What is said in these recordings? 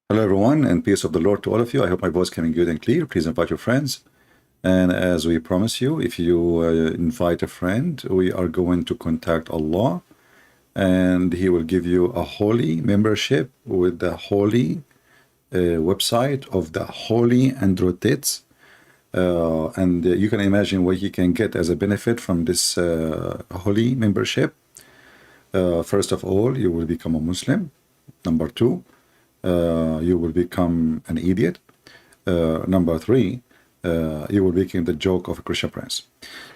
Hello, everyone, and peace of the Lord to all of you. I hope my voice coming good and clear. Please invite your friends. And as we promise you, if you invite a friend, we are going to contact Allah, and He will give you a holy membership with the holy website of the holy Androtids. And you can imagine what you can get as a benefit from this holy membership. First of all, you will become a Muslim. Number two, you will become an idiot. Number three, you will become the joke of a Christian prince.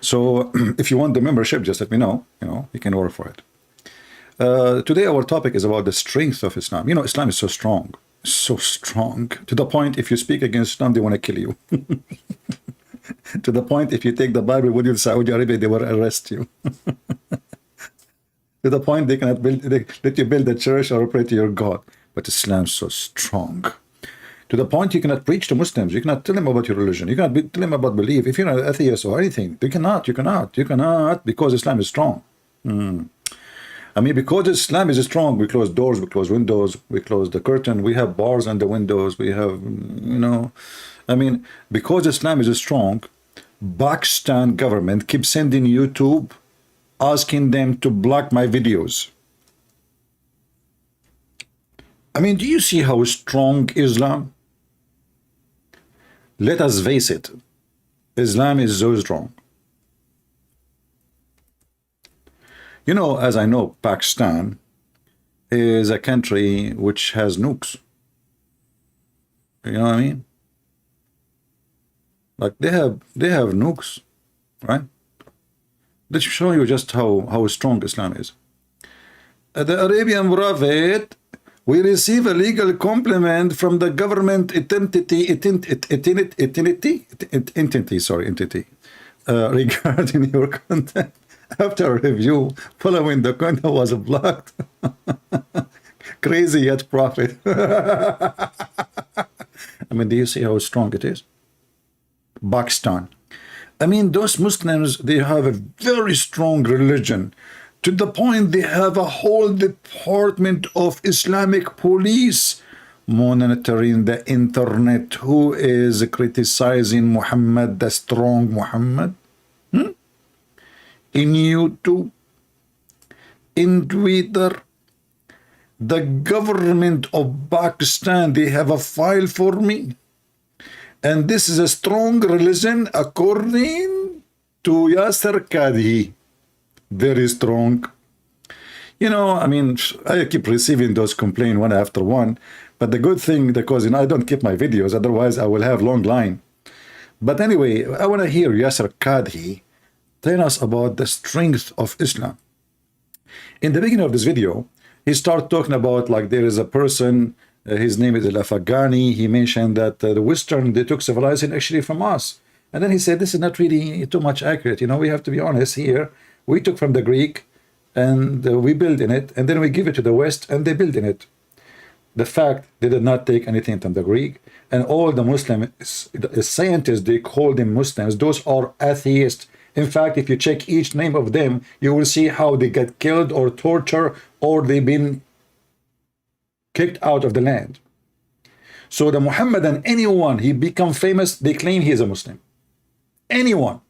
So if you want the membership, just let me know. You can order for it. Today our topic is about the strength of Islam. Islam is so strong, to the point if you speak against Islam, they want to kill you. To the point if you take the Bible with you to Saudi Arabia, they will arrest you. To the point they cannot let you build a church or pray to your God. But Islam is so strong. To the point you cannot preach to Muslims. You cannot tell them about your religion. You cannot tell them about belief. If you're an atheist or anything, you cannot, because Islam is strong. Because Islam is strong, we close doors, we close windows, we close the curtain, we have bars on the windows, we have, because Islam is strong, Pakistan government keeps sending YouTube asking them to block my videos. Do you see how strong Islam? Let us face it. Islam is so strong. As I know, Pakistan is a country which has nukes. You know what I mean? Like they have nukes, right? Let's show you just how strong Islam is. The Arabian Prophet, we receive a legal compliment from the government entity regarding your content. After a review, following the content was blocked. Crazy yet prophet. Do you see how strong it is? Pakistan. Those Muslims, they have a very strong religion, to the point they have a whole department of Islamic police monitoring the internet. Who is criticizing Muhammad, the strong Muhammad? In YouTube, in Twitter, the government of Pakistan, they have a file for me. And this is a strong religion according to Yasser Qadhi. Very strong. I keep receiving those complaints one after one. But the good thing, because I don't keep my videos, otherwise I will have long line. But anyway, I want to hear Yasser Qadhi tell us about the strength of Islam. In the beginning of this video, he started talking about, like, there is a person, his name is Al-Afghani. He mentioned that the Western, they took civilization actually from us. And then he said, this is not really too much accurate. We have to be honest here. We took from the Greek and we build in it, and then we give it to the West and they build in it. The fact they did not take anything from the Greek, and all the Muslim scientists, they call them Muslims, those are atheists. In fact, if you check each name of them, you will see how they get killed or tortured or they've been kicked out of the land. So the Muhammadan, anyone he become famous, they claim he is a Muslim. Anyone.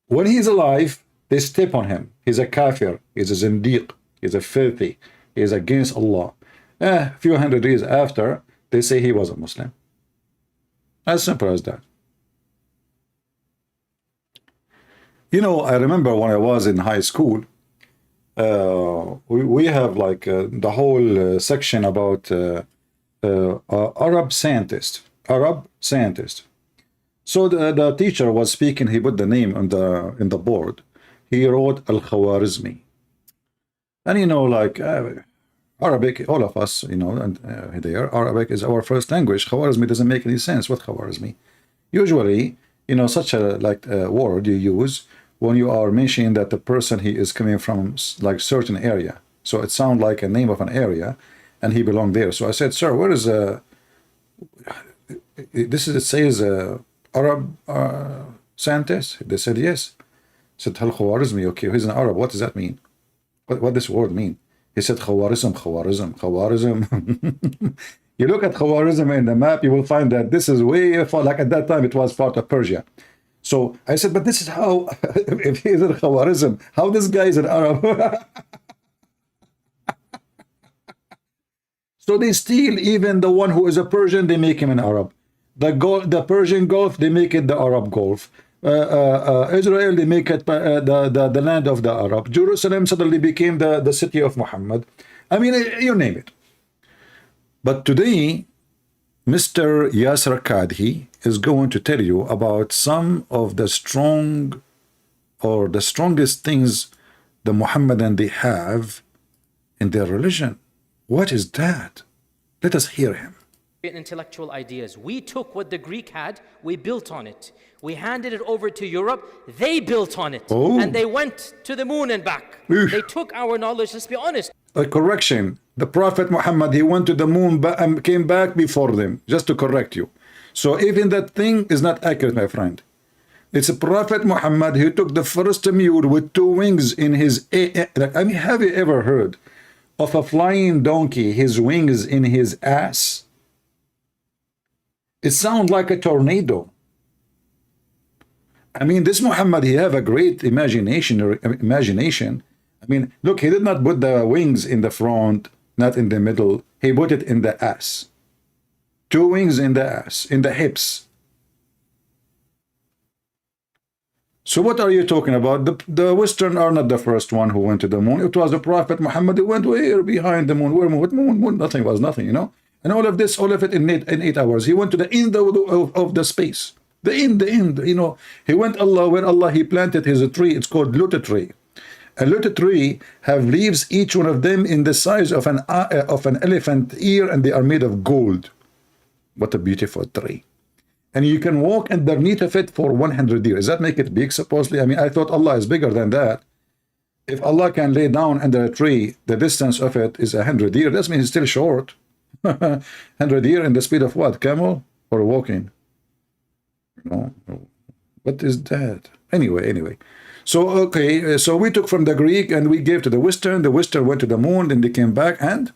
When he's alive, they step on him. He's a kafir, he's a zindiq, he's a filthy, he's against Allah. A few hundred years after, they say he was a Muslim. As simple as that. I remember when I was in high school, we have like the whole section about Arab scientists. So the teacher was speaking, he put the name on in the board. He wrote Al-Khwarizmi. And Arabic, all of us, and there, Arabic is our first language. Khwarizmi doesn't make any sense. What Khwarizmi? Usually, such a word you use when you are mentioning that the person he is coming from like certain area. So it sounds like a name of an area, and he belonged there. So I said, sir, where is this is, it says Arab scientist? They said yes. I said, Al-Khwarizmi, okay, he's an Arab. What does that mean? What this word mean? He said Khawarizm, Khawarizm, Khawarizm. You look at Khawarizm in the map, you will find that this is way far, like at that time it was part of Persia. So I said, but this is how, if he is in Khawarizm, how this guy is an Arab? So they steal even the one who is a Persian, they make him an Arab. The Persian Gulf, they make it the Arab Gulf. Israel, they make it the land of the Arab. Jerusalem suddenly became the city of Muhammad. I mean, you name it. But today, Mr. Yasser Qadhi is going to tell you about some of the strong or the strongest things the Mohammedan they have in their religion. What is that? Let us hear him. Intellectual ideas. We took what the Greek had, we built on it. We handed it over to Europe, they built on it. Oh. And they went to the moon and back. Oof. They took our knowledge, let's be honest. A correction. The Prophet Muhammad, he went to the moon and came back before them, just to correct you. So even that thing is not accurate, my friend. It's a Prophet Muhammad who took the first mule with 2 wings in his... I mean, have you ever heard of a flying donkey, his wings in his ass? It sounds like a tornado. I mean, this Muhammad, he have a great imagination. I mean, look, he did not put the wings in the front, not in the middle. He put it in the ass. 2 wings in the ass, in the hips. So what are you talking about? The Western are not the first one who went to the moon. It was the Prophet Muhammad who went way behind the moon. Where moon? What moon? Nothing was nothing, you know. And all of this, all of it in 8 hours. He went to the end of the space. The end, you know. He went where Allah, he planted his tree. It's called lotus tree. A lotus tree have leaves, each one of them in the size of an elephant ear, and they are made of gold. What a beautiful tree. And you can walk underneath of it for 100 years. Does that make it big, supposedly? I mean, I thought Allah is bigger than that. If Allah can lay down under a tree, the distance of it is 100 years. That means it's still short. 100 years in the speed of what? Camel or walking? No. What is that? Anyway. So, okay, so we took from the Greek and we gave to the Western. The Western went to the moon, then they came back and...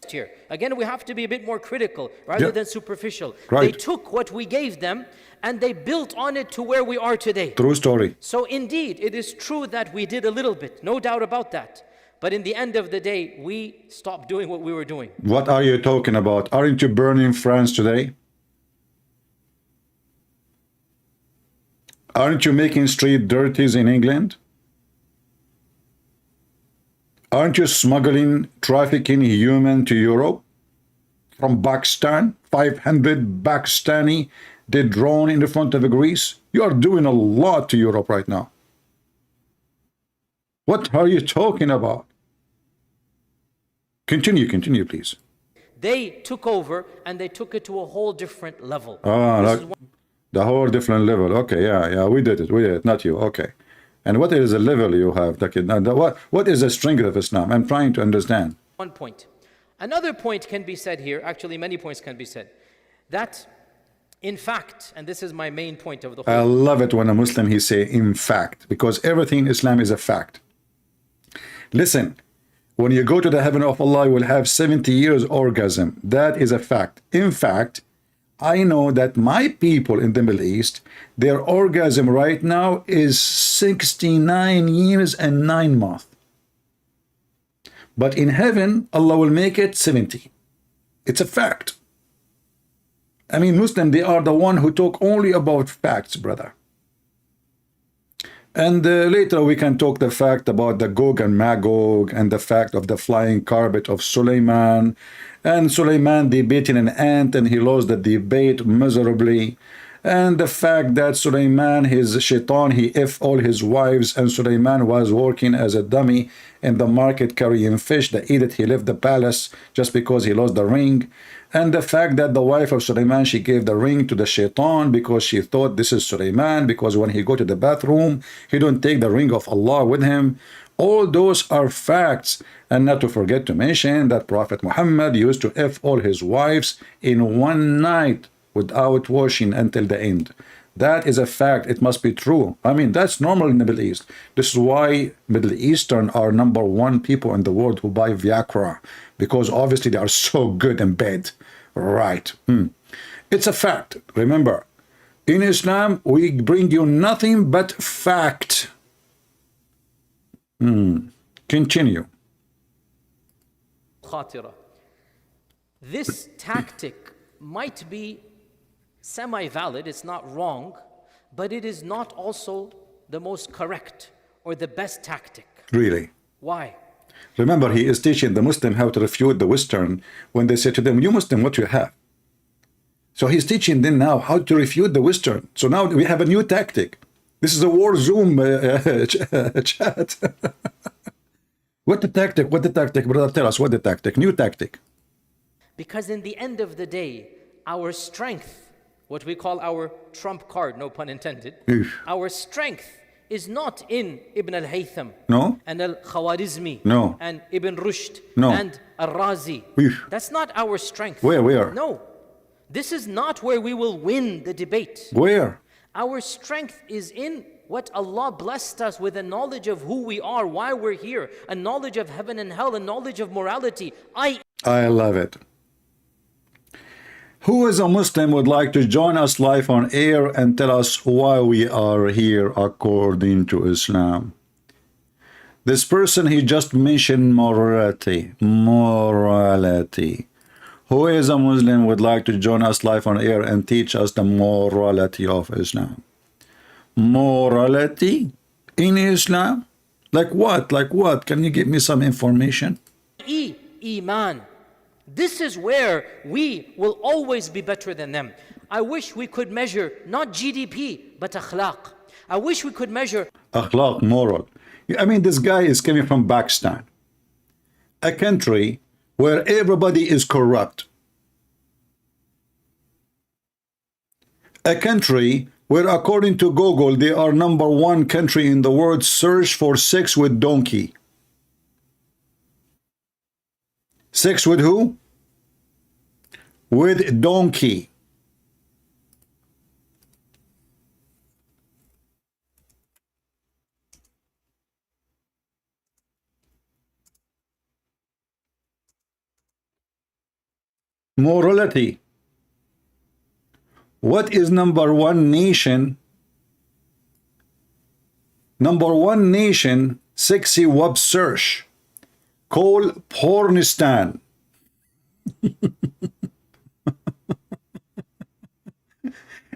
Here. Again, we have to be a bit more critical rather than superficial. Right. They took what we gave them and they built on it to where we are today. True story. So indeed, it is true that we did a little bit, no doubt about that. But in the end of the day, we stopped doing what we were doing. What are you talking about? Aren't you burning France today? Aren't you making street dirties in England? Aren't you smuggling, trafficking human to Europe? From Pakistan, 500 Pakistani, they drone in the front of Greece. You are doing a lot to Europe right now. What are you talking about? Continue, please. They took over and they took it to a whole different level. The whole different level. Okay, yeah, we did it, not you. Okay. And what is the level you have? What is the strength of Islam? I'm trying to understand. One point. Another point can be said here, actually many points can be said, that in fact, and this is my main point of the whole... I love it when a Muslim, he say in fact, because everything in Islam is a fact. Listen, when you go to the heaven of Allah, you will have 70 years orgasm. That is a fact. In fact, I know that my people in the Middle East, their orgasm right now is 69 years and 9 months. But in heaven, Allah will make it 70. It's a fact. I mean, Muslim, they are the one who talk only about facts, brother. And later we can talk the fact about the Gog and Magog and the fact of the flying carpet of Suleiman. And Suleiman debating an ant and he lost the debate miserably. And the fact that Suleiman, his shaitan, he F all his wives, and Suleiman was working as a dummy in the market carrying fish. The idiot, he left the palace just because he lost the ring. And the fact that the wife of Suleiman, she gave the ring to the shaitan because she thought this is Suleiman, because when he go to the bathroom, he don't take the ring of Allah with him. All those are facts. And not to forget to mention that Prophet Muhammad used to F all his wives in one night without washing until the end. That is a fact. It must be true. I mean, that's normal in the Middle East. This is why Middle Eastern are #1 people in the world who buy Viagra, because obviously they are so good in bed. Right. It's a fact. Remember, in Islam, we bring you nothing but fact. Continue. This tactic might be semi-valid, it's not wrong, but it is not also the most correct or the best tactic. Really? Why? Remember, he is teaching the Muslim how to refute the Western when they say to them, you Muslim, what do you have? So he's teaching them now how to refute the Western. So now we have a new tactic. This is a war Zoom chat. What the tactic? What the tactic? Brother, tell us what the tactic, new tactic. Because in the end of the day, our strength, what we call our trump card, no pun intended, our strength is not in Ibn al-Haytham, no, and al-Khawarizmi, no, and Ibn Rushd, no, and al-Razi. That's not our strength. Where? No. This is not where we will win the debate. Where? Our strength is in what Allah blessed us with, a knowledge of who we are, why we're here, a knowledge of heaven and hell, a knowledge of morality. I love it. Who is a Muslim would like to join us live on air and tell us why we are here according to Islam? This person, he just mentioned morality. Morality. Who is a Muslim would like to join us live on air and teach us the morality of Islam? Morality in Islam? Like what? Like what? Can you give me some information? Iman. This is where we will always be better than them. I wish we could measure not GDP, but akhlaq. I wish we could measure akhlaq, moral. I mean, this guy is coming from Pakistan, a country where everybody is corrupt. A country where, according to Google, they are #1 country in the world search for sex with donkey. Sex with who? With donkey. Morality. What is #1 nation? #1 nation sexy web search. Call Pornistan.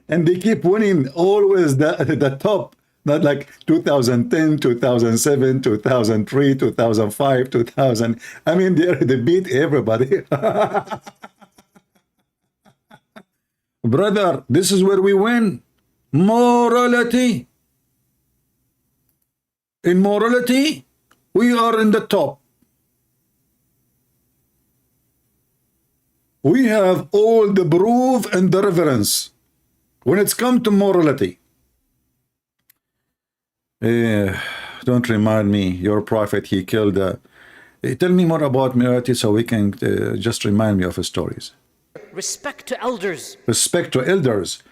And they keep winning always the top, not like 2010, 2007, 2003, 2005, 2000. I mean, they beat everybody. Brother, this is where we win. Morality. In morality, we are in the top. We have all the proof and the reverence when it's come to morality. Don't remind me, your prophet, he killed. Tell me more about morality so we can just remind me of his stories. Respect to elders. Respect to elders.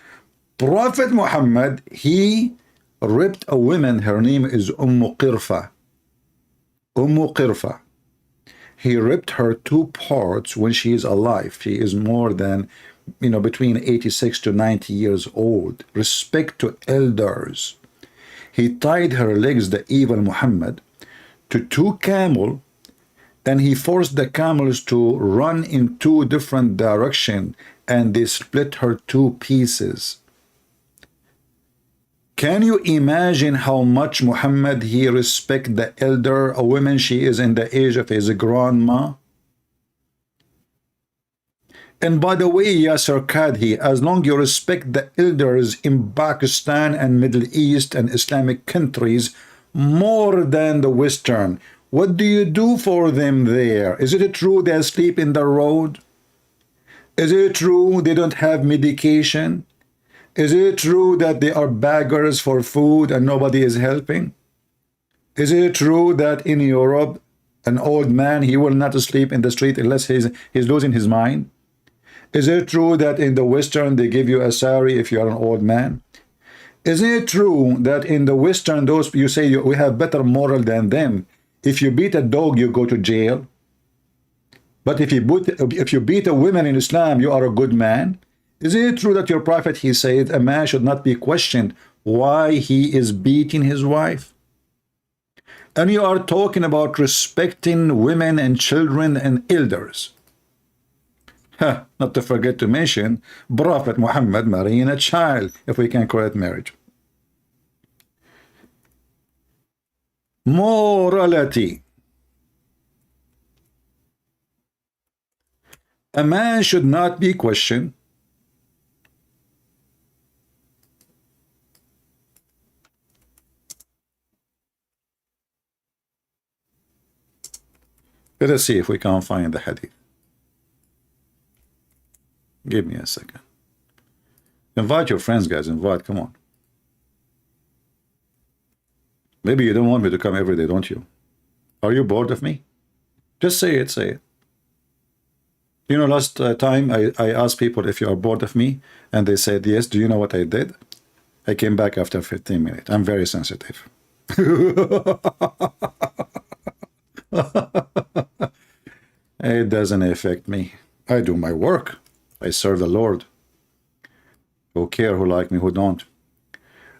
Prophet Muhammad, he ripped a woman, her name is Qirfa. Qirfa. He ripped her 2 parts when she is alive. She is more than, between 86 to 90 years old. Respect to elders. He tied her legs, the evil Muhammad, to 2 camels, and he forced the camels to run in 2 different directions, and they split her 2 pieces. Can you imagine how much Muhammad, he respect the elder, a woman, she is in the age of his grandma? And by the way, Yasser Qadhi, as long you respect the elders in Pakistan and Middle East and Islamic countries more than the Western, what do you do for them there? Is it true they sleep in the road? Is it true they don't have medication? Is it true that they are beggars for food and nobody is helping? Is it true that in Europe, an old man, he will not sleep in the street unless he's losing his mind? Is it true that in the Western, they give you a salary if you are an old man? Isn't it true that in the Western, those you say we have better moral than them? If you beat a dog, you go to jail. But if you beat a woman in Islam, you are a good man. Isn't it true that your prophet, he said, a man should not be questioned why he is beating his wife? And you are talking about respecting women and children and elders. Not to forget to mention Prophet Muhammad marrying a child, if we can call it marriage. Morality. A man should not be questioned. Let us see if we can find the hadith. Give me a second. Invite your friends, guys. Invite. Come on. Maybe you don't want me to come every day, don't you? Are you bored of me? Just say it. Say it. You know, last time I asked people if you are bored of me, and they said yes. Do you know what I did? I came back after 15 minutes. I'm very sensitive. It doesn't affect me. I do my work. I serve the Lord. Who care who like me, who don't.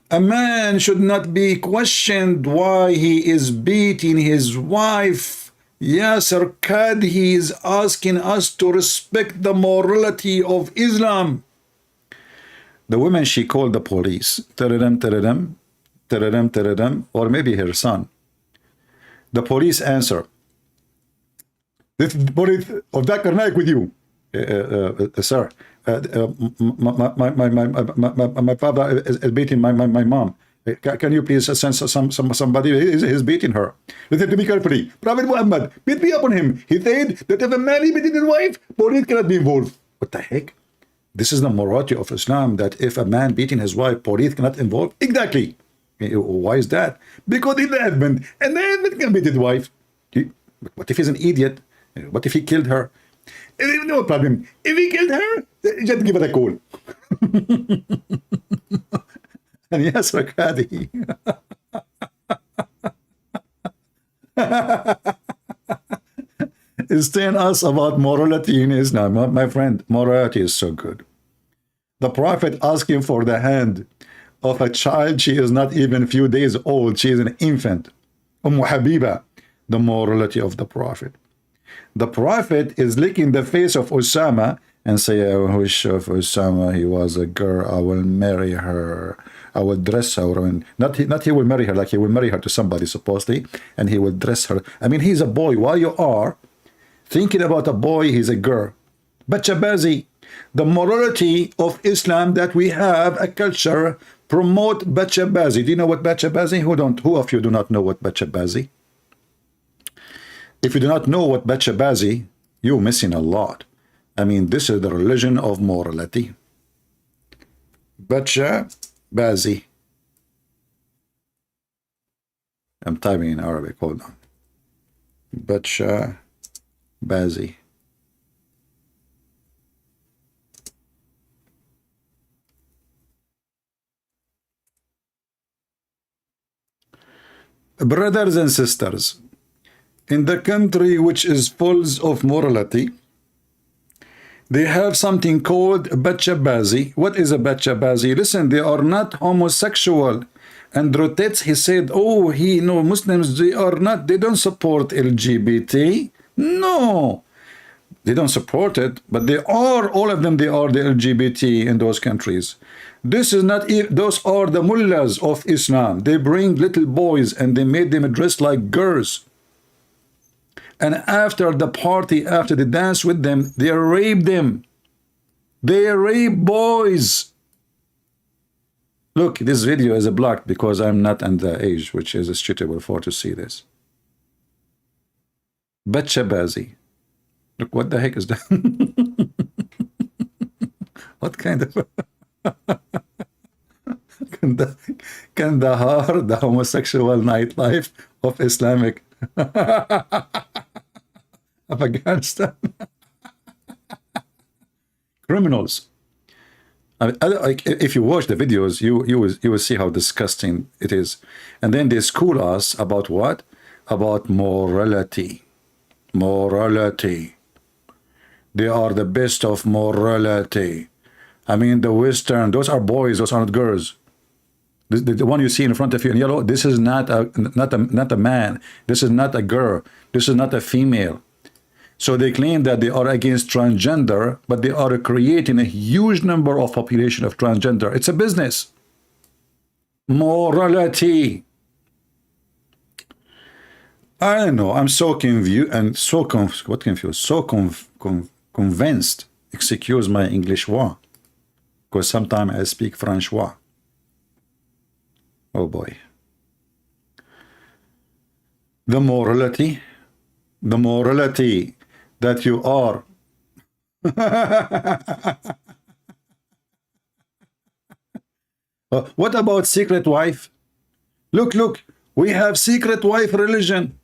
A man should not be questioned why he is beating his wife. Yasser Qadhi is asking us to respect the morality of Islam. The woman, she called the police. Tararam, tararam, tararam, tararam, or maybe her son. The police answer. This is the police of Zakir Naik with you. Sir, my father is beating my mom. Can you please send somebody? He's beating her. Listen to me carefully. Prophet Muhammad beat me upon him. He said that if a man is beating his wife, police cannot be involved. What the heck? This is the morality of Islam, that if a man beating his wife, police cannot involve. Exactly. Why is that? Because he's the husband, and the husband can beat his wife. What if he's an idiot? What if he killed her? No problem. If he killed her, just give it a call. And yes, Qadhi. Is telling us about morality in Islam. My friend, morality is so good. The Prophet asking for the hand of a child. She is not even a few days old. She is an infant. Habiba, the morality of the Prophet. The Prophet is licking the face of Osama and say, I wish of Osama he was a girl. I will marry her. I will dress her. And not he will marry her, like he will marry her to somebody supposedly, and he will dress her. I mean, he's a boy. While you are thinking about a boy, he's a girl. Bachabazi, the morality of Islam, that we have a culture promote bachabazi. Do you know what bachabazi? Who of you do not know what bachabazi? If you do not know what bachabazi, you're missing a lot. I mean, this is the religion of morality. Bachabazi. I'm typing in Arabic. Hold on. Bachabazi. Brothers and sisters, in the country which is full of morality, they have something called bachabazi. What is a bachabazi? Listen, they are not homosexual. And Rotets, he said, oh, Muslims, they don't support LGBT. No, they don't support it, but they are, all of them, they are the LGBT in those countries. This is not, those are the mullahs of Islam. They bring little boys and they made them dress like girls. And after the party, after they dance with them, they rape them. They rape boys. Look, this video is blocked because I'm not under age, which is suitable for to see this. Bachabazi. Look, what the heck is that? What kind of... Kandahar, the homosexual nightlife of Islamic Afghanistan. Criminals. Like, if you watch the videos, you will see how disgusting it is. And then they school us about what? About morality. Morality. They are the best of morality. I mean, the Western, those are boys, those are not girls. The one you see in front of you in yellow, this is not a man. This is not a girl. This is not a female. So they claim that they are against transgender, but they are creating a huge number of population of transgender. It's a business. Morality. I don't know. I'm so confused and so confused. So convinced. Excuse my English wa, because sometimes I speak Francois. Oh boy. The morality that you are. What about secret wife? Look, we have secret wife religion.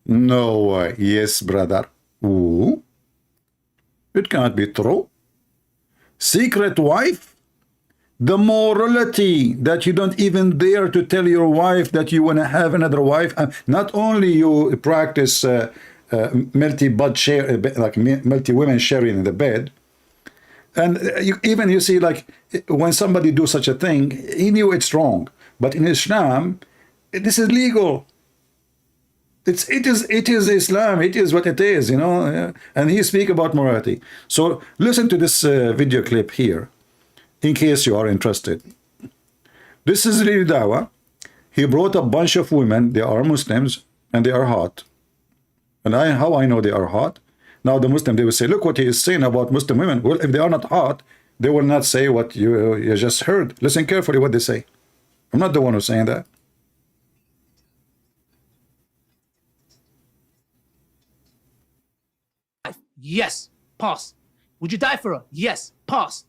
No way. Yes, brother. Ooh. It cannot be true. Secret wife? The morality that you don't even dare to tell your wife that you want to have another wife. Not only you practice multi-bed share, like multi-women sharing in the bed, and you see, like, when somebody do such a thing, he knew it's wrong. But in Islam, this is legal. It is Islam. It is what it is, you know. And he speak about morality. So listen to this video clip here, in case you are interested. This is really Dawah. He brought a bunch of women. They are Muslims and they are hot. And how I know they are hot? Now the Muslim, they will say, look what he is saying about Muslim women. Well, if they are not hot, they will not say what you just heard. Listen carefully what they say. I'm not the one who's saying that. Yes, pass. Would you die for her? Yes, pass.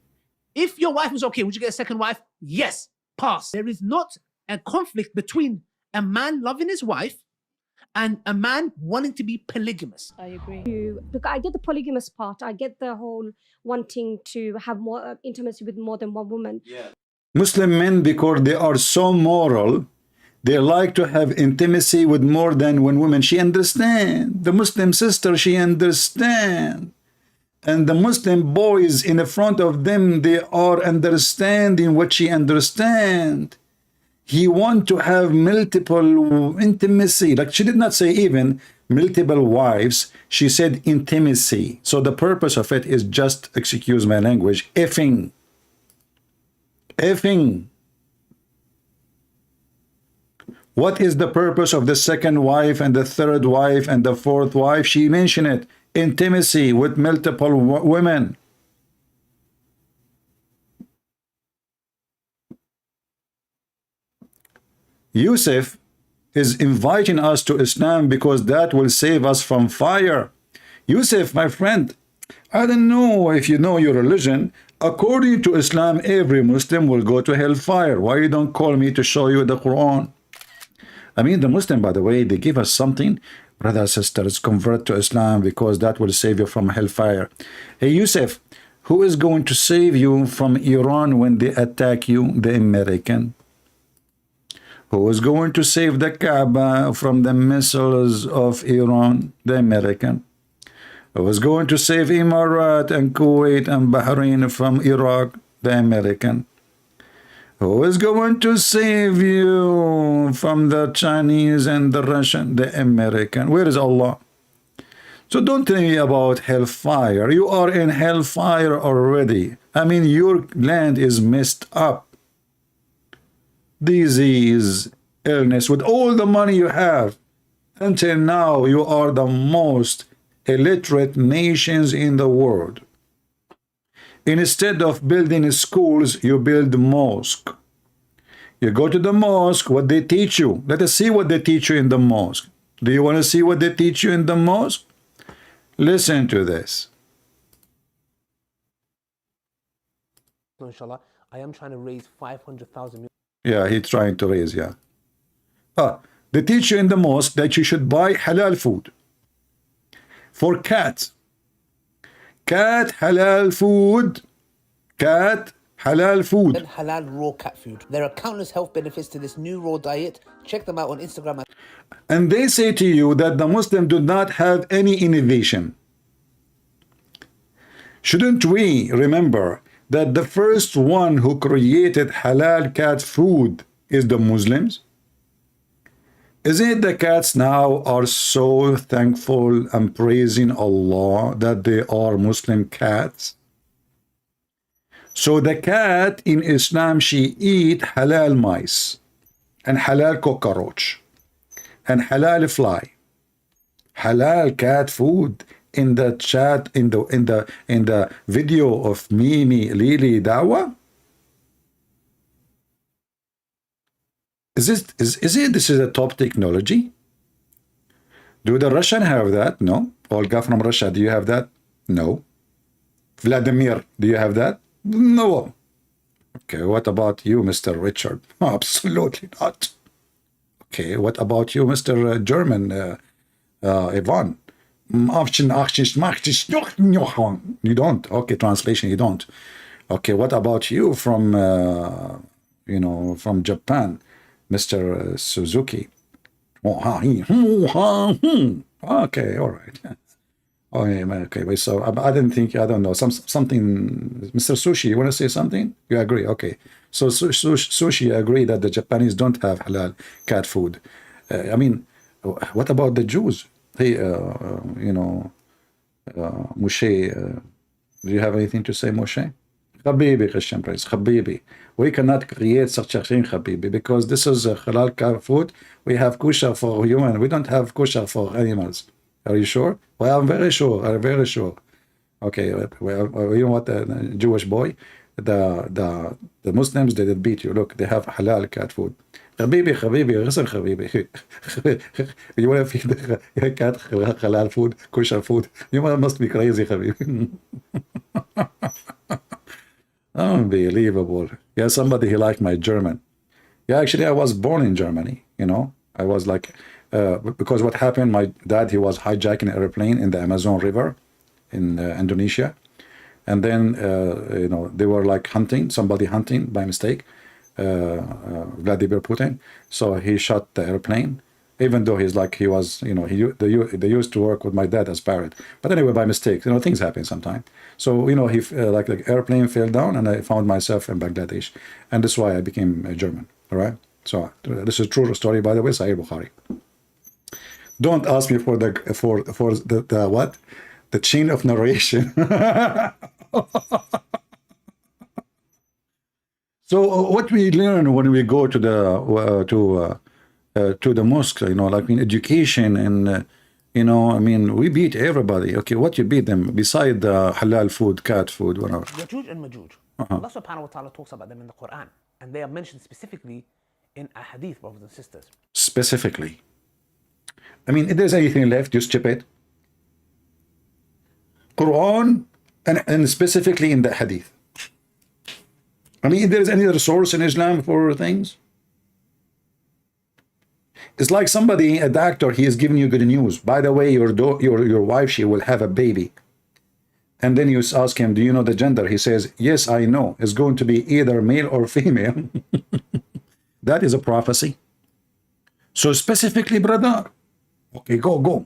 If your wife was okay, would you get a second wife? Yes, pass. There is not a conflict between a man loving his wife and a man wanting to be polygamous. I agree. Because I get the polygamous part. I get the whole wanting to have more intimacy with more than one woman. Yeah. Muslim men, because they are so moral, they like to have intimacy with more than one woman. She understand. The Muslim sister, she understand. And the Muslim boys in the front of them, they are understanding what she understand. He want to have multiple intimacy. Like, she did not say even multiple wives. She said intimacy. So the purpose of it is just, excuse my language, effing. Effing. What is the purpose of the second wife and the third wife and the fourth wife? She mentioned it. Intimacy with multiple women. Yusuf is inviting us to Islam because that will save us from fire. Yusuf, my friend, I don't know if you know your religion. According to Islam, every Muslim will go to hellfire. Why you don't call me to show you the Quran? I mean, the Muslim, by the way, they give us something. Brothers, sisters, convert to Islam because that will save you from hellfire. Hey, Yusuf, who is going to save you from Iran when they attack you? The American. Who is going to save the Kaaba from the missiles of Iran? The American. Who is going to save Emirat and Kuwait and Bahrain from Iraq? The American. Who is going to save you from the Chinese and the Russian? The American. Where is Allah? So don't tell me about hellfire. You are in hellfire already. I mean, your land is messed up. Disease, illness, with all the money you have. Until now, you are the most illiterate nations in the world. Instead of building schools, you build mosque. You go to the mosque, what they teach you. Let us see what they teach you in the mosque. Do you want to see what they teach you in the mosque? Listen to this. Inshallah, I am trying to raise 500,000. Yeah, he's trying to raise, yeah. They teach you in the mosque that you should buy halal food. For cats. Cat halal food. Cat halal food. and halal raw cat food. There are countless health benefits to this new raw diet. Check them out on Instagram. And they say to you that the Muslim do not have any innovation. Shouldn't we remember that the first one who created halal cat food is the Muslims? Isn't it the cats now are so thankful and praising Allah that they are Muslim cats? So the cat in Islam, she eat halal mice and halal cockroach and halal fly, halal cat food. In the chat, in the video of Mimi Lili Dawah, is this is a top technology? Do the Russian have that? No. Olga from Russia, do you have that? No. Vladimir, do you have that? No. Okay, what about you, Mr. Richard? Absolutely not. Okay, what about you, Mr. German, Ivan? You don't. Okay, translation, you don't. Okay, what about you from, from Japan, Mr. Suzuki? Okay, all right. Okay, so I didn't think, I don't know, something, Mr. Sushi, you want to say something? You agree? Okay. So Sushi agree that the Japanese don't have halal cat food. I mean, what about the Jews? Hey, Moshe, do you have anything to say, Moshe? Habibi, Christian praise, Habibi. We cannot create such a thing, Habibi, because this is halal food. We have kosher for human. We don't have kosher for animals. Are you sure? Well, I'm very sure. I'm very sure. Okay, well, you know what, Jewish boy, the Muslims, they did beat you. Look, they have halal cat food. Habibi, listen, Habibi. You want to feed the cat halal food, kosher food? You must be crazy, Habibi. Unbelievable. Yeah, somebody he liked my German. Yeah, actually, I was born in Germany. I was like, because what happened, my dad, he was hijacking an airplane in the Amazon River in Indonesia. And then, they were like somebody hunting by mistake. Vladimir Putin, so he shot the airplane, even though he was, they used to work with my dad as parrot, but anyway, by mistake, things happen sometimes. So, he like the airplane fell down, and I found myself in Bangladesh, and that's why I became a German. All right, so this is a true story, by the way. Sahih Bukhari. Don't ask me for the what, the chain of narration. So what we learn when we go to the mosque, like in education, and we beat everybody. Okay, what you beat them beside the halal food, cat food, whatever. Yajuj and Majuj. Allah subhanahu wa ta'ala talks about them in the Quran, and they are mentioned specifically in a hadith, brothers and sisters. Specifically. If there's anything left, just chip it. Quran and specifically in the hadith. If there's any other source in Islam for things, it's like somebody, a doctor, he is giving you good news. By the way, your wife, she will have a baby. And then you ask him, do you know the gender? He says, yes, I know. It's going to be either male or female. That is a prophecy. So specifically, brother, okay, go.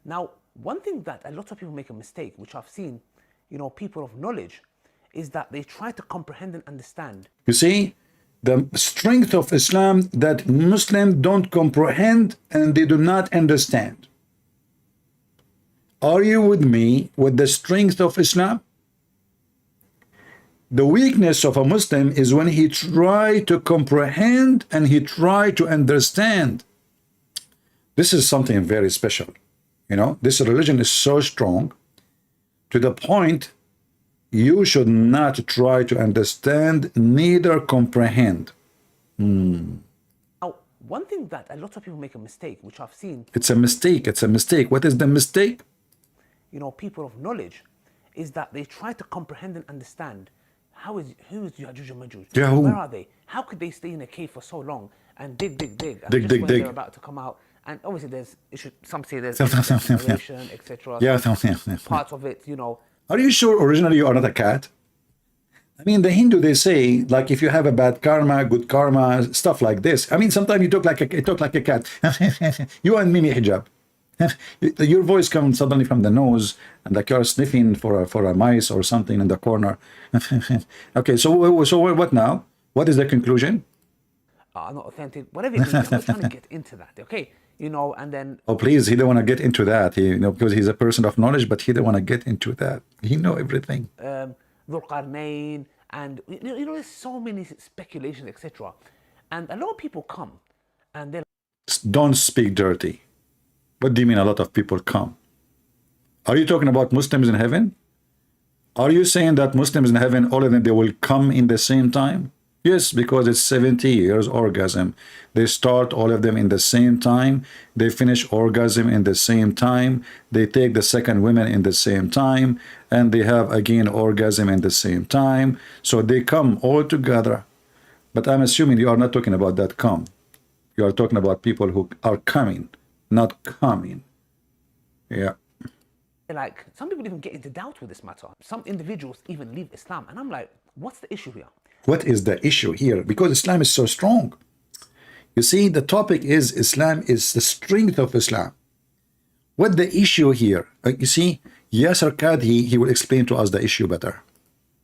Now, one thing that a lot of people make a mistake, which I've seen, people of knowledge, is that they try to comprehend and understand. You see, the strength of Islam that Muslims don't comprehend and they do not understand. Are you with me with the strength of Islam? The weakness of a Muslim is when he try to comprehend and he try to understand. This is something very special. This religion is so strong to the point you should not try to understand, neither comprehend. Now, one thing that a lot of people make a mistake, which I've seen. It's a mistake. What is the mistake? People of knowledge, is that they try to comprehend and understand who is Yajuj and Majuj? Yeah, who? Where are they? How could they stay in a cave for so long and dig? And dig. They're about to come out. And obviously some say there's narration, etc. Yeah. Parts of it, Are you sure originally you are not a cat? I mean, the Hindu, they say, like, if you have a bad karma, good karma, stuff like this. I mean, sometimes you talk like a cat. You and Mimi Hijab. Your voice comes suddenly from the nose, and like you're sniffing for a mice or something in the corner. Okay, so what now? What is the conclusion? Not authentic, whatever it is. I'm not trying to get into that, okay? You know, and then... Oh, please, he don't want to get into that. He, because he's a person of knowledge, but he don't want to get into that. He know everything. Dhul Qarnayn, and you know, there's so many speculations, etc. And a lot of people come, and they're... Don't speak dirty. What do you mean a lot of people come? Are you talking about Muslims in heaven? Are you saying that Muslims in heaven, all of them, they will come in the same time? Yes, because it's 70 years orgasm. They start all of them in the same time. They finish orgasm in the same time. They take the second women in the same time. And they have again orgasm in the same time. So they come all together. But I'm assuming you are not talking about that come. You are talking about people who are coming, not coming. Yeah. Like, some people even get into doubt with this matter. Some individuals even leave Islam. And I'm like, what's the issue here? What is the issue here? Because Islam is so strong. You see, the topic is Islam is the strength of Islam. What the issue here? You see, Yasser Qadhi, he will explain to us the issue better.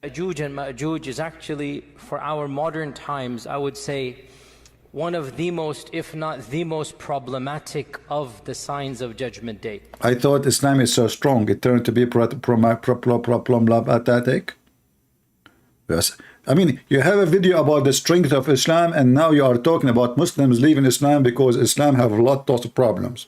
Ya'juj and Ma'juj is actually, for our modern times, I would say, one of the most, if not the most problematic of the signs of Judgment Day. I thought Islam is so strong, it turned to be problematic. Yes. I mean, you have a video about the strength of Islam, and now you are talking about Muslims leaving Islam because Islam have a lot of problems.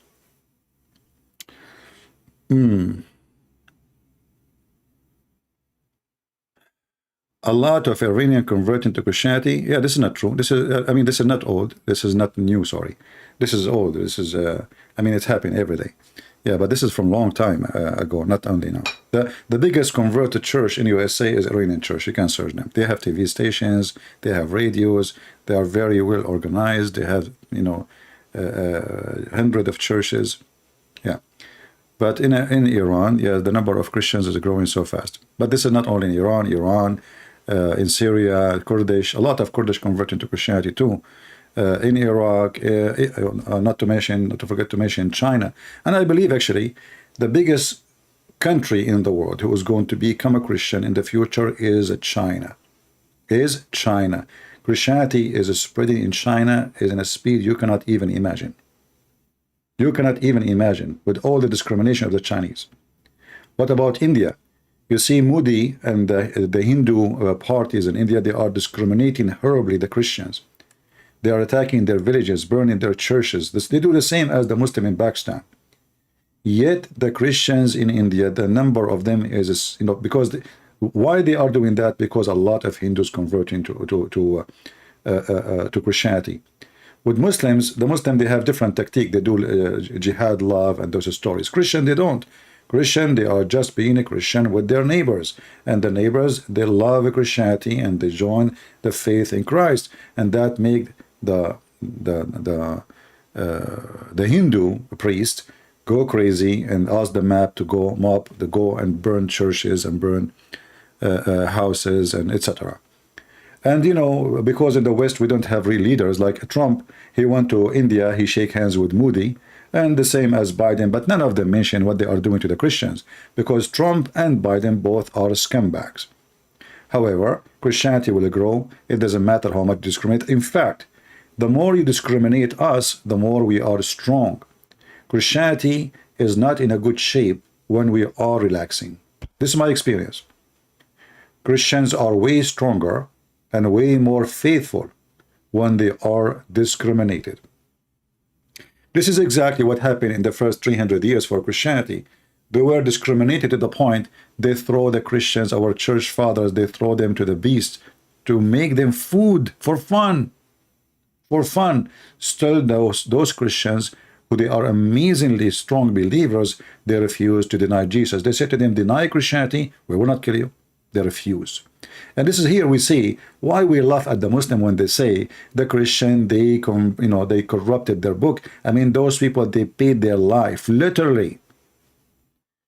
A lot of Iranian converting to Christianity. Yeah, this is not true. This is, I mean, this is not old. This is not new, sorry. This is old. This is, I mean, it's happening every day. Yeah, but this is from a long time ago, not only now. The biggest converted church in USA is Iranian church. You can search them. They have TV stations. They have radios. They are very well organized. They have, you know, hundreds of churches. Yeah. But in Iran, yeah, the number of Christians is growing so fast. But this is not only in Iran, in Syria, Kurdish, a lot of Kurdish converting to Christianity too. In Iraq, not to forget to mention China. And I believe actually the biggest country in the world who is going to become a Christian in the future is China. Christianity is spreading in China is in a speed you cannot even imagine. You cannot even imagine with all the discrimination of the Chinese. What about India? You see Modi and the Hindu parties in India, they are discriminating horribly the Christians. They are attacking their villages, burning their churches. They do the same as the Muslim in Pakistan. Yet the Christians in India, the number of them is, you know, because why they are doing that? Because a lot of Hindus converting to Christianity. With Muslims, the Muslim, they have different tactique. They do jihad, love, and those stories. Christian, they don't. Christian, they are just being a Christian with their neighbors. And the neighbors, they love Christianity and they join the faith in Christ. And that make the Hindu priest go crazy and ask the mob to go and burn churches and burn houses and etc. And you know, because in the West we don't have real leaders like Trump. He went to India, he shake hands with Modi, and the same as Biden, but none of them mention what they are doing to the Christians, because Trump and Biden both are scumbags. However, Christianity will grow. It doesn't matter how much you discriminate. In fact, the more you discriminate us, the more we are strong. Christianity is not in a good shape when we are relaxing. This is my experience. Christians are way stronger and way more faithful when they are discriminated. This is exactly what happened in the first 300 years for Christianity. They were discriminated to the point they throw the Christians, our church fathers, they throw them to the beast to make them food for fun. For fun. Still, those Christians, who they are amazingly strong believers, they refuse to deny Jesus. They said to them, deny Christianity, we will not kill you. They refuse. And this is here we see why we laugh at the Muslim when they say the Christian, they corrupted their book. I mean, those people, they paid their life, literally,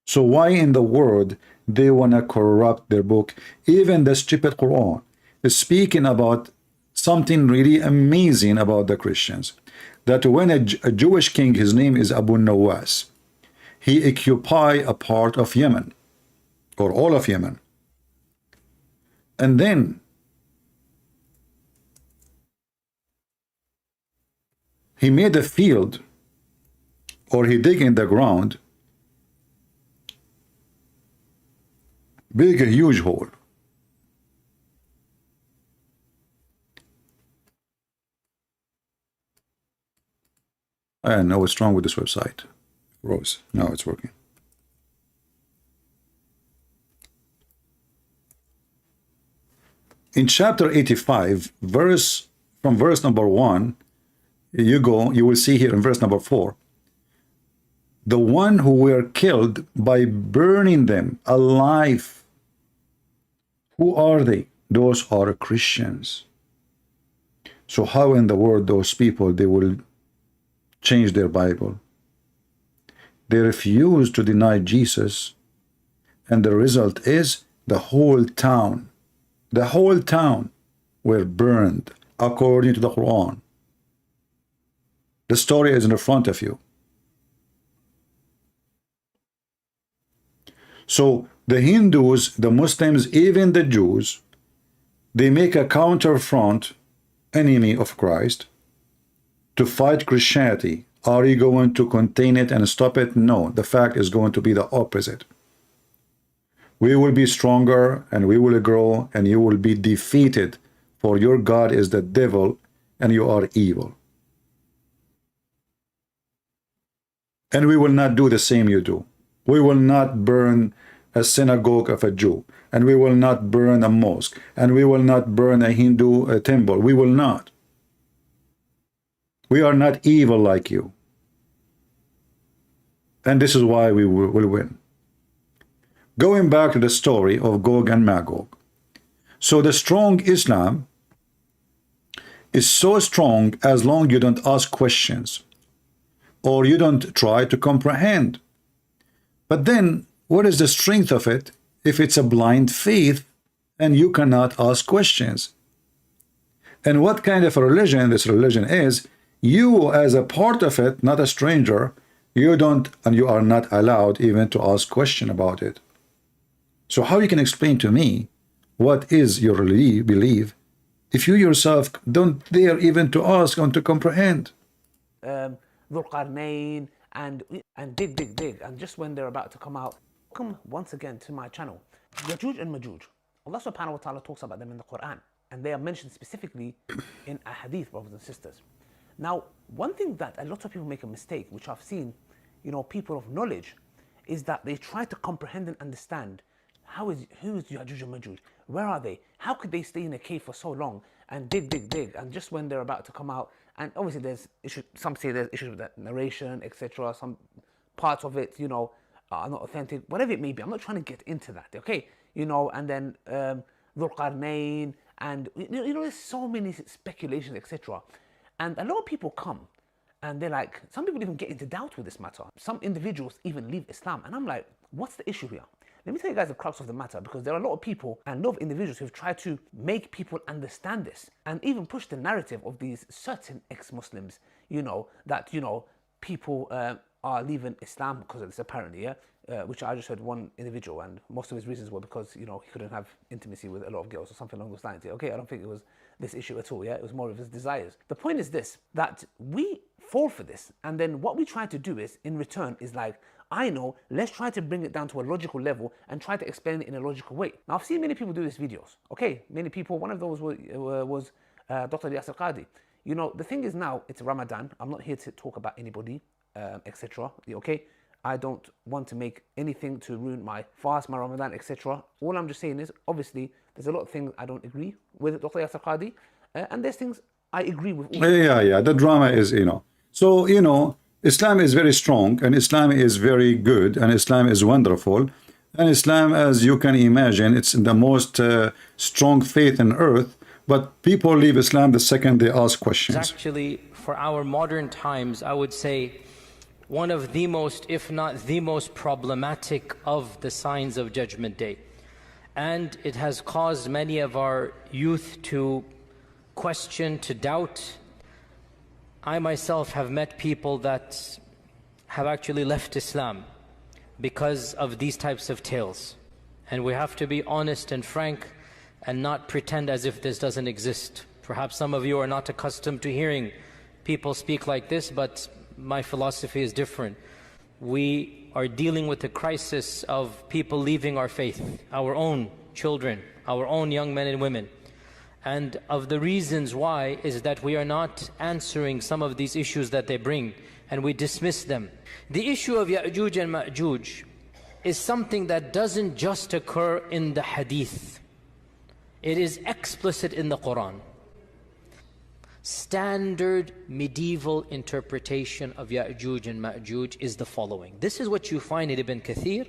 So why in the world they want to corrupt their book? Even the stupid Quran is speaking about something really amazing about the Christians. That when a Jewish king, his name is Abu Nawas, he occupied a part of Yemen, or all of Yemen. And then he made a field, or he dig in the ground, big a huge hole. I know what's wrong with this website. Rose, now it's working. In chapter 85, from verse number 1, you will see here in verse number 4, the one who were killed by burning them alive. Who are they? Those are Christians. So how in the world those people, they will change their Bible? They refuse to deny Jesus, and the result is the whole town were burned according to the Quran. The story is in the front of you. So the Hindus, the Muslims, even the Jews, they make a counterfront, enemy of Christ, to fight Christianity. Are you going to contain it and stop it? No, the fact is going to be the opposite. We will be stronger and we will grow and you will be defeated, for your God is the devil and you are evil. And we will not do the same you do. We will not burn a synagogue of a Jew, and we will not burn a mosque, and we will not burn a Hindu temple. We will not. We are not evil like you. And this is why we will win. Going back to the story of Gog and Magog. So the strong Islam is so strong as long you don't ask questions or you don't try to comprehend. But then what is the strength of it if it's a blind faith and you cannot ask questions? And what kind of a religion this religion is? You as a part of it, not a stranger, you don't, and you are not allowed even to ask question about it. So how you can explain to me what is your belief if you yourself don't dare even to ask and to comprehend? Dhul and dig, and just when they're about to come out, come once again to my channel. Yajuj and Majuj, Allah subhanahu wa ta'ala talks about them in the Quran, and they are mentioned specifically in a hadith, brothers and sisters. Now, one thing that a lot of people make a mistake, which I've seen, people of knowledge, is that they try to comprehend and understand who is Yajuj and Majuj? Where are they? How could they stay in a cave for so long and dig, and just when they're about to come out? And obviously there's issues, some say there's issues with that narration, etc. Some parts of it, are not authentic, whatever it may be. I'm not trying to get into that, okay? And then Dhul and there's so many speculations, etc. And a lot of people come and they're like, some people even get into doubt with this matter. Some individuals even leave Islam. And I'm like, what's the issue here? Let me tell you guys the crux of the matter, because there are a lot of people and a lot of individuals who've tried to make people understand this and even push the narrative of these certain ex-Muslims, that, people are leaving Islam because of this, apparently, yeah? Which I just heard one individual, and most of his reasons were because, he couldn't have intimacy with a lot of girls or something along those lines. Okay, I don't think it was this issue at all, yeah? It was more of his desires. The point is this, that we fall for this, and then what we try to do is, in return, is like, I know, let's try to bring it down to a logical level and try to explain it in a logical way. Now, I've seen many people do these videos, okay? Many people, one of those was Dr. Qadhi. The thing is now, it's Ramadan. I'm not here to talk about anybody, etc. Okay? I don't want to make anything to ruin my fast, my Ramadan, etc. All I'm just saying is, obviously, there's a lot of things I don't agree with Dr. Qadhi, and there's things I agree with. Yeah, the drama is, So, Islam is very strong, and Islam is very good, and Islam is wonderful. And Islam, as you can imagine, it's the most strong faith on earth. But people leave Islam the second they ask questions. Actually, for our modern times, I would say one of the most, if not the most problematic of the signs of Judgment Day. And it has caused many of our youth to question, to doubt. I myself have met people that have actually left Islam because of these types of tales. And we have to be honest and frank and not pretend as if this doesn't exist. Perhaps some of you are not accustomed to hearing people speak like this, but my philosophy is different. We are dealing with the crisis of people leaving our faith, our own children, our own young men and women. And of the reasons why is that we are not answering some of these issues that they bring, and we dismiss them. The issue of Ya'juj and Ma'juj is something that doesn't just occur in the hadith. It is explicit in the Quran. Standard medieval interpretation of Ya'juj and Ma'juj is the following. This is what you find in Ibn Kathir.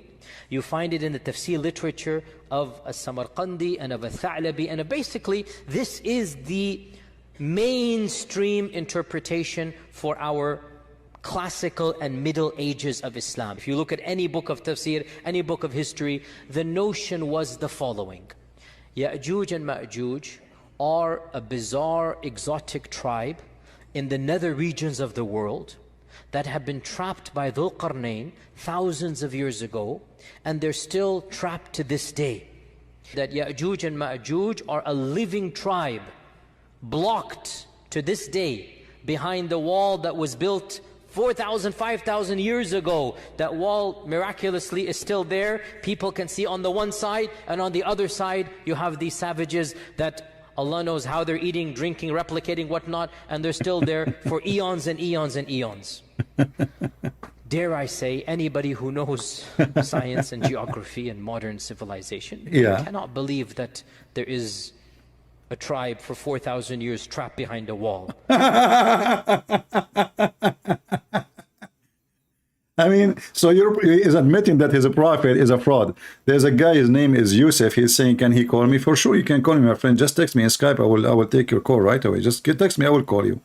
You find it in the tafsir literature of As-Samarqandi and of Al-Tha'labi. And basically, this is the mainstream interpretation for our classical and middle ages of Islam. If you look at any book of tafsir, any book of history, the notion was the following. Ya'juj and Ma'juj are a bizarre, exotic tribe in the nether regions of the world that have been trapped by Dhul Qarnayn thousands of years ago, and they're still trapped to this day. That Ya'juj and Ma'juj are a living tribe, blocked to this day behind the wall that was built 4,000, 5,000 years ago. That wall miraculously is still there. People can see on the one side, and on the other side you have these savages that Allah knows how they're eating, drinking, replicating, whatnot, and they're still there for eons and eons and eons. Dare I say, anybody who knows science and geography and modern civilization cannot believe that there is a tribe for 4,000 years trapped behind a wall. I mean, so he's admitting that he's a prophet is a fraud. There's a guy, his name is Yusuf. He's saying, can he call me? For sure, you can call me, my friend. Just text me in Skype. I will take your call right away. Just text me. I will call you.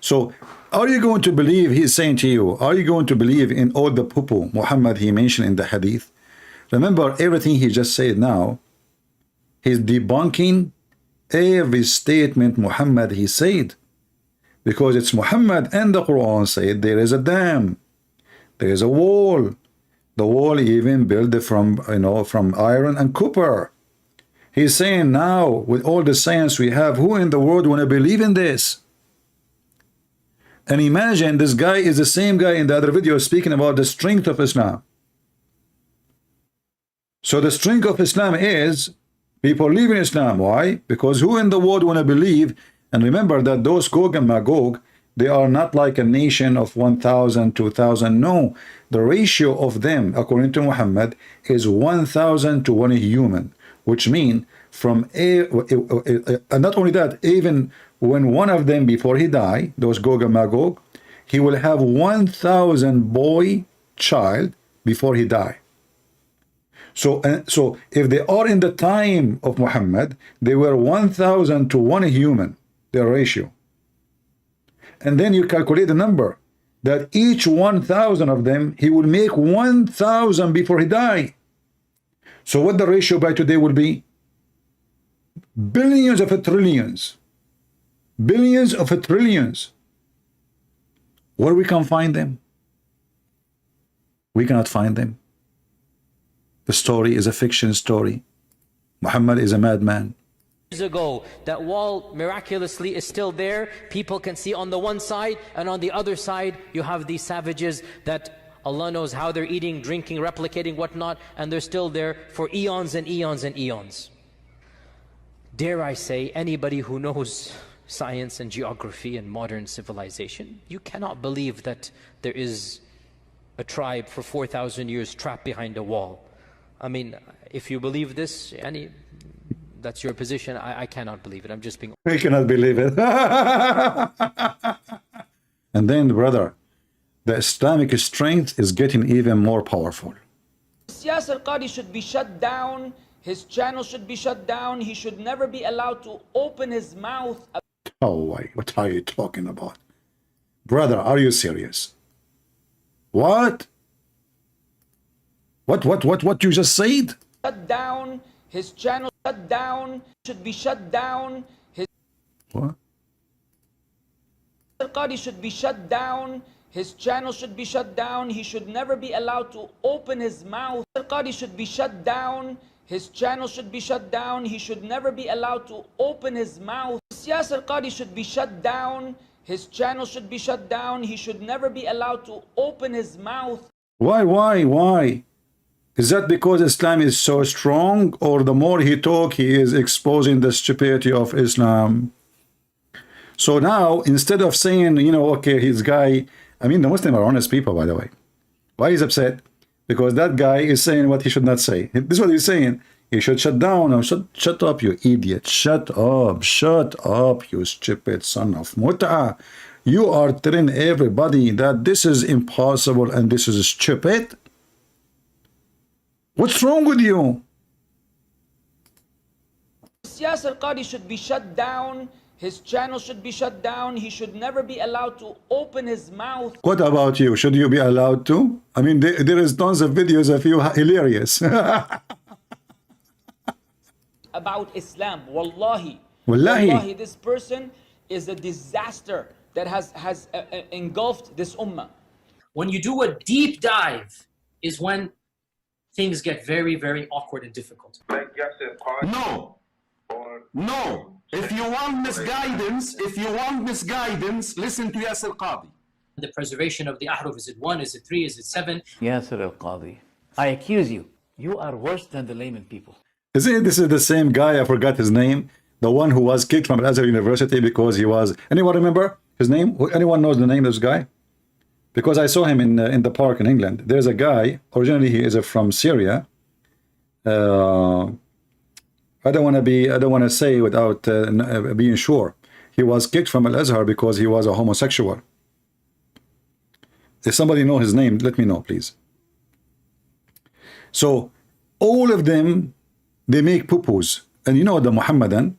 So, are you going to believe he's saying to you? Are you going to believe in all the poo-poo Muhammad he mentioned in the hadith? Remember everything he just said now. He's debunking every statement Muhammad he said, because it's Muhammad and the Quran said there is a dam. There is a wall. The wall even built from, from iron and copper. He's saying now, with all the science we have, who in the world want to believe in this? And imagine this guy is the same guy in the other video speaking about the strength of Islam. So the strength of Islam is people live in Islam. Why? Because who in the world want to believe? And remember that those Gog and Magog, they are not like a nation of 1,000, 2,000. No, the ratio of them, according to Muhammad, is 1,000 to 1 human, which means from not only that, even when one of them before he die, those Gog and Magog, he will have 1,000 boy child before he die. So if they are in the time of Muhammad, they were 1,000 to 1 human, their ratio. And then you calculate the number, that each 1,000 of them, he will make 1,000 before he die. So what the ratio by today will be? Billions of trillions. Billions of trillions. Where we can find them? We cannot find them. The story is a fiction story. Muhammad is a madman. Years ago, that wall miraculously is still there. People can see on the one side, and on the other side you have these savages that Allah knows how they're eating, drinking, replicating, whatnot, and they're still there for eons and eons and eons. Dare I say, anybody who knows science and geography and modern civilization, you cannot believe that there is a tribe for 4,000 years trapped behind a wall. I mean, if you believe this, that's your position. I cannot believe it. I'm just being... I cannot believe it. And then, brother, the Islamic strength is getting even more powerful. Yasser Qadhi should be shut down. His channel should be shut down. He should never be allowed to open his mouth. Oh, wait, what are you talking about? Brother, are you serious? What? What you just said? Shut down his channel. Shut down. Should be shut down. His What? Qadhi should be shut down. His channel should be shut down. He should never be allowed to open his mouth. Qadhi should be shut down. His channel should be shut down. He should never be allowed to open his mouth. Siyasar Qadhi should be shut down. His channel should be shut down. He should never be allowed to open his mouth. Why? Is that because Islam is so strong, or the more he talk, he is exposing the stupidity of Islam? So now, instead of saying, you know, okay, his guy, I mean, the Muslims are honest people, by the way. Why he's upset? Because that guy is saying what he should not say. This is what he's saying. He should shut down. Or shut up, you idiot. Shut up, you stupid son of Mut'a. You are telling everybody that this is impossible and this is stupid. What's wrong with you? Siyasar Qadhi should be shut down. His channel should be shut down. He should never be allowed to open his mouth. What about you? Should you be allowed to? I mean, there is tons of videos of you hilarious. About Islam. Wallahi. Wallahi. This person is a disaster that has engulfed this ummah. When you do a deep dive is when things get very, very awkward and difficult. No. If you want misguidance, listen to Yasir Qadhi. The preservation of the ahruf, is it 1, is it 3, is it 7? Yasir al-Qadhi, I accuse you. You are worse than the layman people. Isn't it, this is the same guy, I forgot his name, the one who was kicked from Azhar University because he was, anyone remember his name? Anyone knows the name of this guy? Because I saw him in the park in England. There's a guy, originally he is from Syria. I don't want to say without being sure. He was kicked from Al-Azhar because he was a homosexual. If somebody knows his name, let me know, please. So all of them, they make poo-poos. And you know the Muhammadan,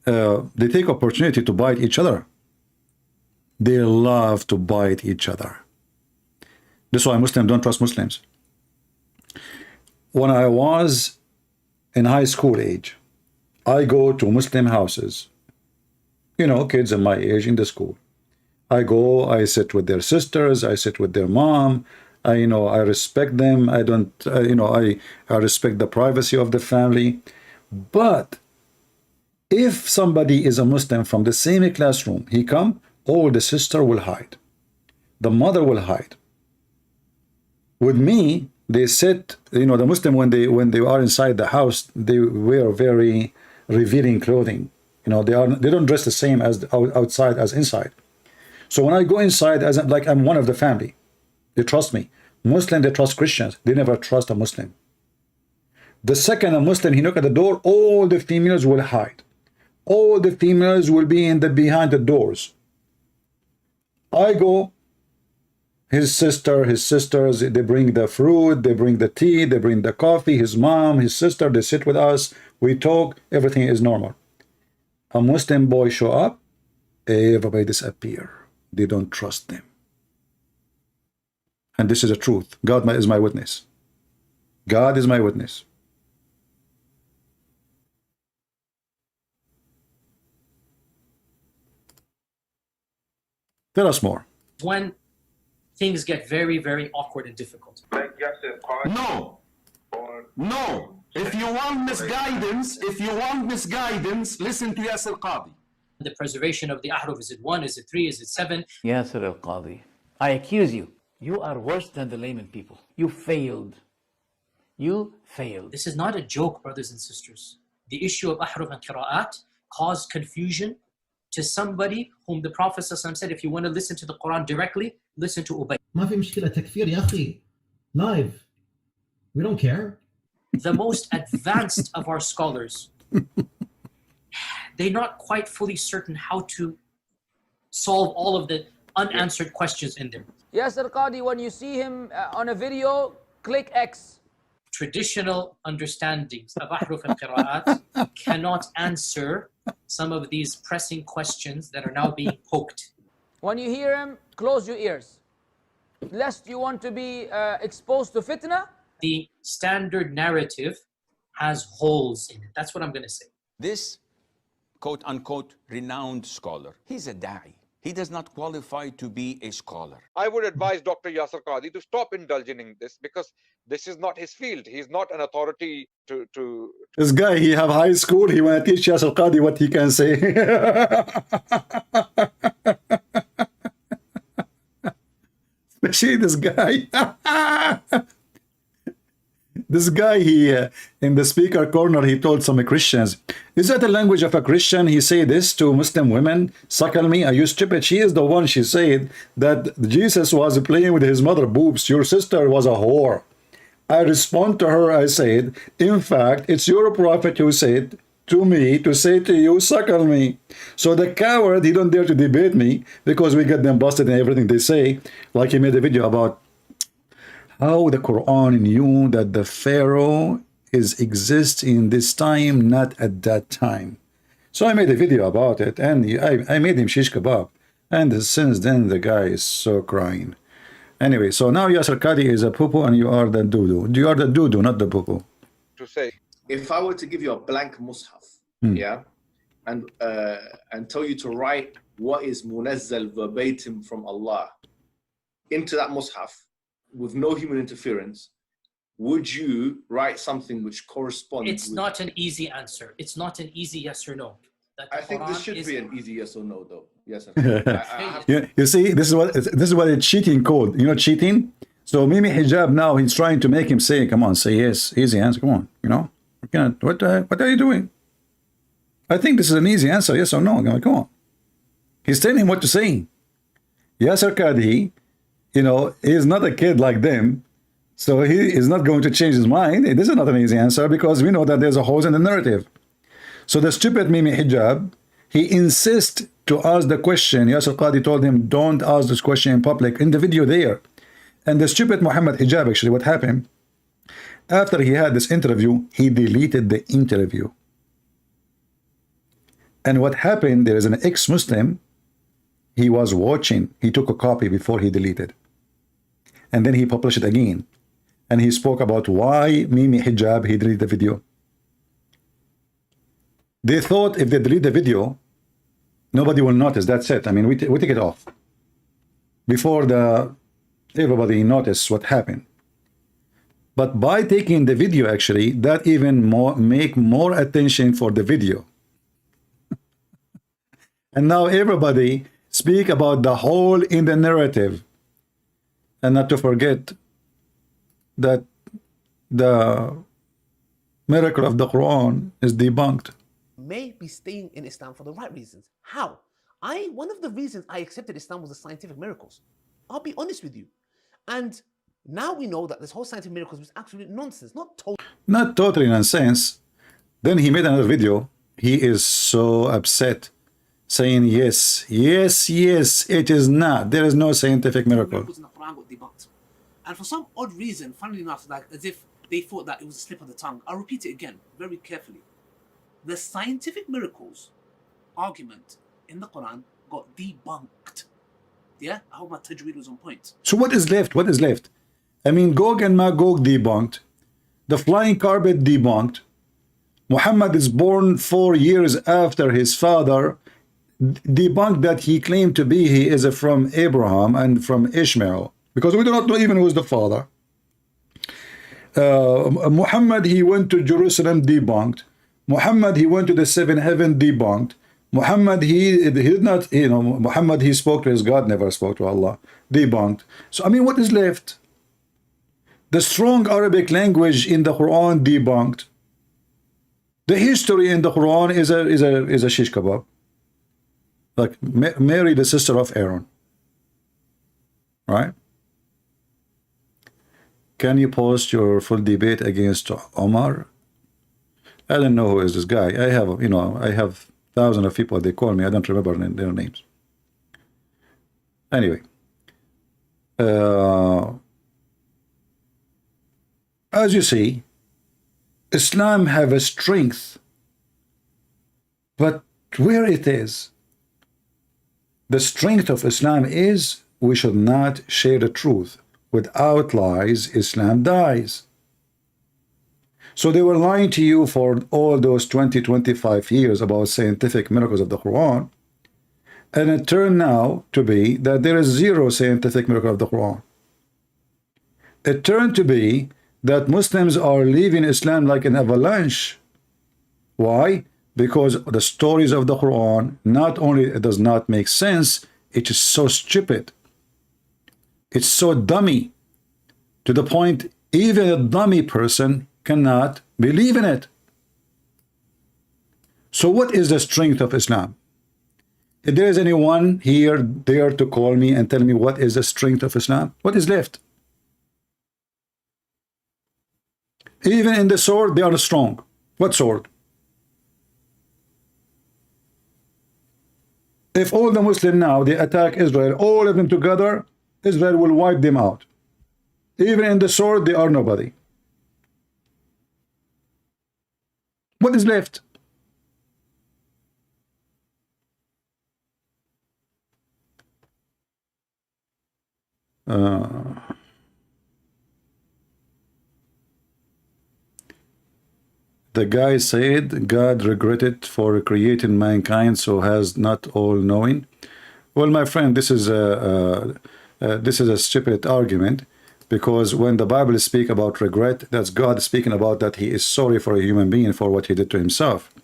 they take opportunity to bite each other. They love to bite each other. That's why Muslims don't trust Muslims. When I was in high school age, I go to Muslim houses. You know, kids in my age in the school. I go, I sit with their sisters, I sit with their mom. I respect them. I don't, I respect the privacy of the family. But if somebody is a Muslim from the same classroom, he come, all the sister will hide. The mother will hide. With me, they sit, the Muslim, when they are inside the house, they wear very revealing clothing. They don't dress the same as outside as inside. So when I go inside, as like I'm one of the family, they trust me. Muslim, they trust Christians. They never trust a Muslim. The second a Muslim, he knock at the door, all the females will hide. All the females will be behind the doors. I go, his sisters, they bring the fruit, they bring the tea, they bring the coffee, his mom, his sister, they sit with us, we talk, everything is normal. A Muslim boy show up, everybody disappear. They don't trust them. And this is the truth. God is my witness. God is my witness. Tell us more. When things get very, very awkward and difficult. No. If you want misguidance, listen to Yasir Qadhi. The preservation of the ahruf, is it 1, is it 3, is it 7? Yasir al-Qadhi, I accuse you. You are worse than the layman people. You failed. This is not a joke, brothers and sisters. The issue of ahruf and qira'at caused confusion to somebody whom the Prophet ﷺ said, if you want to listen to the Quran directly, listen to Ubay. ما في مشكلة تكفير يا أخي. Live. We don't care. The most advanced of our scholars, they're not quite fully certain how to solve all of the unanswered questions in there. Yasir Qadhi, when you see him on a video, click X. Traditional understandings of ahruf and qira'at cannot answer some of these pressing questions that are now being poked. When you hear him, close your ears. lest you want to be exposed to fitna. The standard narrative has holes in it. That's what I'm going to say. This quote-unquote renowned scholar, he's a da'i. He does not qualify to be a scholar. I would advise Dr. Yasir Qadhi to stop indulging in this, because this is not his field. He's not an authority to... This guy, he have high school, he want to teach Yasir Qadhi what he can say. Especially this guy. This guy, he in the speaker corner, he told some Christians, is that the language of a Christian? He say this to Muslim women, suckle me, are you stupid? She is the one, she said, that Jesus was playing with his mother boobs. Your sister was a whore. I respond to her, I said, in fact, it's your prophet who said to me to say to you, suckle me. So the coward, he don't dare to debate me, because we get them busted in everything they say. Like he made a video about how the Quran knew that the Pharaoh exists in this time, not at that time. So I made a video about it, and I made him shish kebab. And since then, the guy is so crying. Anyway, so now Yasir Qadhi is a poo-poo and you are the doo-doo. You are the doo-doo, not the poo-poo. To say, if I were to give you a blank mushaf, yeah, and tell you to write what is munazzal verbatim from Allah into that mushaf, with no human interference, would you write something which corresponds? It's not an easy answer. It's not an easy yes or no. I think this should be an easy yes or no, though. Yes. You see, this is what it's cheating code. You know, cheating. So Mimi Hijab now, he's trying to make him say, "Come on, say yes, easy answer. Come on, you know, you can't. What are you doing?" I think this is an easy answer, yes or no. Come on. He's telling him what to say. Yasir Qadhi, you know, he's not a kid like them, so he is not going to change his mind. This is not an easy answer, because we know that there's a hole in the narrative. So the stupid Mimi Hijab, he insists to ask the question. Yasir Qadhi told him, don't ask this question in public, in the video there. And the stupid Mohammed Hijab, actually, what happened? After he had this interview, he deleted the interview. And what happened, there is an ex-Muslim, he was watching, he took a copy before he deleted. And then he published it again. And he spoke about why Mimi Hijab, he deleted the video. They thought if they delete the video, nobody will notice. That's it. I mean, we take it off. Before everybody noticed what happened. But by taking the video, actually, that even make more attention for the video. And now everybody speak about the hole in the narrative. And not to forget that the miracle of the Quran is debunked. May be staying in Islam for the right reasons. How? One of the reasons I accepted Islam was the scientific miracles. I'll be honest with you. And now we know that this whole scientific miracles was absolute nonsense, not totally nonsense. Then he made another video. He is so upset, saying yes, it is not. There is no scientific miracle. Miracles in the Quran got debunked. And for some odd reason, funnily enough, like as if they thought that it was a slip of the tongue. I'll repeat it again, very carefully. The scientific miracles argument in the Quran got debunked. Yeah? I hope my tajweed was on point. So what is left? What is left? I mean, Gog and Magog debunked. The flying carpet debunked. Muhammad is born 4 years after his father. Debunked that he claimed to be, he is from Abraham and from Ishmael. Because we do not know even who is the father. Muhammad, he went to Jerusalem, debunked. Muhammad, he went to the seven heaven, debunked. Muhammad, he did not, you know, Muhammad, he spoke to his God, never spoke to Allah, debunked. So, I mean, what is left? The strong Arabic language in the Quran, debunked. The history in the Quran is a shish kebab. Like Mary, the sister of Aaron. Right? Can you post your full debate against Omar? I don't know who is this guy. I have thousands of people, they call me. I don't remember their names. Anyway. As you see, Islam have a strength, but where it is, the strength of Islam is we should not share the truth. Without lies, Islam dies. So they were lying to you for all those 20-25 years about scientific miracles of the Quran. And it turned now to be that there is zero scientific miracle of the Quran. It turned to be that Muslims are leaving Islam like an avalanche. Why? Because the stories of the Quran, not only it does not make sense, it is so stupid. It's so dummy, to the point even a dummy person cannot believe in it. So what is the strength of Islam? If there is anyone here dare to call me and tell me what is the strength of Islam, what is left? Even in the sword, they are strong. What sword? If all the Muslims now, they attack Israel, all of them together, Israel will wipe them out. Even in the sword, they are nobody. What is left? The guy said God regretted for creating mankind, so has not all knowing. Well, my friend, this is a stupid argument, because when the Bible speaks about regret, that's God speaking about that he is sorry for a human being for what he did to himself.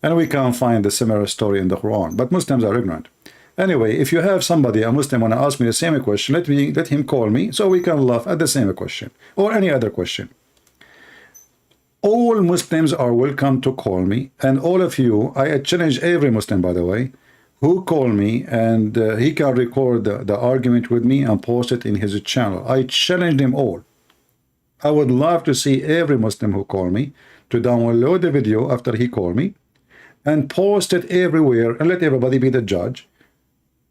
And we can't find a similar story in the Quran, but Muslims are ignorant. Anyway, if you have somebody, a Muslim, want to ask me the same question, let him call me so we can laugh at the same question or any other question. All Muslims are welcome to call me, and all of you, I challenge every Muslim, by the way, who call me, and he can record the argument with me and post it in his channel. I challenge them all. I would love to see every Muslim who call me to download the video after he called me and post it everywhere and let everybody be the judge.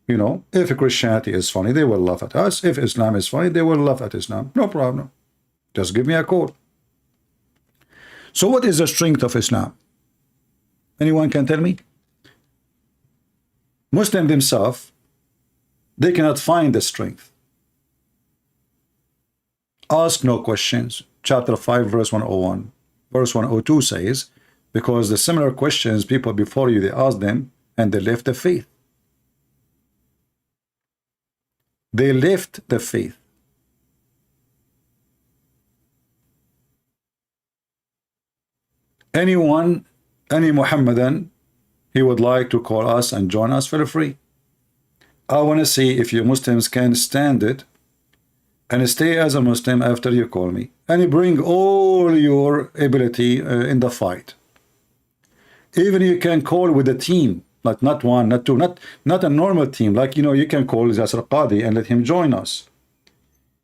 You know, if Christianity is funny, they will laugh at us. If Islam is funny, they will laugh at Islam. No problem. Just give me a call. So what is the strength of Islam? Anyone can tell me? Muslims themselves, they cannot find the strength. Ask no questions. Chapter 5, verse 101. Verse 102 says, because the similar questions people before you, they asked them, and they left the faith. They left the faith. Anyone, any Mohammedan, he would like to call us and join us, feel free. I want to see if you Muslims can stand it and stay as a Muslim after you call me, and bring all your ability in the fight. Even you can call with a team, like not one, not two, not a normal team, like, you know, you can call Zakir Qadhi and let him join us.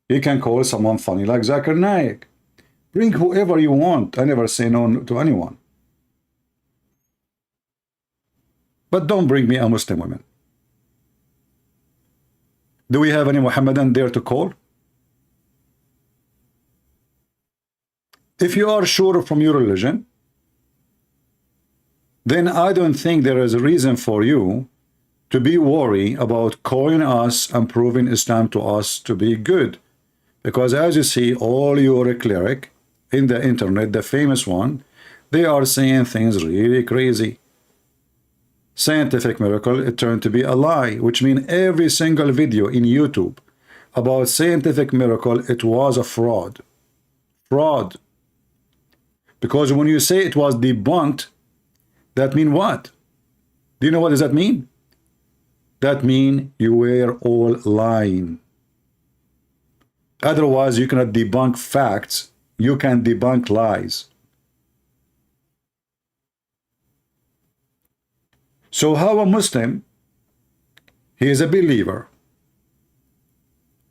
You can call someone funny like Zakir Naik. Bring whoever you want. I never say no to anyone. But don't bring me a Muslim woman. Do we have any Mohammedan there to call? If you are sure from your religion, then I don't think there is a reason for you to be worried about calling us and proving Islam to us to be good. Because as you see, all your cleric in the internet, the famous one, they are saying things really crazy. Scientific miracle, it turned to be a lie, which means every single video in YouTube about scientific miracle, it was a fraud. Fraud. Because when you say it was debunked, that mean what? Do you know what does that mean? That mean you were all lying. Otherwise, you cannot debunk facts. You can debunk lies. So how a Muslim, he is a believer,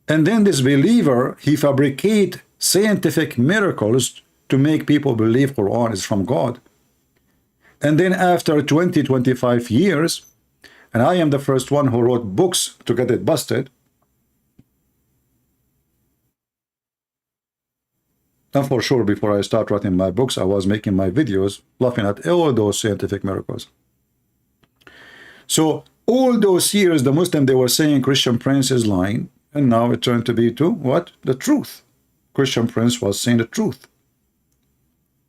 and then this believer, he fabricate scientific miracles to make people believe Quran is from God. And then after 20-25 years, and I am the first one who wrote books to get it busted, and for sure before I start writing my books, I was making my videos laughing at all those scientific miracles. So All those years, the Muslim, they were saying Christian Prince is lying, and now it turned to be to what? The truth. Christian Prince was saying the truth.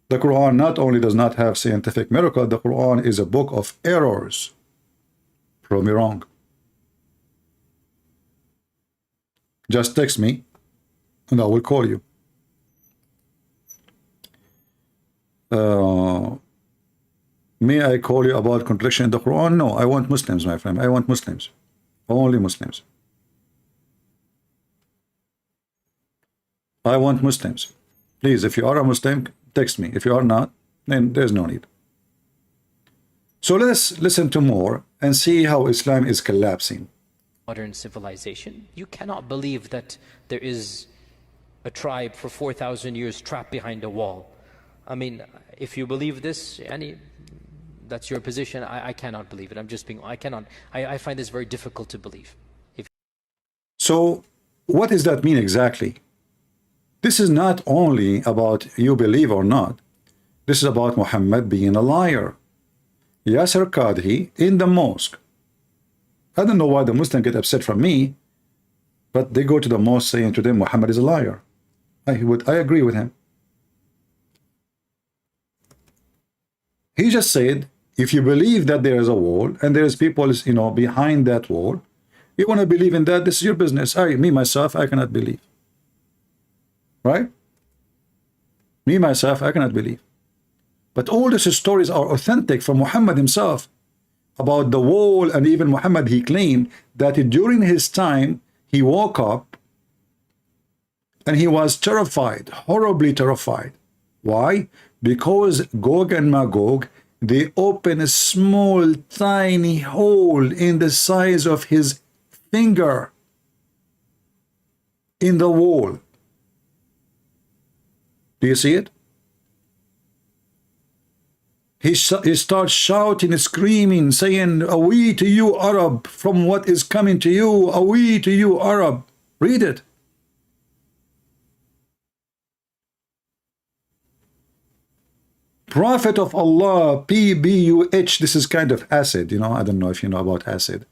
The Quran not only does not have scientific miracle, the Quran is a book of errors. Prove me wrong. Just text me, and I will call you. May I call you about contradiction in the Quran? No, I want Muslims, my friend. I want Muslims. Only Muslims. I want Muslims. Please, if you are a Muslim, text me. If you are not, then there's no need. So let's listen to more and see how Islam is collapsing. Modern civilization, you cannot believe that there is a tribe for 4,000 years trapped behind a wall. I mean, if you believe this, that's your position. I cannot believe it. I'm just being, I find this very difficult to believe. So what does that mean exactly? This is not only about you believe or not. This is about Muhammad being a liar. Yasser Qadhi in the mosque. I don't know why the Muslims get upset from me, but they go to the mosque saying to them Muhammad is a liar. I agree with him. He just said, if you believe that there is a wall and there is people, behind that wall, you want to believe in that, this is your business. Me, myself, I cannot believe. Right? Me, myself, I cannot believe. But all these stories are authentic from Muhammad himself about the wall, and even Muhammad, he claimed that during his time, he woke up and he was terrified, horribly terrified. Why? Because Gog and Magog, they open a small, tiny hole in the size of his finger in the wall. Do you see it? He starts shouting, screaming, saying, "Away to you, Arab, from what is coming to you. Away to you, Arab." Read it. Prophet of Allah, PBUH, this is kind of acid, I don't know if you know about acid.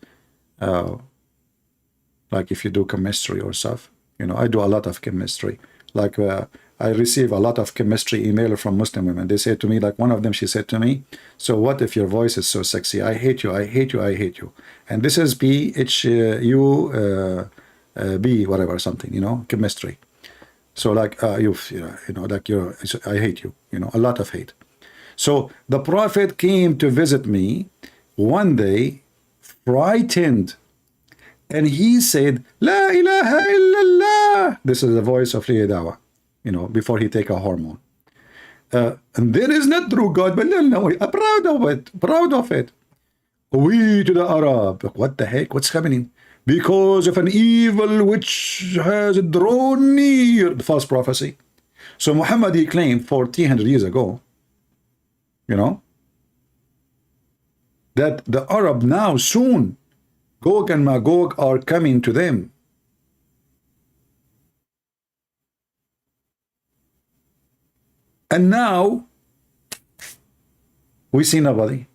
Like if you do chemistry or stuff, I do a lot of chemistry. Like I receive a lot of chemistry email from Muslim women. They say to me, like one of them, she said to me, "So what if your voice is so sexy? I hate you, I hate you, I hate you." And this is PHU B whatever something, chemistry. So like like I hate you, a lot of hate. So the Prophet came to visit me one day, frightened, and he said, "La ilaha illallah." This is the voice of Dawah, before he take a hormone. And there is not true God, but no, I'm proud of it. We to the Arab. What the heck? What's happening? Because of an evil which has drawn near, the false prophecy. So Muhammad, he claimed 1400 years ago, that the Arab now soon, Gog and Magog are coming to them. And now we see nobody.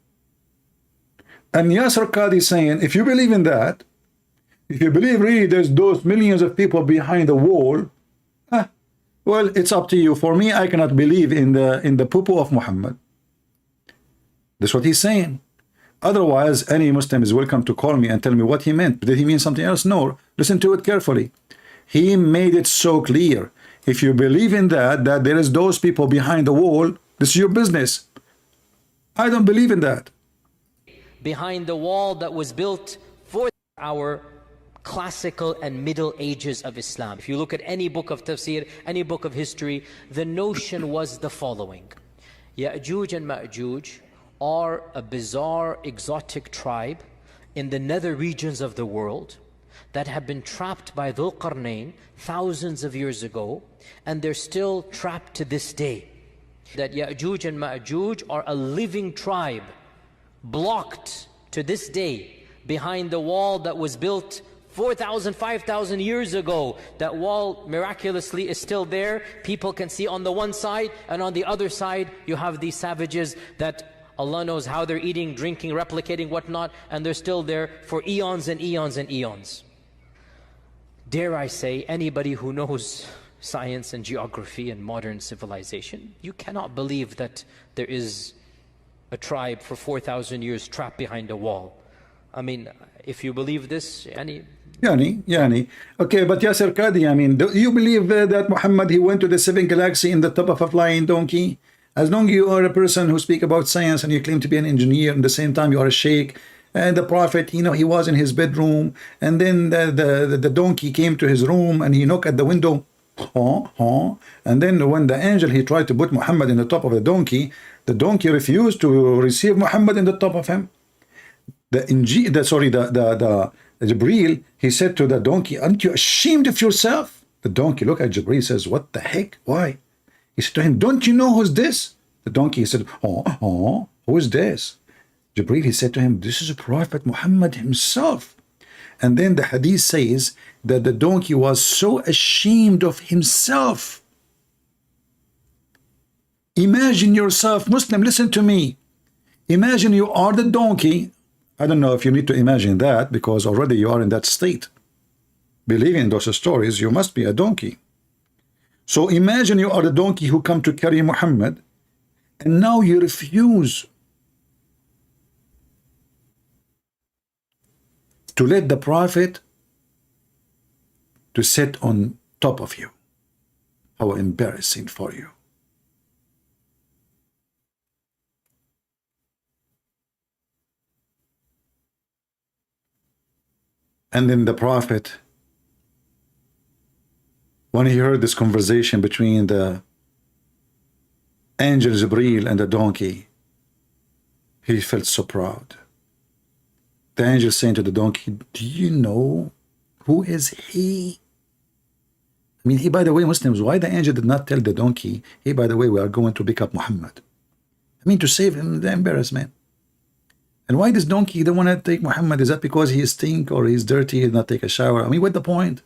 And Yasser Qadhi saying, if you believe in that, if you believe really there's those millions of people behind the wall, well, it's up to you. For me, I cannot believe in the poo-poo of Muhammad. That's what he's saying. Otherwise, any Muslim is welcome to call me and tell me what he meant. Did he mean something else? No. Listen to it carefully. He made it so clear. If you believe in that there is those people behind the wall, this is your business. I don't believe in that. Behind the wall that was built for our classical and middle ages of Islam. If you look at any book of tafsir, any book of history, the notion was the following. Ya'juj and Ma'juj are a bizarre, exotic tribe in the nether regions of the world that have been trapped by Dhul Qarnayn thousands of years ago, and they're still trapped to this day. That Ya'juj and Ma'juj are a living tribe, blocked to this day behind the wall that was built 4,000, 5,000 years ago. That wall miraculously is still there. People can see on the one side, and on the other side you have these savages that Allah knows how they're eating, drinking, replicating, whatnot, and they're still there for eons and eons and eons. Dare I say, anybody who knows science and geography and modern civilization, you cannot believe that there is a tribe for 4,000 years trapped behind a wall. I mean, if you believe this, Yani. Okay, but Yasser Qadhi, I mean, do you believe that Muhammad, he went to the seventh galaxy in the top of a flying donkey? As long as you are a person who speak about science and you claim to be an engineer, at the same time you are a sheikh, and the Prophet, you know, he was in his bedroom, and then the donkey came to his room, and he knocked at the window, and then when the angel, he tried to put Muhammad in the top of the donkey refused to receive Muhammad in the top of him. The Jibreel, he said to the donkey, aren't you ashamed of yourself? The donkey looked at Jibreel, says, what the heck? Why? He said to him, don't you know who's this? The donkey, he said, who is this? Jibreel, he said to him, this is Prophet Muhammad himself. And then the hadith says that the donkey was so ashamed of himself. Imagine yourself, Muslim, listen to me. Imagine you are the donkey. I don't know if you need to imagine that, because already you are in that state. Believing in those stories, you must be a donkey. So imagine you are the donkey who come to carry Muhammad, and now you refuse to let the Prophet to sit on top of you. How embarrassing for you. And then the Prophet, when he heard this conversation between the angel Jibreel and the donkey, he felt so proud. The angel saying to the donkey, do you know who is he? I mean, by the way, Muslims, why the angel did not tell the donkey, hey, by the way, we are going to pick up Muhammad? I mean, to save him the embarrassment. And why this donkey don't want to take Muhammad? Is that because he stink or he's dirty, he did not take a shower? I mean, what's the point?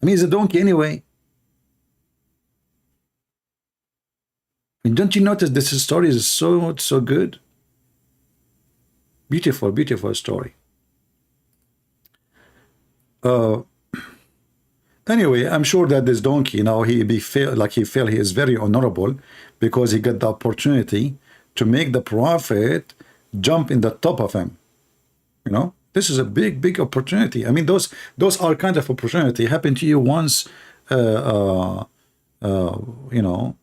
I mean, he's a donkey anyway. I mean, don't you notice this story is so good? Beautiful, beautiful story. Anyway, I'm sure that this donkey now he feel he is very honorable because he got the opportunity to make the Prophet jump in the top of him. You know, this is a big opportunity. I mean, those are kind of opportunity happen to you once, you know,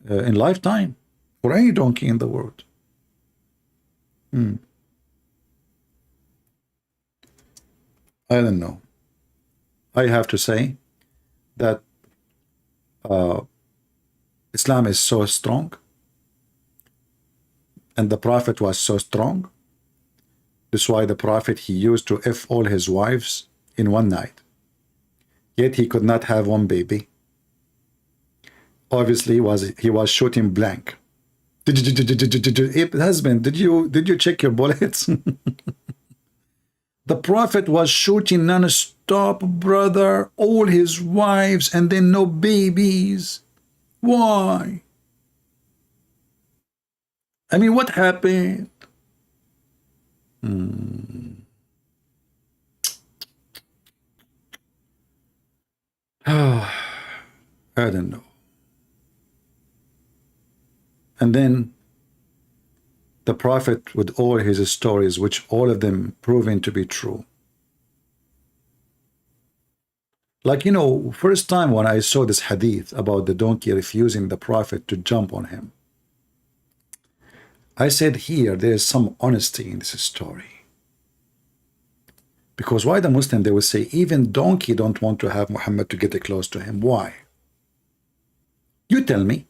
in lifetime for any donkey in the world. I don't know. I have to say that Islam is so strong, and the Prophet was so strong. That's why the Prophet, he used to F all his wives in one night. Yet he could not have one baby. Obviously, he was shooting blank. Husband, did you check your bullets? The Prophet was shooting non-stop, brother, all his wives, and then no babies. Why? I mean, what happened? I don't know. And then the Prophet with all his stories, which all of them proven to be true. Like, you know, first time when I saw this hadith about the donkey refusing the Prophet to jump on him, I said here, there's some honesty in this story. Because why the Muslim, they will say, even donkey don't want to have Muhammad to get close to him. Why? You tell me.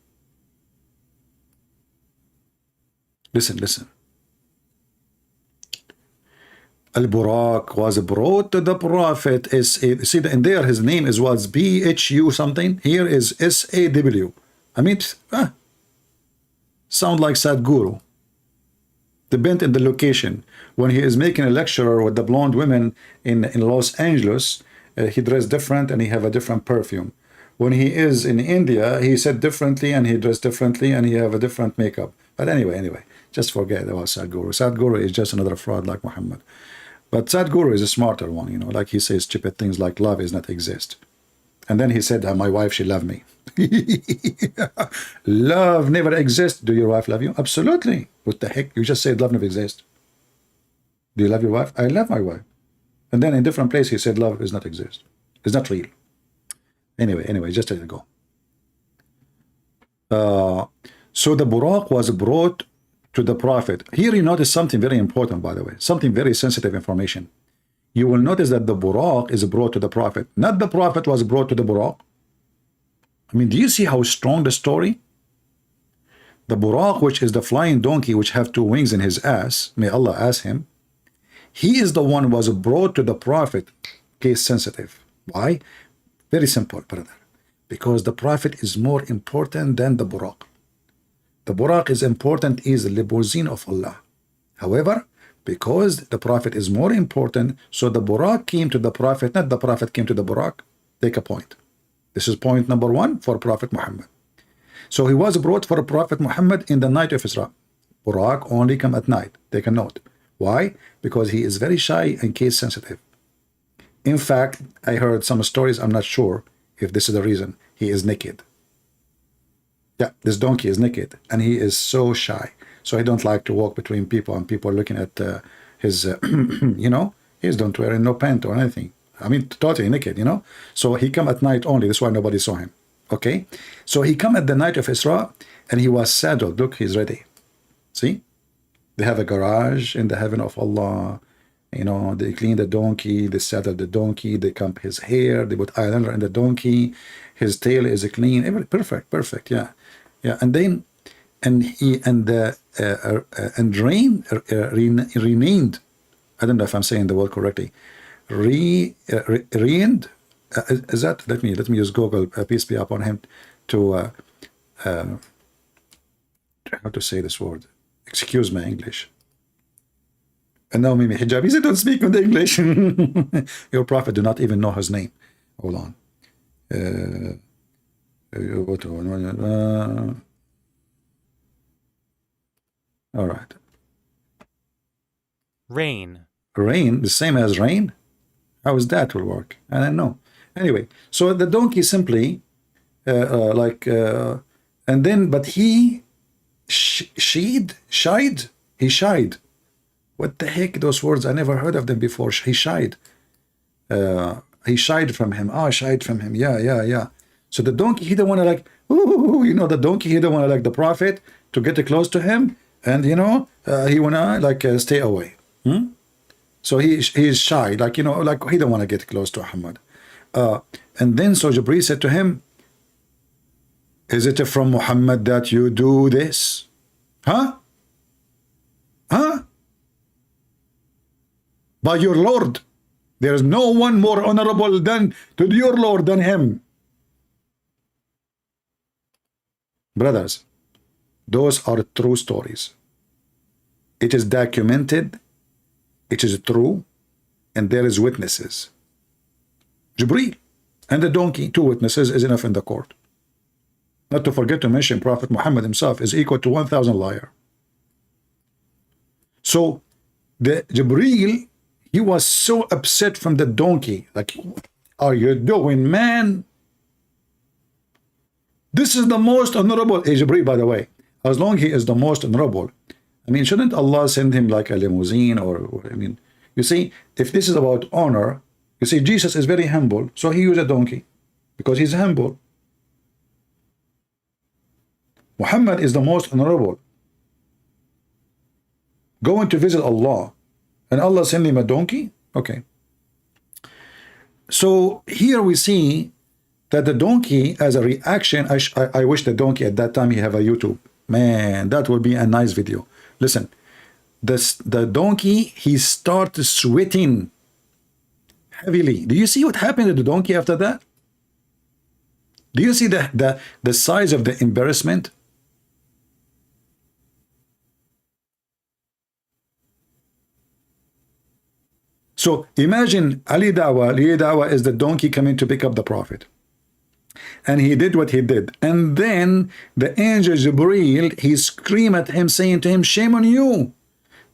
Listen. Al-Buraq was brought to the Prophet. See, in there his name was B-H-U something. Here is S-A-W. I mean, sound like Sadhguru. Depend on the location. When he is making a lecture with the blonde women in Los Angeles, he dressed different and he have a different perfume. When he is in India, he said differently and he dressed differently and he have a different makeup. But anyway, just forget about Sadhguru. Sadhguru is just another fraud like Muhammad. But Sadhguru is a smarter one, you know, like he says stupid things like love is not exist. And then he said, my wife, she loved me. Love never exists. Do your wife love you? Absolutely. What the heck? You just said love never exists. Do you love your wife? I love my wife. And then in different place he said love does not exist. It's not real. Anyway, just let it go. So the Buraq was brought to the Prophet. Here you notice something very important, by the way. Something very sensitive information. You will notice that the Buraq is brought to the Prophet. Not the Prophet was brought to the Buraq. I mean, do you see how strong the story? The Buraq, which is the flying donkey which have two wings in his ass, may Allah ask him, he is the one who was brought to the Prophet, case sensitive. Why? Very simple, brother. Because the Prophet is more important than the Buraq. The Buraq is important, is the limousine of Allah. However, because the Prophet is more important, so the Buraq came to the Prophet, not the Prophet came to the Buraq. Take a point. This is point number one for Prophet Muhammad. So he was brought for Prophet Muhammad in the night of Isra. Buraq only come at night. Take a note. Why? Because he is very shy and case sensitive. In fact, I heard some stories, I'm not sure if this is the reason. He is naked. Yeah, this donkey is naked and he is so shy. So he don't like to walk between people and people looking at his, you know, he's don't wearing no pant or anything. I mean, totally naked, you know. So he come at night only. That's why nobody saw him. Okay. So he come at the night of Isra and he was saddled. Look, he's ready. See? They have a garage in the heaven of Allah. You know, they clean the donkey, they saddle the donkey, they comb his hair, they put eyeliner in the donkey, his tail is clean, everything perfect, yeah. And then, renamed, I don't know if I'm saying the word correctly, renamed, is that, let me use Google, peace be upon him, to, how to say this word, excuse my English. And now maybe Hijab, he said, don't speak with English. Your Prophet do not even know his name. Hold on. All right. Rain. Rain, the same as rain? How is that will work? I don't know. Anyway, so the donkey simply, and then, but he shied. He shied. What the heck, those words, I never heard of them before. He shied. He shied from him. Shied from him. Yeah. So the donkey, he don't want to like, ooh, you know, the donkey, he don't want to like the Prophet to get close to him. And, you know, he want to like stay away. So he is shy, like, you know, like he don't want to get close to Muhammad. And then so Jibreel said to him, is it from Muhammad that you do this? Huh? By your Lord, there is no one more honorable than to your Lord than him. Brothers, those are true stories. It is documented, it is true, and there is witnesses. Jibreel and the donkey, two witnesses is enough in the court. Not to forget to mention Prophet Muhammad himself is equal to 1,000 liars. So the Jibreel, he was so upset from the donkey. Like, what are you doing, man? This is the most honorable. Jibreel, by the way, as long he is the most honorable, I mean, shouldn't Allah send him like a limousine or I mean, you see, if this is about honor, you see, Jesus is very humble, so he used a donkey because he's humble. Muhammad is the most honorable. Going to visit Allah, and Allah send him a donkey? Okay. So here we see that the donkey, as a reaction, I wish the donkey at that time he have a YouTube. Man, that would be a nice video. Listen, the donkey, he started sweating heavily. Do you see what happened to the donkey after that? Do you see the size of the embarrassment? So imagine Ali Dawah is the donkey coming to pick up the Prophet. And he did what he did. And then the angel Jibreel, he screamed at him, saying to him, shame on you.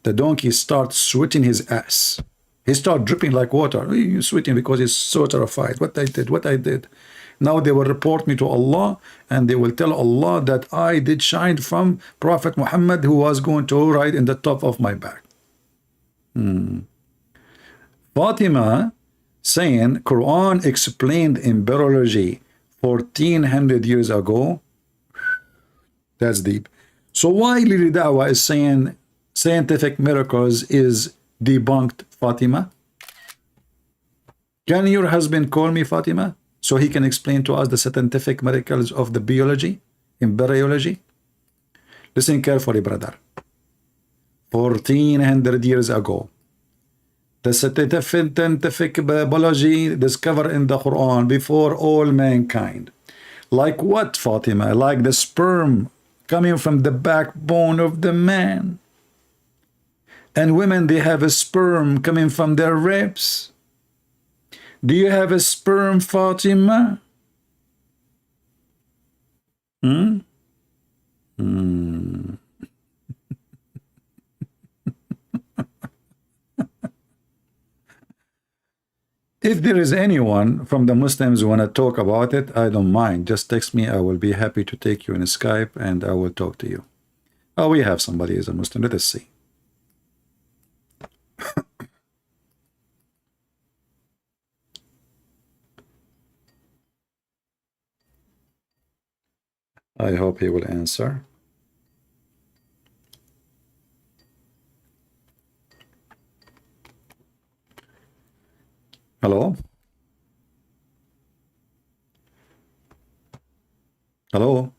The donkey starts sweating his ass. He started dripping like water. He's sweating because he's so terrified. What I did, what I did. Now they will report me to Allah, and they will tell Allah that I did shine from Prophet Muhammad, who was going to ride in the top of my back. Fatima saying Quran explained embryology 1400 years ago. That's deep. So why Lili Dawah is saying scientific miracles is debunked, Fatima? Can your husband call me Fatima so he can explain to us the scientific miracles of the biology, embryology? Listen carefully, brother. 1400 years ago, the scientific biology discovered in the Quran before all mankind. Like what, Fatima? Like the sperm coming from the backbone of the man. And women, they have a sperm coming from their ribs. Do you have a sperm, Fatima? If there is anyone from the Muslims who want to talk about it, I don't mind. Just text me. I will be happy to take you in Skype and I will talk to you. Oh, we have somebody as a Muslim. Let us see. I hope he will answer. Hello? Hello?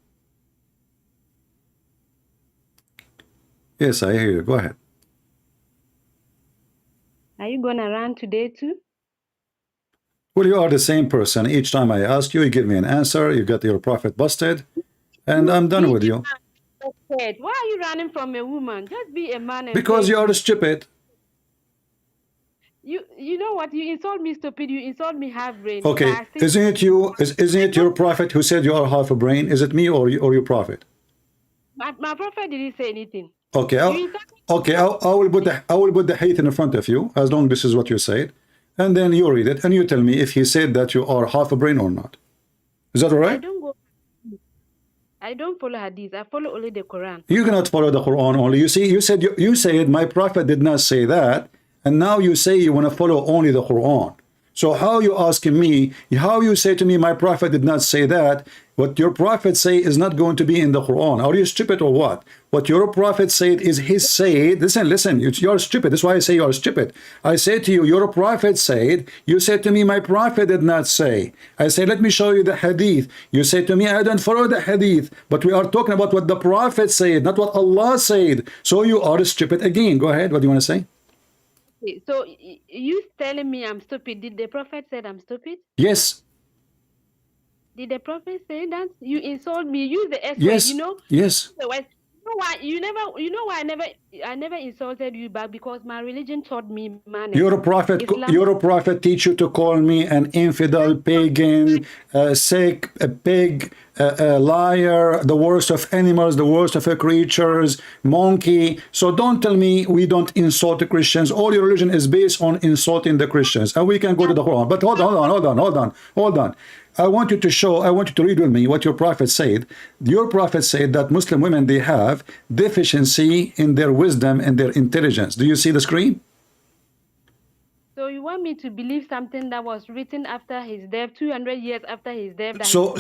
Yes, I hear you. Go ahead. Are you going to run today too? Well, you are the same person. Each time I ask you, you give me an answer. You get your prophet busted, and I'm done with you. Why are you running from a woman? Just be a man. And because you are stupid. You know what? You insult me stupid. You insult me half brain. Okay, isn't it you? Isn't it your prophet who said you are half a brain? Is it me or your prophet? My prophet didn't say anything. Okay, I will put the hadith in front of you, as long as this is what you said, and then you read it and you tell me if he said that you are half a brain or not. Is that all right? I don't follow hadith. I follow only the Quran. You cannot follow the Quran only. You see, you said my prophet did not say that, and now you say you want to follow only the Quran. So how you asking me, how you say to me my prophet did not say that, what your prophet say is not going to be in the Quran? Are you stupid or what? What your prophet said is his said. Listen, you're stupid. That's why I say you are stupid. I say to you, your prophet said. You said to me, my prophet did not say. I say, let me show you the hadith. You say to me, I don't follow the hadith. But we are talking about what the prophet said, not what Allah said. So you are stupid again. Go ahead. What do you want to say? Okay, so you telling me I'm stupid. Did the prophet said I'm stupid? Yes. Did the prophet say that? You insult me. Use the S word, Yes. you know? Yes. You know why I never insulted you back? Because my religion taught me manners. Your prophet teach you to call me an infidel, pagan, sick, a pig, a liar, the worst of animals, the worst of creatures, monkey. So don't tell me we don't insult the Christians. All your religion is based on insulting the Christians, and we can go to the Quran. But hold on. I want you to read with me what your prophet said. Your prophet said that Muslim women, they have deficiency in their wisdom and their intelligence. Do you see the screen? So you want me to believe something that was written after his death, 200 years after his death? So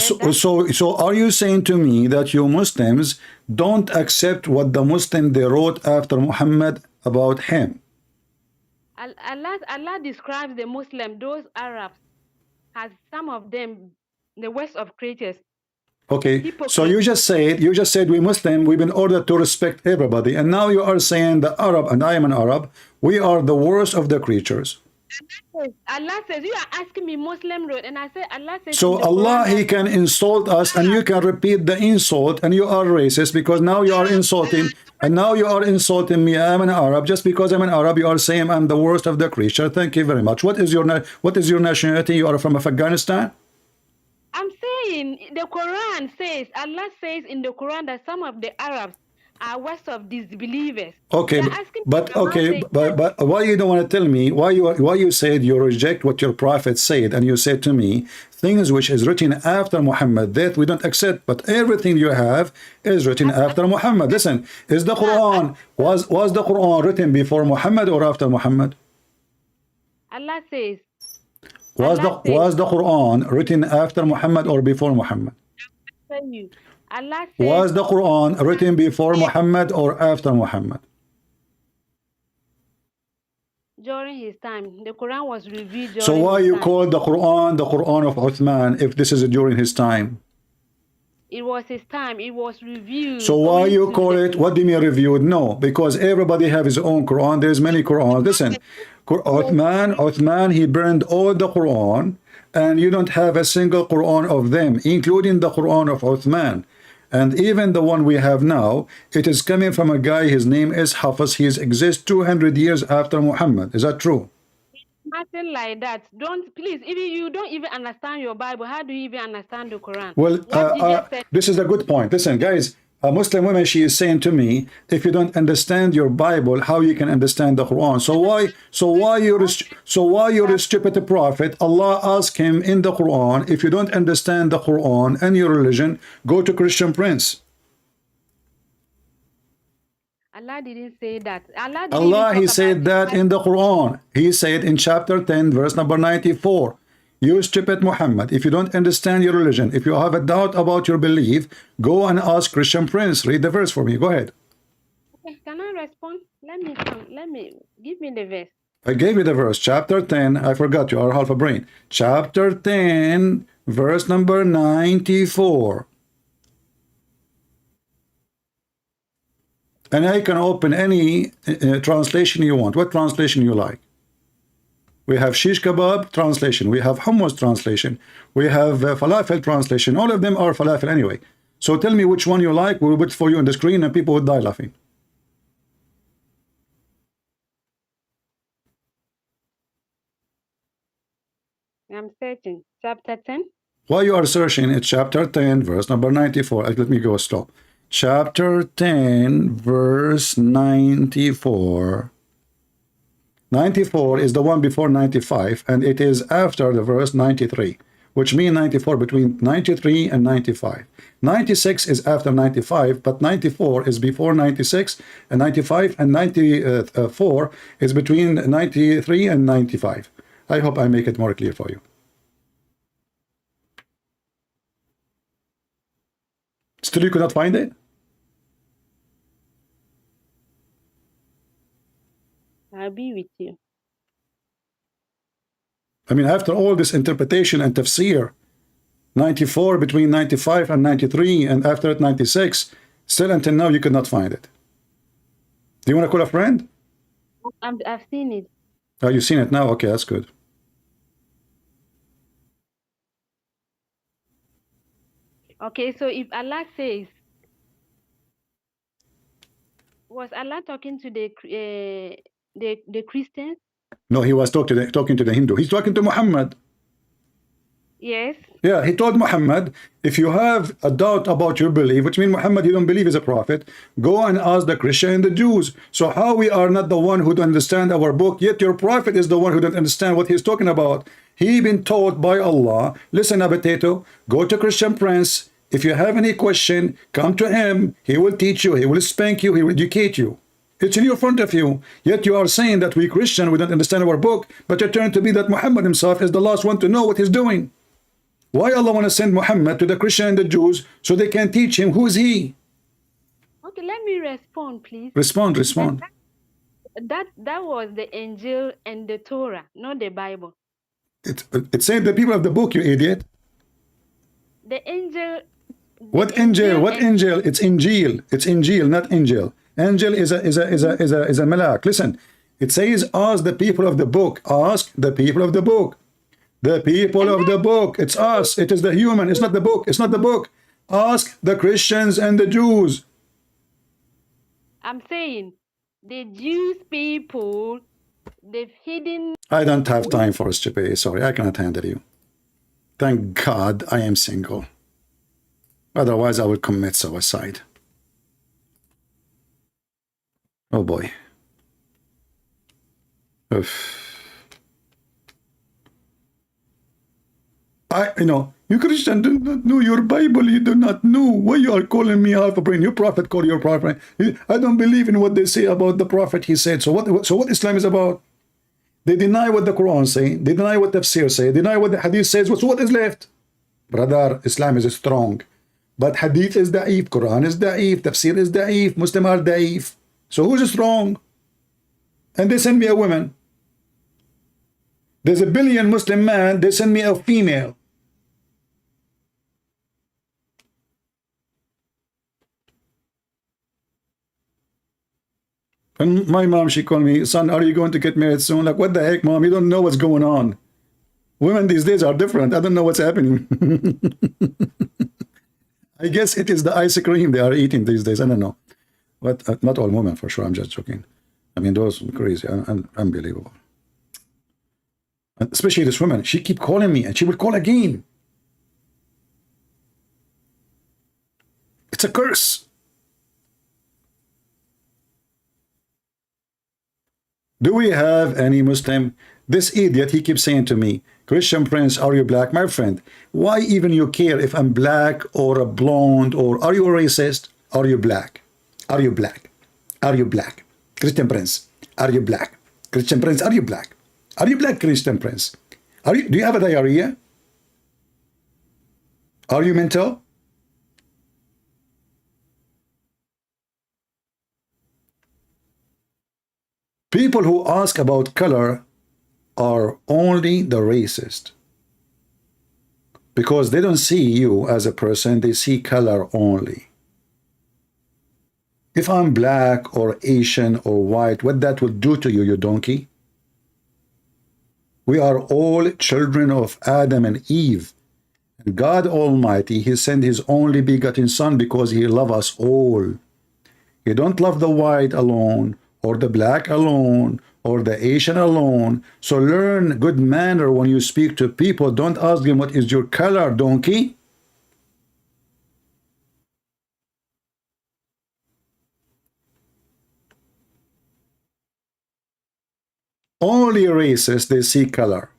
are you saying to me that you Muslims don't accept what the Muslim they wrote after Muhammad about him? Allah describes the Muslim, those Arabs, as some of them the worst of creatures. Okay, so you just said we Muslim, we've been ordered to respect everybody, and now you are saying the Arab, and I am an Arab, we are the worst of the creatures. Allah says, you are asking me Muslim road, and I say Allah says. So Allah, he can insult us, and you can repeat the insult, and you are racist because now you are insulting, and now you are insulting me. I'm an Arab. Just because I'm an Arab, you are saying I'm the worst of the creature. Thank you very much. What is your nationality? You are from Afghanistan? I'm saying the Quran says, Allah says in the Quran that some of the Arabs are worse of disbelievers. Okay, They're asking but Allah okay, saying, but why you don't want to tell me why you said you reject what your prophet said, and you said to me things which is written after Muhammad that we don't accept, but everything you have is written after Muhammad. Listen, is the Quran was the Quran written before Muhammad or after Muhammad? Allah says, Was the Quran written after Muhammad or before Muhammad? Allah says, Was the Quran written before Muhammad or after Muhammad? during his time, the Quran was revealed during So why his you time. call the Quran of Uthman if this is during his time? It was his time. It was reviewed. So why you call it, what do you mean reviewed? No, because everybody have his own Quran. There's many Qurans. Listen, Uthman, he burned all the Quran, and you don't have a single Quran of them, including the Quran of Uthman. And even the one we have now, it is coming from a guy, his name is Hafiz. He exists 200 years after Muhammad. Is that true? Nothing like that. Don't, please, if you don't even understand your Bible, how do you even understand the Quran? Well, What you just said, this is a good point. Listen, guys, a Muslim woman, she is saying to me, if you don't understand your Bible, how you can understand the Quran? So why you're a stupid prophet? Allah asked him in the Quran, if you don't understand the Quran and your religion, go to Christian Prince. Allah didn't say that. He said that in the Quran. He said in chapter 10, verse number 94, you stupid Muhammad, if you don't understand your religion, if you have a doubt about your belief, go and ask Christian Prince. Read the verse for me. Go ahead. Okay, can I respond? Let me give me the verse. I gave you the verse, chapter 10. I forgot, you are half a brain. Chapter 10, verse number 94. And I can open any translation you want. What translation you like? We have shish kebab translation. We have hummus translation. We have falafel translation. All of them are falafel anyway. So tell me which one you like. We'll put it for you on the screen and people would die laughing. I'm searching. Chapter 10. While you are searching, it's chapter 10, verse number 94. Let me go stop. Chapter 10, verse 94. 94 is the one before 95, and it is after the verse 93, which means 94 between 93 and 95. 96 is after 95, but 94 is before 96, and 95 and 94 is between 93 and 95. I hope I make it more clear for you. Still you could not find it? I'll be with you. I mean, after all this interpretation and tafsir, 94 between 95 and 93, and after it 96, still until now you could not find it. Do you want to call a friend? I've seen it. Oh, you've seen it now? Okay, that's good. Okay, so if Allah says, was Allah talking to the Christians? No, he was talking to the Hindu. He's talking to Muhammad. Yes. Yeah, he told Muhammad, if you have a doubt about your belief, which means Muhammad, you don't believe is a prophet, go and ask the Christian and the Jews. So how we are not the one who don't understand our book, yet your prophet is the one who don't understand what he's talking about. He been taught by Allah, listen, Abatato, go to Christian Prince. If you have any question, come to him. He will teach you. He will spank you. He will educate you. It's in your front of you. Yet you are saying that we Christian, we don't understand our book, but you turn to be that Muhammad himself is the last one to know what he's doing. Why Allah want to send Muhammad to the Christian and the Jews so they can teach him who is he? Okay, let me respond, please. Respond. That was the angel and the Torah, not the Bible. It said the people of the book, you idiot. The angel. What angel? What angel? It's Injil. It's Injil, not angel. Angel is a malak. Listen, it says ask the people of the book. Ask the people of the book. The people of the book. It's us. It is the human. It's not the book. It's not the book. Ask the Christians and the Jews. I'm saying the Jews people, they've hidden. I don't have time for stupidity. Sorry, I cannot handle you. Thank God I am single. Otherwise, I would commit suicide. Oh boy. Oof. You Christian do not know your Bible. You do not know why you are calling me half a brain. Your prophet called your prophet. I don't believe in what they say about the prophet. He said. So what Islam is about? They deny what the Quran say. They deny what the Tafsir say. They deny what the Hadith says. So what is left? Brother, Islam is strong. But Hadith is da'if. Quran is da'if. Tafsir is da'if. Muslim are da'if. So who's strong? And they send me a woman. There's a billion Muslim man. They send me a female. And my mom, she called me, son, are you going to get married soon? Like, what the heck, mom? You don't know what's going on. Women these days are different. I don't know what's happening. I guess it is the ice cream they are eating these days. I don't know. But not all women, for sure. I'm just joking. I mean, those crazy, unbelievable. And especially this woman, she keep calling me, and she will call again. It's a curse. Do we have any Muslim? This idiot, he keeps saying to me, Christian Prince, are you black? My friend, why even you care if I'm black or a blonde, or are you a racist? Are you black? Are you black? Are you black? Christian Prince, are you black? Christian Prince, are you black? Are you black, Christian Prince? Do you have a diarrhea? Are you mental? People who ask about color are only the racist, because they don't see you as a person, they see color only. If I'm black or Asian or white, what that will do to you, you donkey? We are all children of Adam and Eve. And God Almighty, He sent His only begotten Son because He loves us all. He don't love the white alone, or the black alone, or the Asian alone. So learn good manner when you speak to people. Don't ask them what is your color, donkey. Only racist, they see color.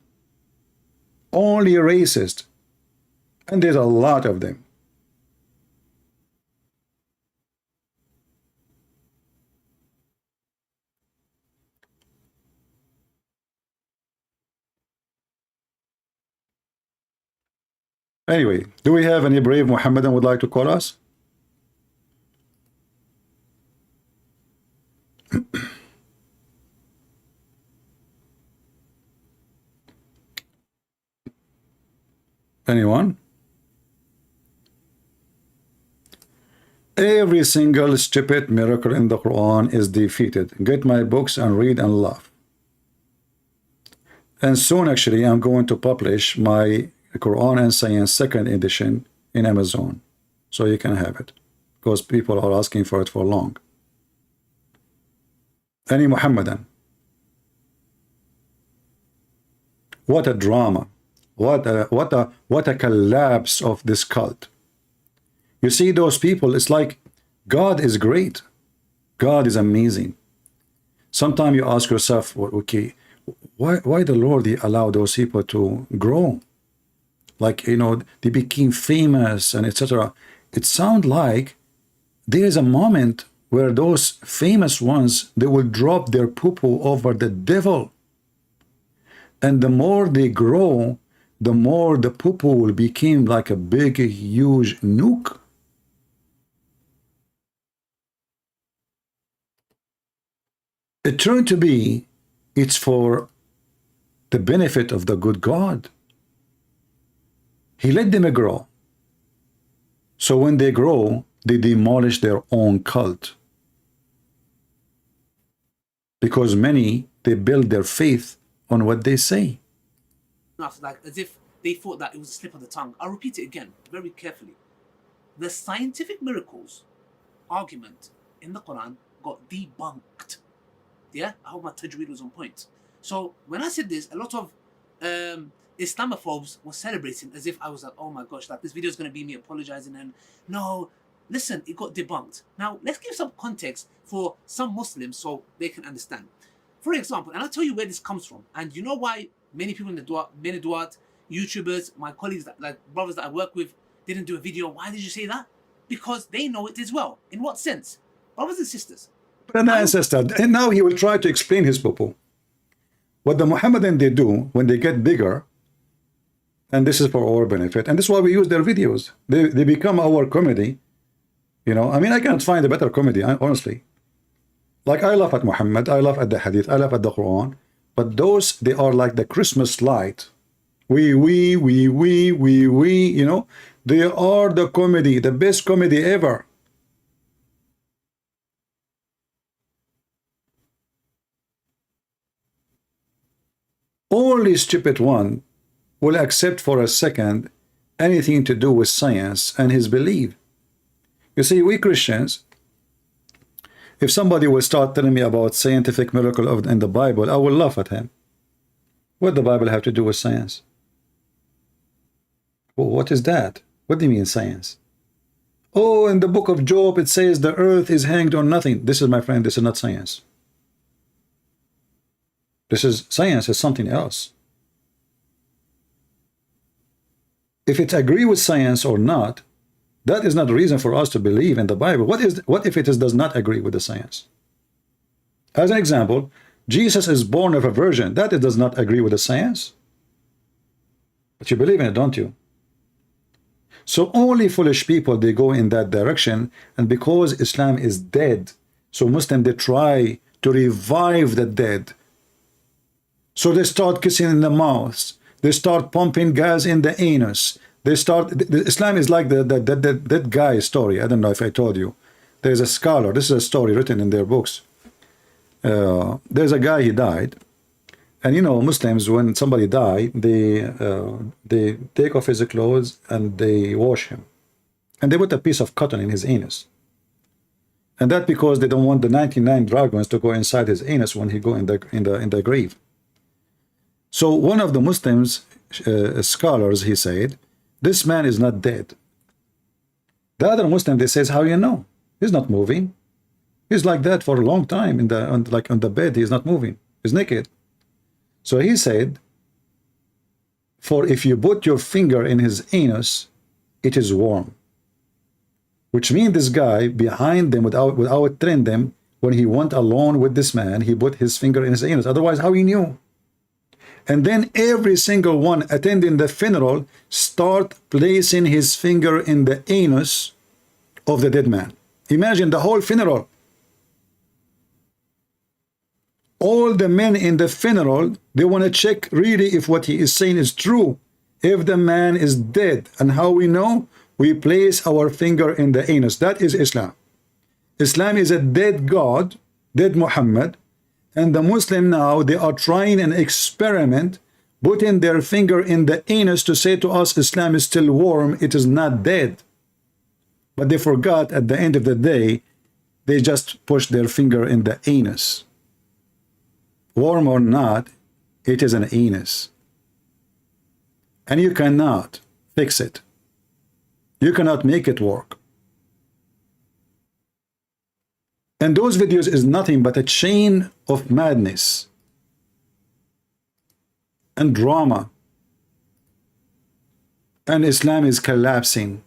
Only racist. And there's a lot of them. Anyway, do we have any brave Mohammedan would like to call us? Anyone? Every single stupid miracle in the Quran is defeated. Get my books and read and laugh. And soon, actually, I'm going to publish my Quran and Science 2nd edition in Amazon, so you can have it, because people are asking for it for long. Any Muhammadan? What a drama! What a collapse of this cult! You see those people? It's like God is great, God is amazing. Sometimes you ask yourself, okay, why the Lord allow those people to grow? Like, they became famous and etc. It sounds like there is a moment where those famous ones, they will drop their poo-poo over the devil. And the more they grow, the more the poo-poo will become like a big, huge nuke. It turned to be, it's for the benefit of the good God. He let them grow. So when they grow, they demolish their own cult. Because many, they build their faith on what they say. Like as if they thought that it was a slip of the tongue. I'll repeat it again, very carefully. The scientific miracles argument in the Quran got debunked. Yeah, I hope my tajweed was on point. So when I said this, a lot of Islamophobes were celebrating as if I was like, oh my gosh, like this video is going to be me apologizing. And no, listen, it got debunked. Now, let's give some context for some Muslims so they can understand. For example, and I'll tell you where this comes from. And you know why many people in the Dawah, many Dawah, YouTubers, my colleagues, like brothers that I work with, didn't do a video. Why did you say that? Because they know it as well. In what sense? Brothers and sisters. But an ancestor, and now he will try to explain his purpose. What the Mohammedan they do when they get bigger, and this is for our benefit, and this is why we use their videos. They become our comedy. You know, I mean, I can't find a better comedy, honestly. Like, I laugh at Muhammad, I laugh at the Hadith, I laugh at the Quran, but those, they are like the Christmas light. We, you know, they are the comedy, the best comedy ever. Only stupid one will accept for a second anything to do with science and his belief. You see, we Christians, if somebody will start telling me about scientific miracle in the Bible, I will laugh at him. What does the Bible have to do with science? Well, what is that? What do you mean science? Oh, in the book of Job, it says the earth is hanged on nothing. This is, my friend, this is not science. This is science, is something else. If it agree with science or not, that is not the reason for us to believe in the Bible. What if it does not agree with the science? As an example, Jesus is born of a virgin. That it does not agree with the science. But you believe in it, don't you? So only foolish people, they go in that direction. And because Islam is dead, so Muslims, they try to revive the dead. So they start kissing in the mouth. They start pumping gas in the anus. They start, Islam is like that guy story. I don't know if I told you. There's a scholar, this is a story written in their books. There's a guy, he died. And you know, Muslims, when somebody died, they take off his clothes and they wash him. And they put a piece of cotton in his anus. And that because they don't want the 99 dragons to go inside his anus when he go in the grave. So one of the Muslims scholars, he said, this man is not dead. The other Muslim, they says, how you know? He's not moving. He's like that for a long time on the bed. He's not moving. He's naked. So he said, for if you put your finger in his anus, it is warm. Which means this guy behind them without telling them, when he went alone with this man, he put his finger in his anus. Otherwise, how he knew? And then every single one attending the funeral start placing his finger in the anus of the dead man. Imagine the whole funeral. All the men in the funeral, they want to check really if what he is saying is true. If the man is dead. And how we know? We place our finger in the anus. That is Islam. Islam is a dead God, dead Muhammad. And the Muslim now, they are trying an experiment, putting their finger in the anus to say to us, Islam is still warm, it is not dead. But they forgot at the end of the day, they just pushed their finger in the anus. Warm or not, it is an anus. And you cannot fix it. You cannot make it work. And those videos is nothing but a chain of madness and drama. And Islam is collapsing.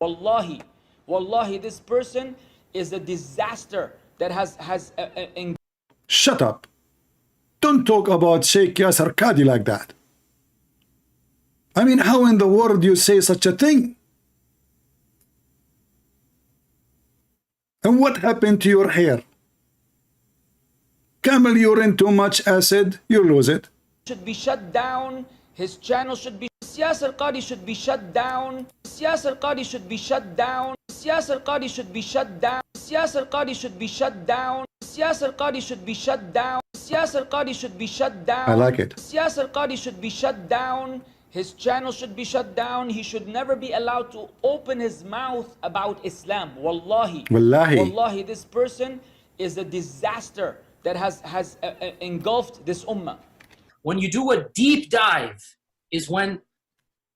Wallahi, this person is a disaster that has Shut up. Don't talk about Sheikh Yasser Qadhi like that. I mean, how in the world do you say such a thing? And what happened to your hair? Camel urine, too much acid, you lose it. Should be shut down. His channel should be. Yasser Qadhi should be shut down. Yasser Qadhi should be shut down. Yasser Qadhi should be shut down. Yasser Qadhi should be shut down. Yasser Qadhi should be shut down. Yasser Qadhi should be shut down. I like it. Yasser Qadhi should be shut down. His channel should be shut down. He should never be allowed to open his mouth about Islam. Wallahi. Wallahi, this person is a disaster that has engulfed this ummah. When you do a deep dive is when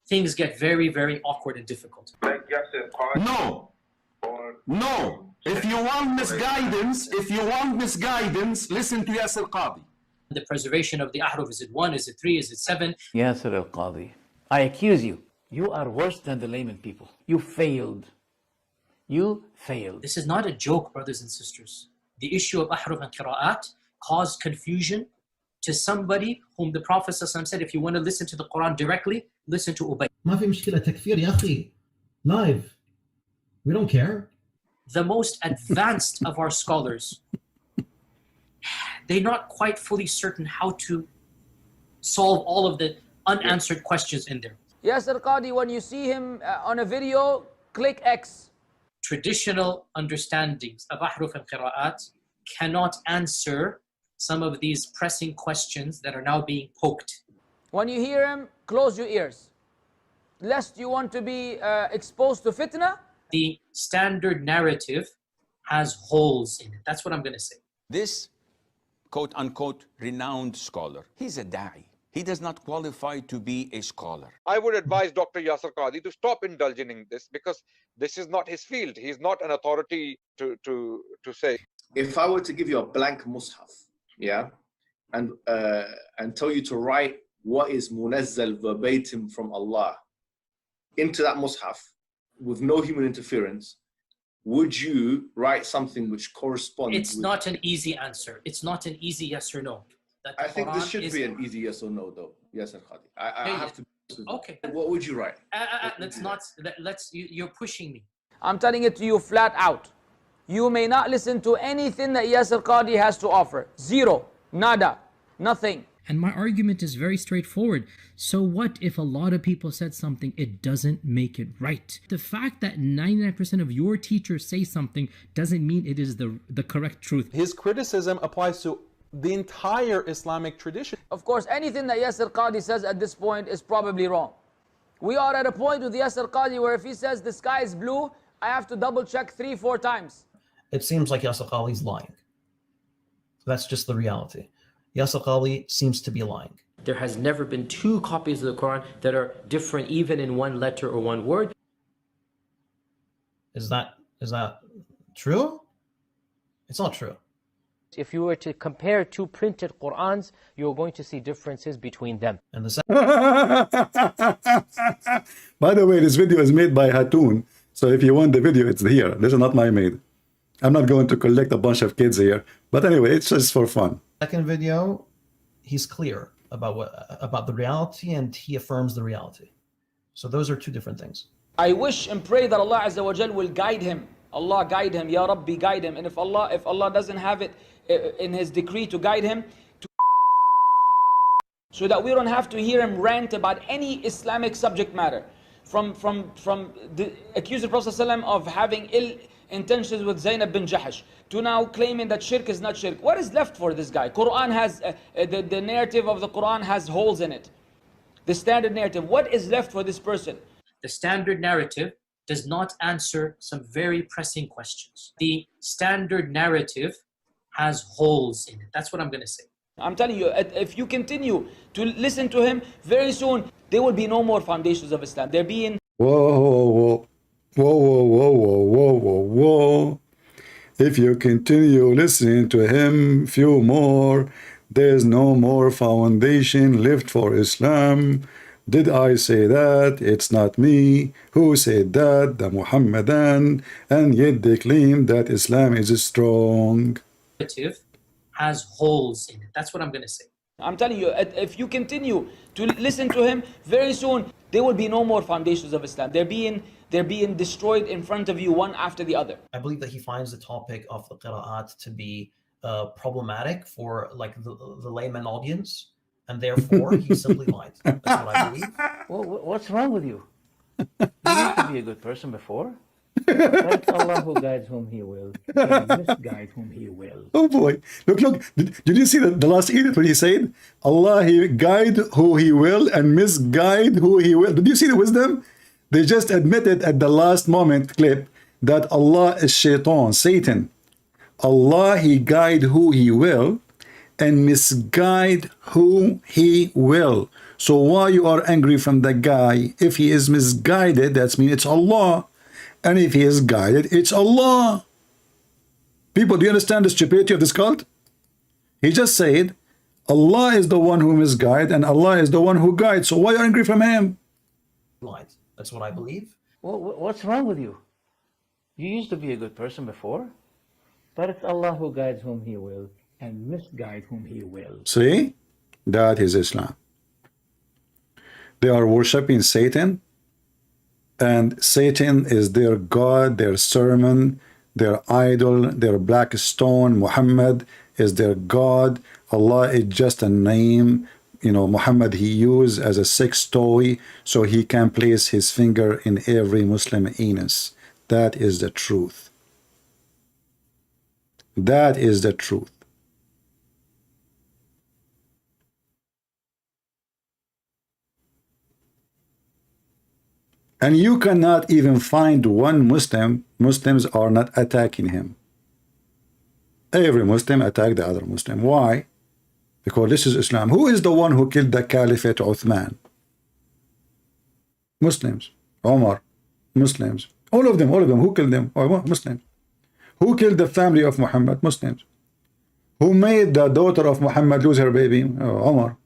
things get very, very awkward and difficult. No. No. If you want misguidance, listen to Yasir Qadhi. The preservation of the ahruf, is it 1, is it 3, is it 7? Yasir al-Qadhi, I accuse you. You are worse than the layman people. You failed. You failed. This is not a joke, brothers and sisters. The issue of ahruf and qira'at caused confusion to somebody whom the Prophet ﷺ said, if you want to listen to the Quran directly, listen to Ubay. ما في مشكلة تكفير يا أخي. Live. We don't care. The most advanced of our scholars, they're not quite fully certain how to solve all of the unanswered questions in there. Yasir Qadhi, when you see him on a video, click X. Traditional understandings of ahruf and qira'at cannot answer some of these pressing questions that are now being poked. When you hear him, close your ears. Lest you want to be exposed to fitna. The standard narrative has holes in it. That's what I'm going to say. This quote-unquote renowned scholar, he's a da'i. He does not qualify to be a scholar. I would advise Dr. Yasir Qadhi to stop indulging in this because this is not his field. He's not an authority to say. If I were to give you a blank mushaf, yeah, and tell you to write what is munazzal verbatim from Allah into that mushaf with no human interference, would you write something which corresponds? It's not an easy answer. It's not an easy yes or no. I think this should be an easy yes or no, though. Yes, Qadhi. I have to. Okay. What would you write? You're pushing me. I'm telling it to you flat out. You may not listen to anything that Yasir Qadhi has to offer. Zero. Nada. Nothing. And my argument is very straightforward. So what if a lot of people said something, it doesn't make it right? The fact that 99% of your teachers say something doesn't mean it is the correct truth. His criticism applies to the entire Islamic tradition. Of course, anything that Yasir Qadhi says at this point is probably wrong. We are at a point with Yasir Qadhi where if he says the sky is blue, I have to double check 3-4 times. It seems like Yasir Qadhi's lying. That's just the reality. Yasir Qadhi seems to be lying. There has never been 2 copies of the Quran that are different even in one letter or one word. Is that true? It's not true. If you were to compare 2 printed Qurans, you're going to see differences between them. And By the way, this video is made by Hatun. So if you want the video, it's here. This is not my made. I'm not going to collect a bunch of kids here. But anyway, it's just for fun. Second video, he's clear about the reality and he affirms the reality. So those are 2 different things. I wish and pray that Allah Azza wa Jal will guide him. Allah guide him, Ya Rabbi guide him. And if Allah doesn't have it in His decree to guide him, so that we don't have to hear him rant about any Islamic subject matter, from the accuse the Prophet ﷺ of having ill intentions with Zainab bin Jahash, to now claiming that shirk is not shirk. What is left for this guy? Quran has the narrative of the Quran has holes in it. The standard narrative. What is left for this person? The standard narrative does not answer some very pressing questions. The standard narrative has holes in it. That's what I'm going to say. I'm telling you, if you continue to listen to him, very soon there will be no more foundations of Islam. They're being... Whoa. If you continue listening to him few more, there's no more foundation left for Islam. Did I say that? It's not me. Who said that? The Muhammadan. And yet they claim that Islam is strong. Narrative has holes in it. That's what I'm going to say. I'm telling you, if you continue to listen to him, very soon there will be no more foundations of Islam. They're being destroyed in front of you, one after the other. I believe that he finds the topic of the qira'at to be problematic for like the layman audience, and therefore he simply lied. That's what I believe. Well, what's wrong with you? You used to be a good person before. But Allah who guides whom He will, and misguide whom He will. Oh boy! Look! Did you see the last edit when he said, "Allah He guide who He will and misguide who He will"? Did you see the wisdom? They just admitted at the last moment clip that Allah is Satan. Allah He guide who He will and misguide who he will. So why you are angry from the guy? If he is misguided, that means it's Allah. And if he is guided, it's Allah. People, do you understand the stupidity of this cult? He just said, Allah is the one who misguides and Allah is the one who guides. So why are you angry from him? Lies. That's what I believe. What's wrong with you? You used to be a good person before, but it's Allah who guides whom He will and misguide whom He will. See? That is Islam. They are worshipping Satan, and Satan is their God, their sermon, their idol, their black stone. Muhammad is their God. Allah is just a name. You know, Muhammad he used as a sex toy so he can place his finger in every Muslim anus. That is the truth. That is the truth. And you cannot even find one Muslims are not attacking him. Every Muslim attack the other Muslim. Why? Because this is Islam. Who is the one who killed the Caliphate Uthman? Muslims. Omar. Muslims. All of them. Who killed them? Muslims. Who killed the family of Muhammad? Muslims. Who made the daughter of Muhammad lose her baby? Omar.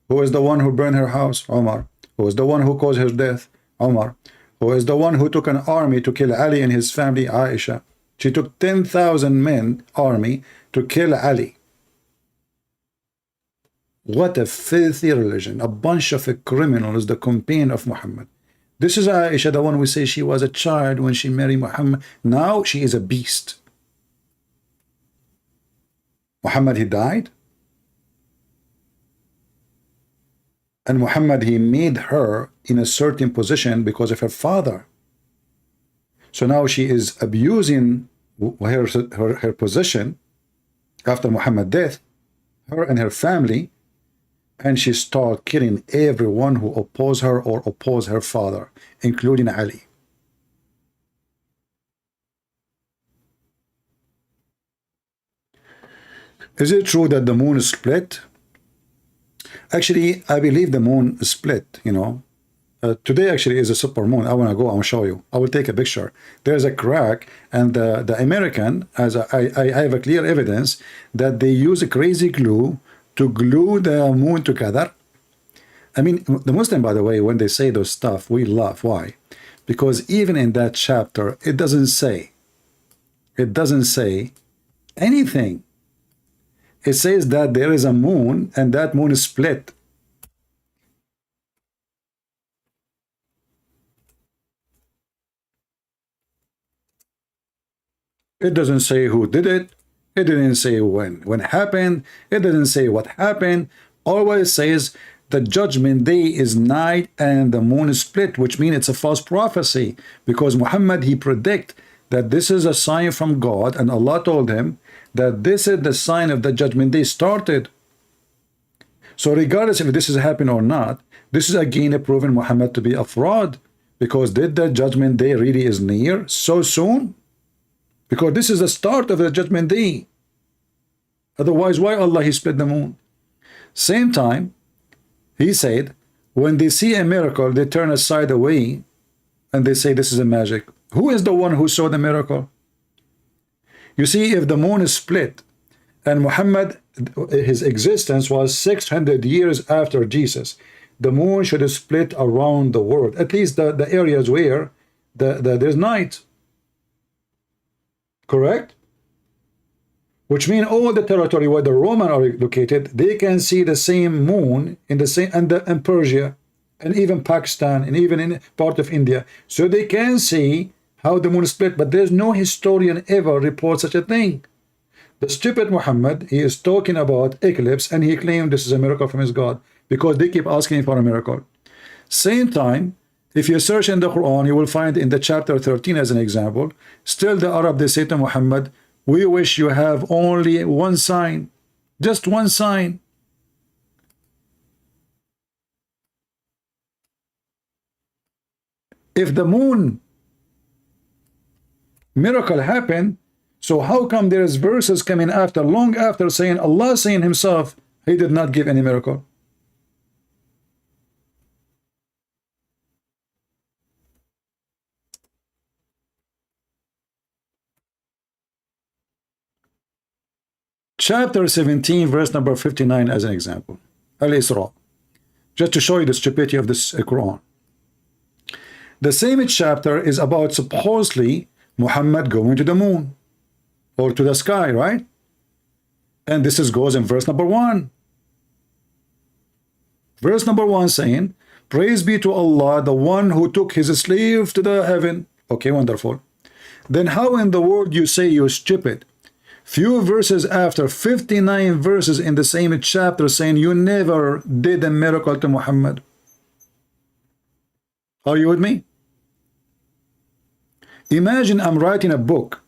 Who is the one who burned her house? Omar. Who is the one who caused her death? Omar. Who is the one who took an army to kill Ali and his family? Aisha. She took 10,000 men army to kill Ali. What a filthy religion. A bunch of criminals, the companion of Muhammad. This is Aisha, the one we say she was a child when she married Muhammad. Now she is a beast. Muhammad, he died. And Muhammad, he made her in a certain position because of her father. So now she is abusing her position after Muhammad's death, her and her family, and she started killing everyone who opposed her or opposed her father, including Ali. Is it true that the moon is split? Actually, I believe the moon is split, you know. Today actually is a super moon. I want to go, I'll show you. I will take a picture. There's a crack, and the American, as I have a clear evidence that they use a crazy glue to glue the moon together. I mean, the Muslim, by the way, when they say those stuff, we laugh. Why? Because even in that chapter, it doesn't say anything. It says that there is a moon and that moon is split. It doesn't say who did it. It didn't say when it happened. It doesn't say what happened. Always says the judgment day is night and the moon is split, which means it's a false prophecy, because Muhammad, he predict that this is a sign from God, and Allah told him that this is the sign of the judgment day started. So regardless if this is happening or not, this is again proving Muhammad to be a fraud, because did the judgment day really is near so soon? Because this is the start of the judgment day. Otherwise, why Allah he split the moon? Same time, he said, when they see a miracle, they turn aside away and they say this is a magic. Who is the one who saw the miracle? You see, if the moon is split and Muhammad, his existence was 600 years after Jesus, the moon should have split around the world, at least the areas where there's night. Correct? Which means all the territory where the Roman are located, they can see the same moon in the same and Persia and even Pakistan and even in part of India. So they can see how the moon split, but there's no historian ever report such a thing. The stupid Muhammad, he is talking about eclipse and he claimed this is a miracle from his God because they keep asking for a miracle. Same time, if you search in the Quran, you will find in the chapter 13 as an example, still the Arab, they say to Muhammad, we wish you have only one sign, just one sign. If the moon miracle happened, So how come there's verses coming after, long after, saying Allah saying himself, he did not give any miracle? Chapter 17, verse number 59 as an example. Al-Isra. Just to show you the stupidity of this Quran. The same chapter is about supposedly Muhammad going to the moon or to the sky, right? And this goes in verse number 1. Verse number 1 saying, praise be to Allah, the one who took his slave to the heaven. Okay, wonderful. Then how in the world you say you're stupid? Few verses after, 59 verses in the same chapter saying you never did a miracle to Muhammad. Are you with me? Imagine I'm writing a book,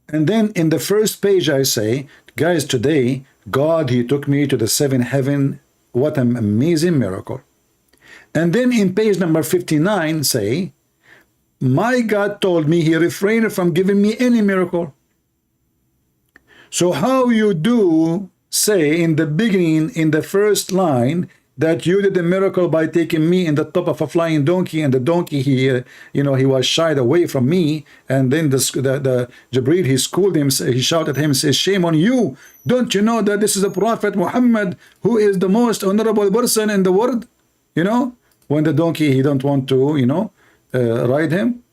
and then in the first page I say, guys, today God, he took me to the 7th heaven. What an amazing miracle. And then in page number 59 say, my God told me he refrained from giving me any miracle. So how you do say in the beginning, in the first line, that you did a miracle by taking me in the top of a flying donkey, and the donkey, he was shied away from me, and then the Jibreel, he schooled him, he shouted at him, says, shame on you, don't you know that this is the Prophet Muhammad, who is the most honorable person in the world? When the donkey, he don't want to, ride him.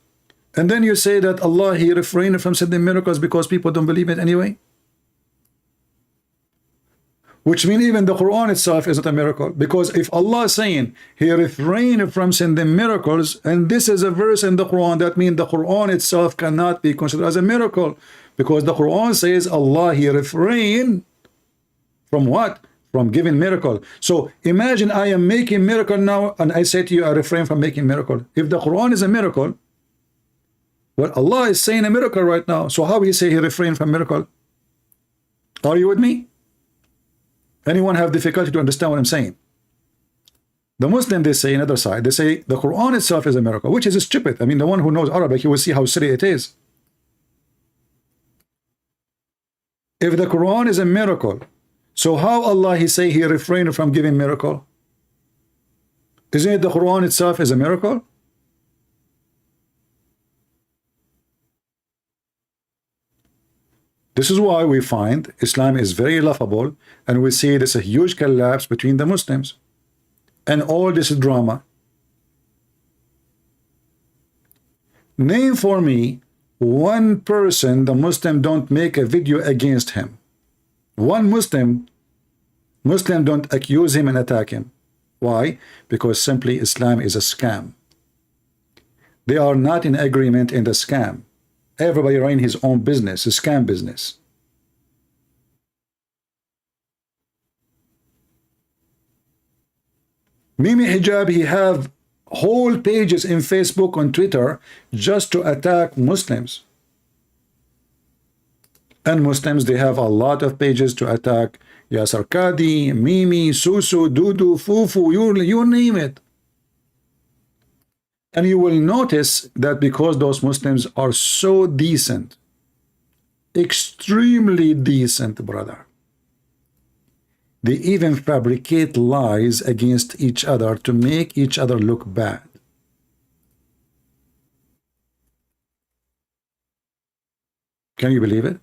And then you say that Allah, he refrained from sending miracles because people don't believe it anyway. Which means even the Quran itself is not a miracle. Because if Allah is saying he refrained from sending miracles, and this is a verse in the Quran, that means the Quran itself cannot be considered as a miracle. Because the Quran says Allah, he refrained from what? From giving miracle. So imagine I am making miracle now, and I say to you, I refrain from making miracle. If the Quran is a miracle, well, Allah is saying a miracle right now. So how he say he refrained from miracle? Are you with me? Anyone have difficulty to understand what I'm saying? The Muslim, they say, another side, they say the Quran itself is a miracle, which is stupid. I mean, the one who knows Arabic, he will see how silly it is. If the Quran is a miracle, so how Allah, he say he refrained from giving miracle? Isn't it the Quran itself is a miracle? This is why we find Islam is very laughable, and we see there's a huge collapse between the Muslims and all this drama. Name for me one person the Muslim don't make a video against him. One Muslim don't accuse him and attack him. Why? Because simply Islam is a scam. They are not in agreement in the scam. Everybody running his own business, a scam business. Mimi Hijab, he have whole pages in Facebook and Twitter just to attack Muslims. And Muslims, they have a lot of pages to attack Yasser Qadhi, Mimi, Susu, Dudu, Fufu, you name it. And you will notice that because those Muslims are so decent, extremely decent, brother, they even fabricate lies against each other to make each other look bad. Can you believe it?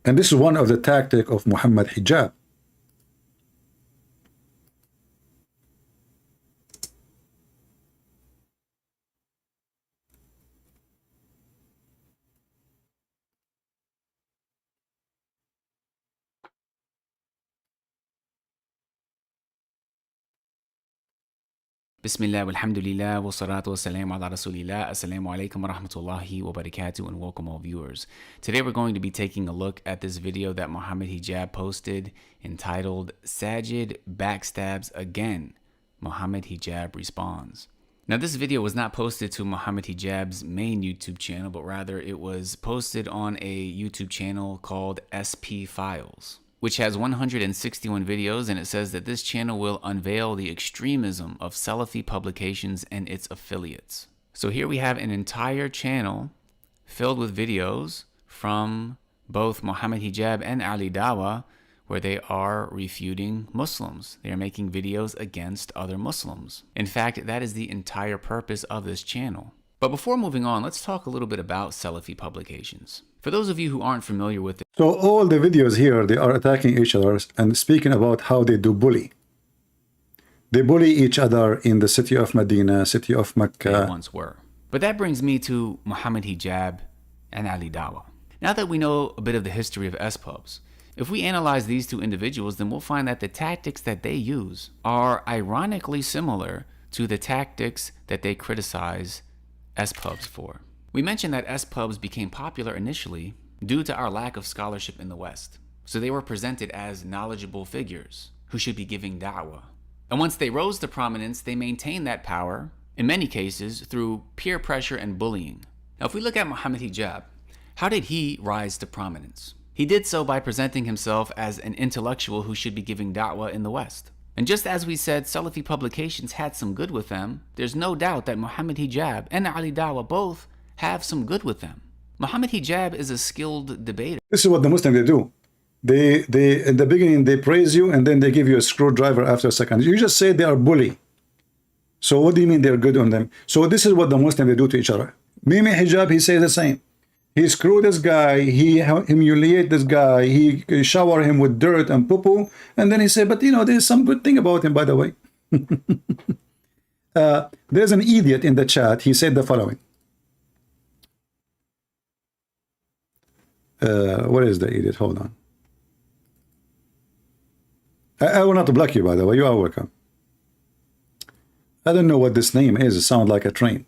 And this is one of the tactics of Muhammad Hijab. Bismillah, walhamdulillah, wa salatu wa salam ala rasulillah. Assalamu alaikum wa rahmatullahi wa barakatuh, and welcome all viewers. Today we're going to be taking a look at this video that Muhammad Hijab posted entitled Sajid Backstabs Again. Muhammad Hijab Responds. Now this video was not posted to Muhammad Hijab's main YouTube channel, but rather it was posted on a YouTube channel called SP Files, which has 161 videos, and it says that this channel will unveil the extremism of Salafi publications and its affiliates. So here we have an entire channel filled with videos from both Mohammed Hijab and Ali Dawah where they are refuting Muslims. They are making videos against other Muslims. In fact, that is the entire purpose of this channel. But before moving on, let's talk a little bit about Salafi publications. For those of you who aren't familiar with it. So all the videos here, they are attacking each other and speaking about how they do bully. They bully each other in the city of Medina, city of Mecca. They once were. But that brings me to Mohammed Hijab and Ali Dawah. Now that we know a bit of the history of S-Pubs, if we analyze these two individuals, then we'll find that the tactics that they use are ironically similar to the tactics that they criticize S-Pubs for. We mentioned that S-Pubs became popular initially due to our lack of scholarship in the West. So they were presented as knowledgeable figures who should be giving da'wah. And once they rose to prominence, they maintained that power, in many cases, through peer pressure and bullying. Now, if we look at Mohammed Hijab, how did he rise to prominence? He did so by presenting himself as an intellectual who should be giving da'wah in the West. And just as we said Salafi publications had some good with them, there's no doubt that Mohammed Hijab and Ali Dawah both have some good with them. Mohammed Hijab is a skilled debater. This is what the Muslims they do. They in the beginning they praise you and then they give you a screwdriver after a second. You just say they are bully. So what do you mean they're good on them? So this is what the Muslims they do to each other. Mimi Hijab, he says the same. He screwed this guy, he humiliate this guy, he shower him with dirt and poo-poo, and then he said, but you know, there's some good thing about him, by the way. There's an idiot in the chat, he said the following. What is the idiot? Hold on. I will not block you, by the way, you are welcome. I don't know what this name is, it sounds like a train.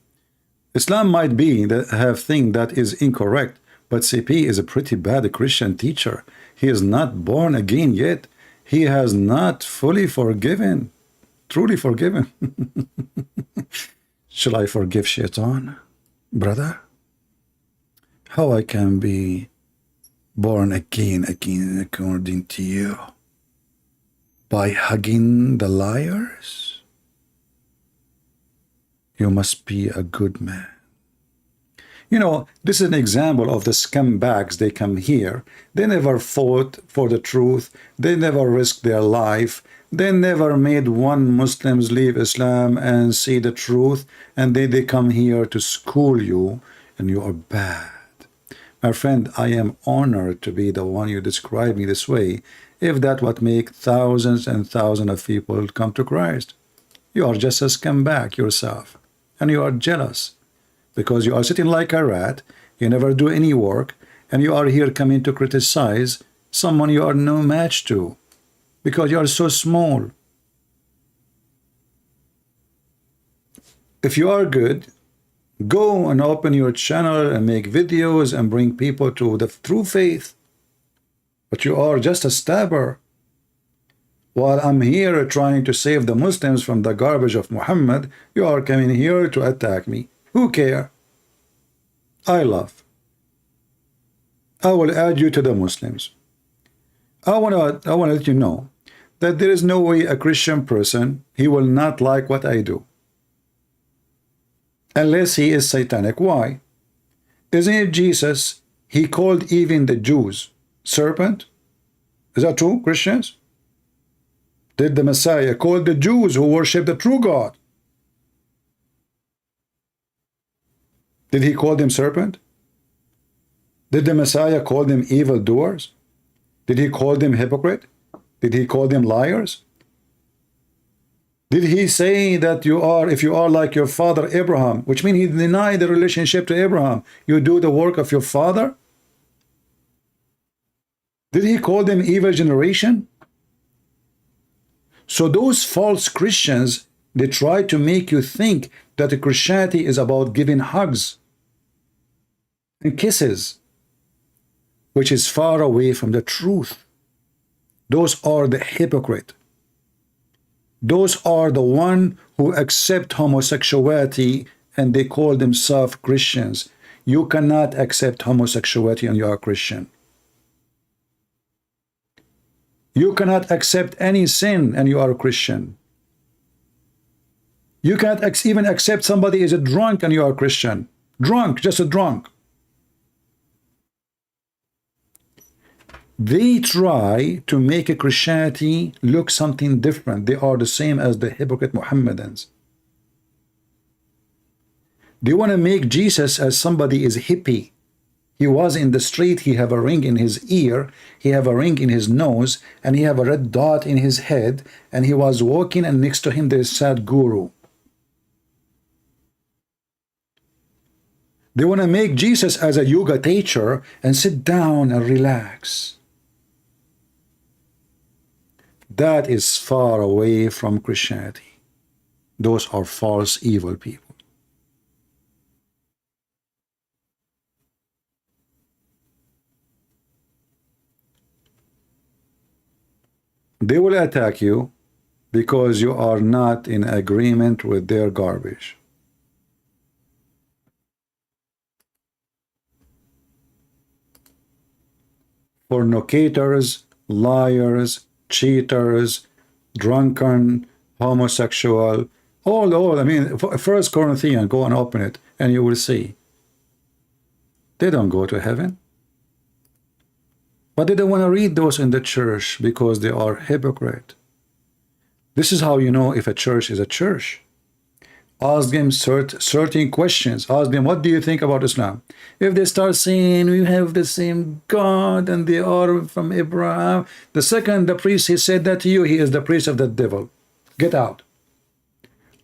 Islam might be that have thing that is incorrect, but CP is a pretty bad Christian teacher. He is not born again yet. He has not fully forgiven, truly forgiven. Shall I forgive Shaitan, brother? How I can be born again according to you? By hugging the liars? You must be a good man. You know, this is an example of the scumbags. They come here. They never fought for the truth. They never risked their life. They never made one Muslims leave Islam and see the truth. And they come here to school you, and you are bad. My friend, I am honored to be the one you describe me this way, if that would make thousands and thousands of people come to Christ. You are just a scumbag yourself. And you are jealous because you are sitting like a rat, you never do any work, and you are here coming to criticize someone you are no match to because you are so small. If you are good, go and open your channel and make videos and bring people to the true faith. But you are just a stabber. While I'm here trying to save the Muslims from the garbage of Muhammad, you are coming here to attack me. Who care? I love. I will add you to the Muslims. I want to let you know that there is no way a Christian person, he will not like what I do. Unless he is satanic. Why? Isn't it Jesus? He called even the Jews serpent. Is that true, Christians? Did the Messiah call the Jews who worship the true God? Did he call them serpent? Did the Messiah call them evildoers? Did he call them hypocrite? Did he call them liars? Did he say that you are, if you are like your father Abraham, which means he denied the relationship to Abraham, you do the work of your father? Did he call them evil generation? So those false Christians, they try to make you think that Christianity is about giving hugs and kisses, which is far away from the truth. Those are the hypocrite. Those are the one who accept homosexuality and they call themselves Christians. You cannot accept homosexuality and you are a Christian. You cannot accept any sin and you are a Christian. You cannot even accept somebody is a drunk and you are a Christian. Drunk, just a drunk. They try to make a Christianity look something different. They are the same as the hypocrite Mohammedans. They want to make Jesus as somebody is hippie. He was in the street, he have a ring in his ear, he have a ring in his nose, and he have a red dot in his head, and he was walking, and next to him there is Sadhguru. They want to make Jesus as a yoga teacher and sit down and relax. That is far away from Christianity. Those are false, evil people. They will attack you because you are not in agreement with their garbage. Fornicators, liars, cheaters, drunken, homosexual, all, I mean, First Corinthians, go and open it, and you will see. They don't go to heaven. But they don't want to read those in the church because they are hypocrite. This is how you know if a church is a church. Ask them certain questions. Ask them, what do you think about Islam? If they start saying we have the same God and they are from Abraham, the second the priest he said that to you, he is the priest of the devil. Get out.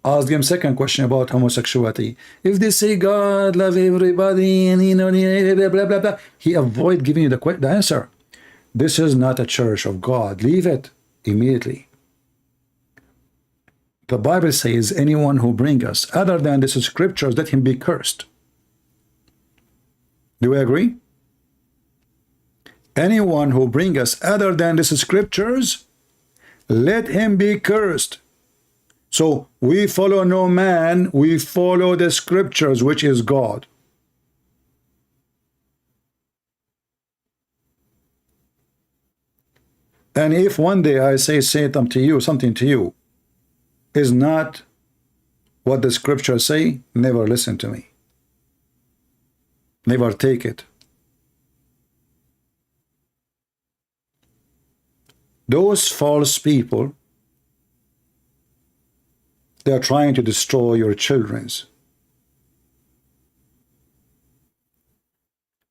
Ask them second question about homosexuality. If they say God love everybody and you know blah blah blah, blah, he avoid giving you the answer. This is not a church of God. Leave it immediately. The Bible says anyone who brings us other than the scriptures, let him be cursed. Do we agree? Anyone who brings us other than the scriptures, let him be cursed. So we follow no man, we follow the scriptures, which is God. And if one day I say something to you, is not what the scriptures say, never listen to me. Never take it. Those false people, they are trying to destroy your children's.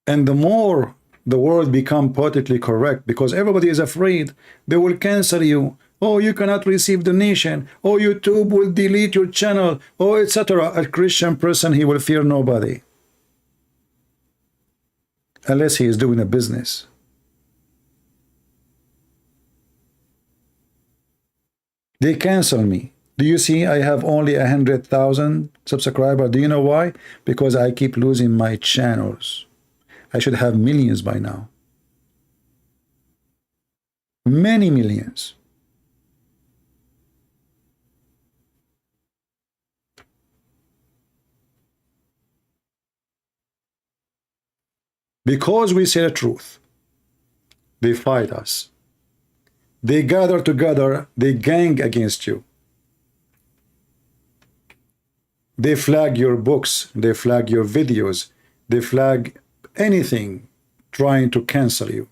And the more the world become politically correct, because everybody is afraid, they will cancel you. Oh, you cannot receive donation. Oh, YouTube will delete your channel. Oh, etc. A Christian person, he will fear nobody. Unless he is doing a business. They cancel me. Do you see I have only 100,000 subscribers? Do you know why? Because I keep losing my channels. I should have millions by now. Many millions. Because we say the truth, they fight us. They gather together, they gang against you. They flag your books, they flag your videos, they flag anything trying to cancel you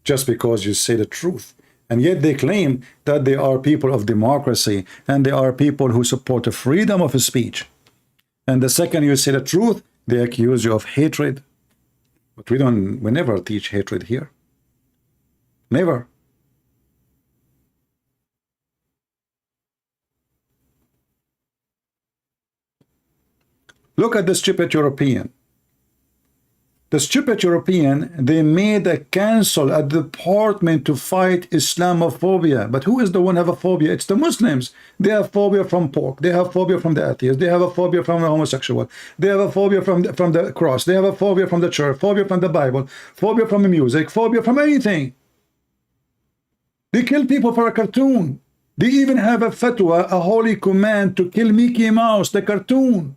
just because you say the truth. And yet they claim that they are people of democracy and they are people who support the freedom of speech. And the second you say the truth, they accuse you of hatred. But we never teach hatred here. Never. Look at the stupid European. The stupid European, they made a council, a department to fight Islamophobia. But who is the one who have a phobia? It's the Muslims. They have phobia from pork. They have phobia from the atheist. They have a phobia from the homosexual. They have a phobia from the cross. They have a phobia from the church. Phobia from the Bible. Phobia from the music. Phobia from anything. They kill people for a cartoon. They even have a fatwa, a holy command to kill Mickey Mouse, the cartoon.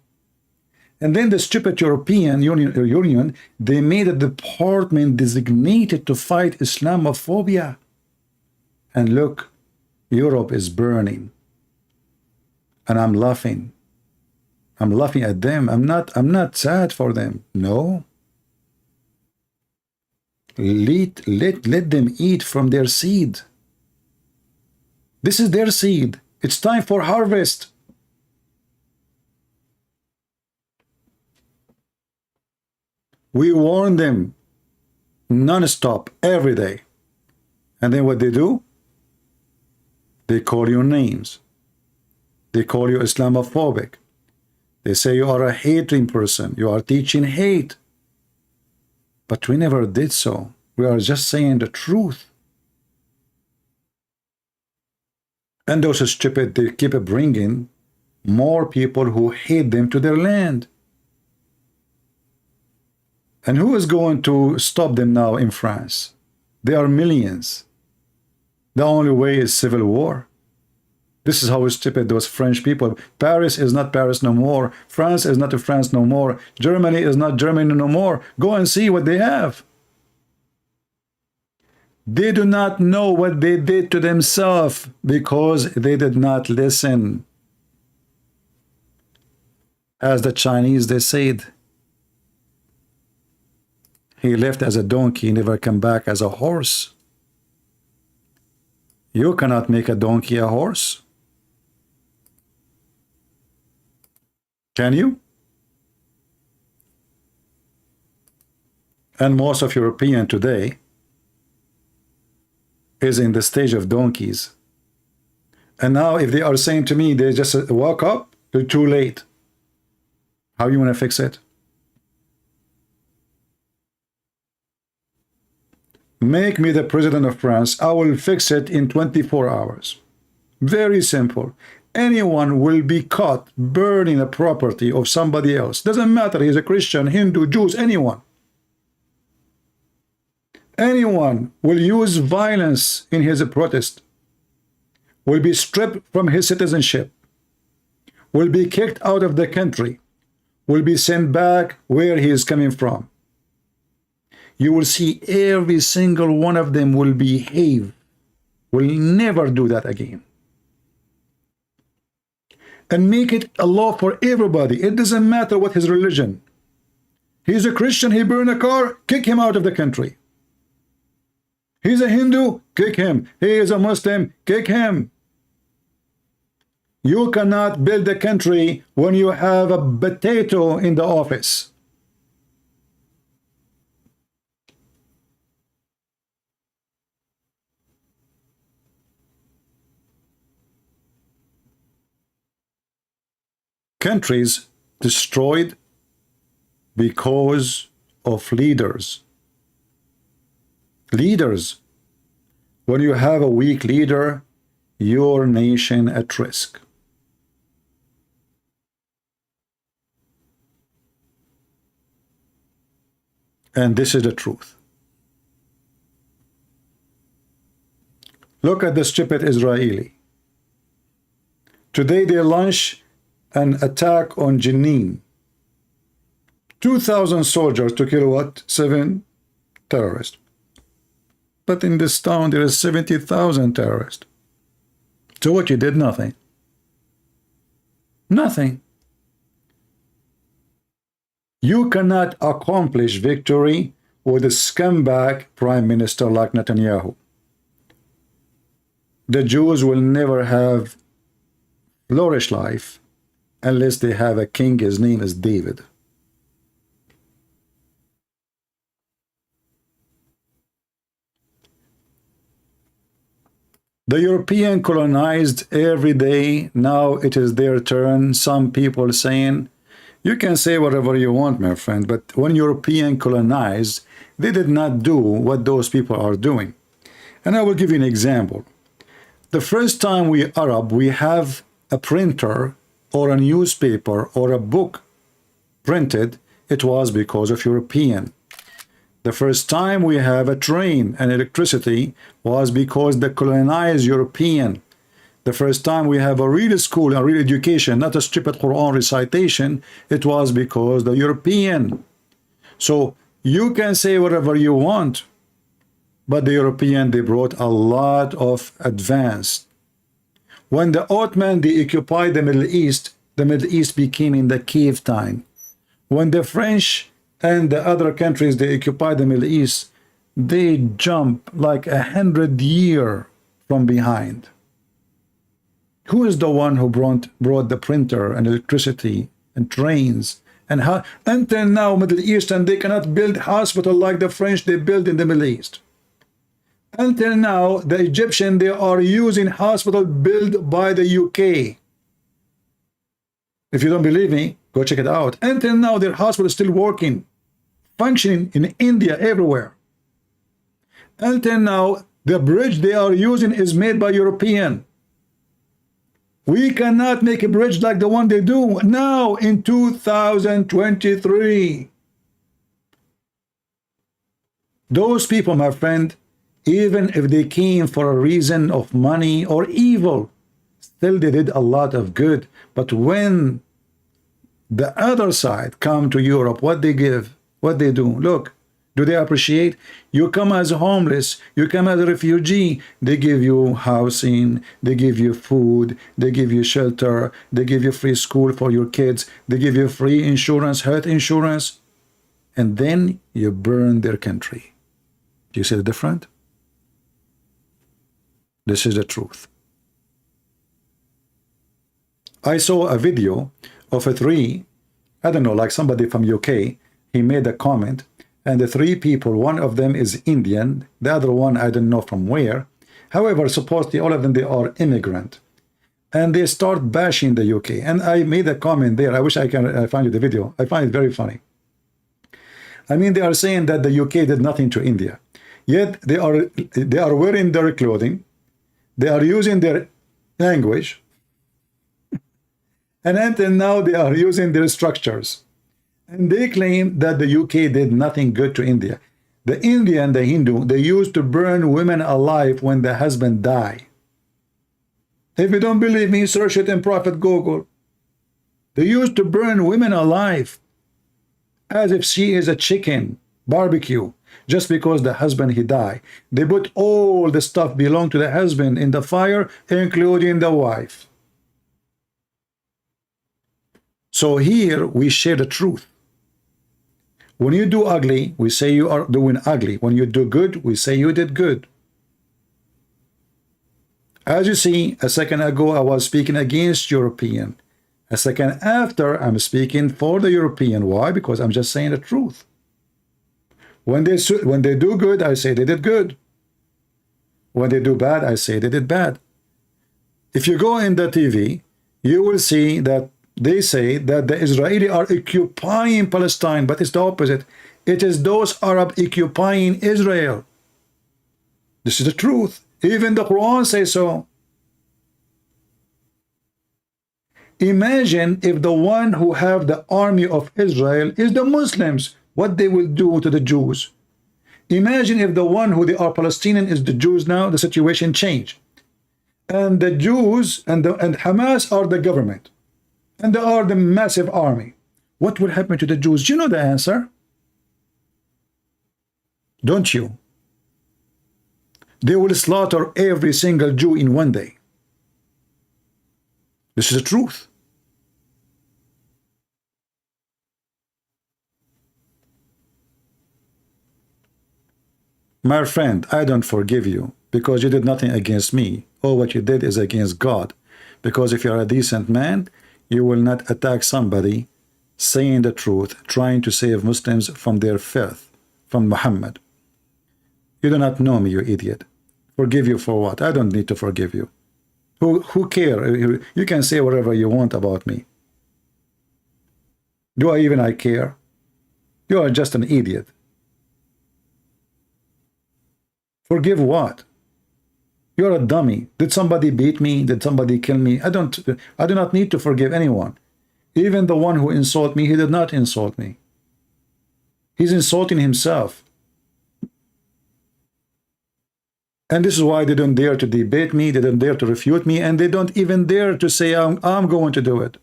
And then the stupid European Union, they made a department designated to fight Islamophobia. And look, Europe is burning. And I'm laughing. I'm laughing at them. I'm not sad for them. No. Let them eat from their seed. This is their seed. It's time for harvest. We warn them non-stop every day. And then what they do? They call you names. They call you Islamophobic. They say you are a hating person. You are teaching hate. But we never did so. We are just saying the truth. And those stupid, they keep bringing more people who hate them to their land. And who is going to stop them now in France? There are millions. The only way is civil war. This is how stupid those French people. Paris is not Paris no more. France is not France no more. Germany is not Germany no more. Go and see what they have. They do not know what they did to themselves because they did not listen. As the Chinese, they said, he left as a donkey, never come back as a horse. You cannot make a donkey a horse. Can you? And most of European today is in the stage of donkeys. And now if they are saying to me, they just walk up, they're too late. How you want to fix it? Make me the president of France. I will fix it in 24 hours. Very simple. Anyone will be caught burning a property of somebody else. Doesn't matter, he's a Christian, Hindu, Jews, anyone. Anyone will use violence in his protest, will be stripped from his citizenship, will be kicked out of the country, will be sent back where he is coming from. You will see every single one of them will behave, will never do that again. And make it a law for everybody. It doesn't matter what his religion. He's a Christian, he burned a car, kick him out of the country. He's a Hindu, kick him. He is a Muslim, kick him. You cannot build a country when you have a potato in the office. Countries destroyed because of leaders. Leaders. When you have a weak leader, your nation at risk. And this is the truth. Look at the stupid Israeli. Today they launch an attack on Jenin. 2,000 soldiers to kill what? 7 terrorists. But in this town there is 70,000 terrorists. So what you did? Nothing. Nothing. You cannot accomplish victory with a scumbag prime minister like Netanyahu. The Jews will never have flourish life unless they have a king. His name is David. The European colonized every day. Now it is their turn. Some people saying, you can say whatever you want, my friend, but when European colonized, they did not do what those people are doing. And I will give you an example. The first time we Arab, we have a printer or a newspaper or a book printed, it was because of European. The first time we have a train and electricity was because the colonized European. The first time we have a real school and real education, not a stupid Quran recitation, it was because the European. So you can say whatever you want, but the European, they brought a lot of advance. When the Ottoman, they occupied the Middle East became in the cave time. When the French and the other countries, they occupied the Middle East, they jump like 100 years from behind. Who is the one who brought the printer and electricity and trains and how until now Middle East, and they cannot build hospital like the French they build in the Middle East. Until now the Egyptian, they are using hospital built by the UK. If you don't believe me, go check it out. Until now their hospital is still working, functioning in India, everywhere. Until now the bridge they are using is made by European. We cannot make a bridge like the one they do now in 2023. Those people, my friend, even if they came for a reason of money or evil, still they did a lot of good. But when the other side come to Europe, what they give, what they do, look, do they appreciate? You come as a homeless, you come as a refugee, they give you housing, they give you food, they give you shelter, they give you free school for your kids, they give you free insurance, health insurance, and then you burn their country. Do you see the difference? This is the truth. I saw a video of a three, I don't know, like somebody from UK, he made a comment, and the three people, one of them is Indian, the other one I don't know from where. However, supposedly all of them, they are immigrant. And they start bashing the UK. And I made a comment there. I wish I can find you the video. I find it very funny. I mean, they are saying that the UK did nothing to India. Yet they are wearing their clothing. They are using their language. And until now, they are using their structures. And they claim that the UK did nothing good to India. The Indian, the Hindu, they used to burn women alive when the husband died. If you don't believe me, search it in Prophet Google. They used to burn women alive as if she is a chicken barbecue just because the husband he died. They put all the stuff belong to the husband in the fire, including the wife. So here we share the truth. When you do ugly, we say you are doing ugly. When you do good, we say you did good. As you see, a second ago, I was speaking against European. A second after, I'm speaking for the European. Why? Because I'm just saying the truth. When they do good, I say they did good. When they do bad, I say they did bad. If you go in the TV, you will see that they say that the Israeli are occupying Palestine, but it's the opposite. It is those Arab occupying Israel. This is the truth. Even the Quran says so. Imagine if the one who have the army of Israel is the Muslims, what they will do to the Jews. Imagine if the one who they are Palestinian is the Jews now, the situation change. And the Jews and Hamas are the government. And they are the massive army. What will happen to the Jews? Do you know the answer? Don't you? They will slaughter every single Jew in one day. This is the truth. My friend, I don't forgive you because you did nothing against me. All what you did is against God. Because if you're a decent man, you will not attack somebody saying the truth, trying to save Muslims from their filth, from Muhammad. You do not know me, you idiot. Forgive you for what? I don't need to forgive you. Who care? You can say whatever you want about me. Do I care? You are just an idiot. Forgive what? You're a dummy. Did somebody beat me? Did somebody kill me? I do not need to forgive anyone. Even the one who insulted me, he did not insult me. He's insulting himself. And this is why they don't dare to debate me, they don't dare to refute me, and they don't even dare to say, I'm going to do it.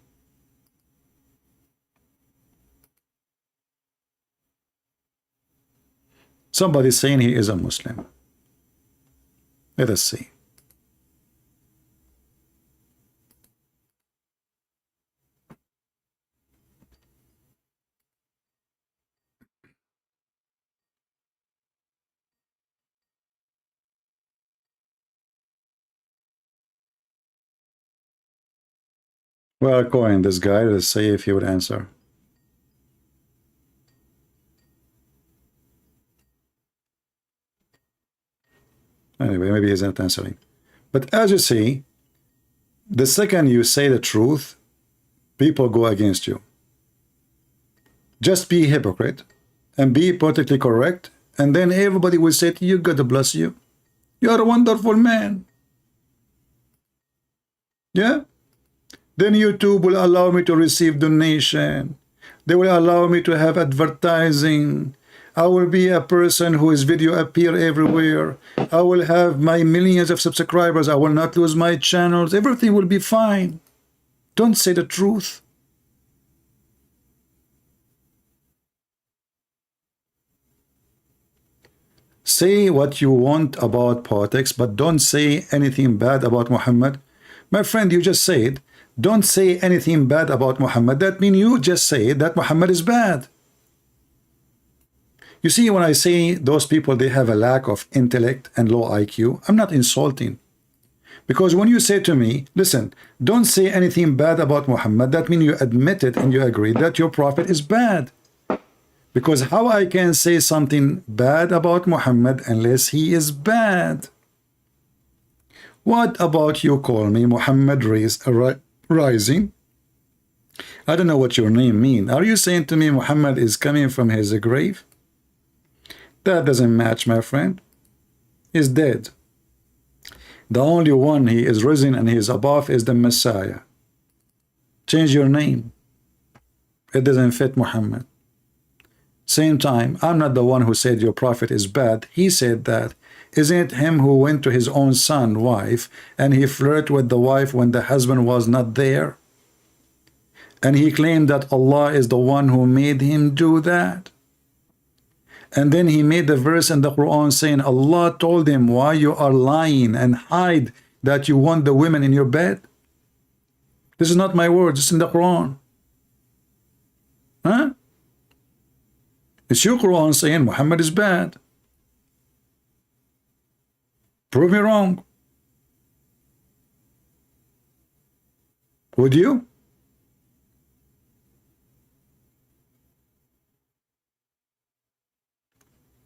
Somebody's saying he is a Muslim. Let us see. Well, Coin, this guy, let's see if he would answer. Anyway, maybe he's not answering. But as you see, the second you say the truth, people go against you. Just be a hypocrite and be politically correct, and then everybody will say to you, God bless you. You're a wonderful man. Yeah? Then YouTube will allow me to receive donation. They will allow me to have advertising. I will be a person whose video appear everywhere. I will have my millions of subscribers. I will not lose my channels. Everything will be fine. Don't say the truth. Say what you want about politics, but don't say anything bad about Muhammad. My friend, you just said, don't say anything bad about Muhammad. That means you just say that Muhammad is bad. You see, when I say those people, they have a lack of intellect and low IQ, I'm not insulting. Because when you say to me, listen, don't say anything bad about Muhammad, that means you admit it and you agree that your prophet is bad. Because how I can say something bad about Muhammad unless he is bad? What about you call me Muhammad Rising? I don't know what your name means. Are you saying to me Muhammad is coming from his grave? That doesn't match, my friend. He's dead. The only one he is risen and he is above is the Messiah. Change your name. It doesn't fit Muhammad. Same time, I'm not the one who said your prophet is bad. He said that. Isn't it him who went to his own son, wife, and he flirted with the wife when the husband was not there? And he claimed that Allah is the one who made him do that. And then he made the verse in the Quran saying, Allah told him, why you are lying and hide that you want the women in your bed? This is not my words, it's in the Quran. Huh? It's your Quran saying Muhammad is bad. Prove me wrong. Would you?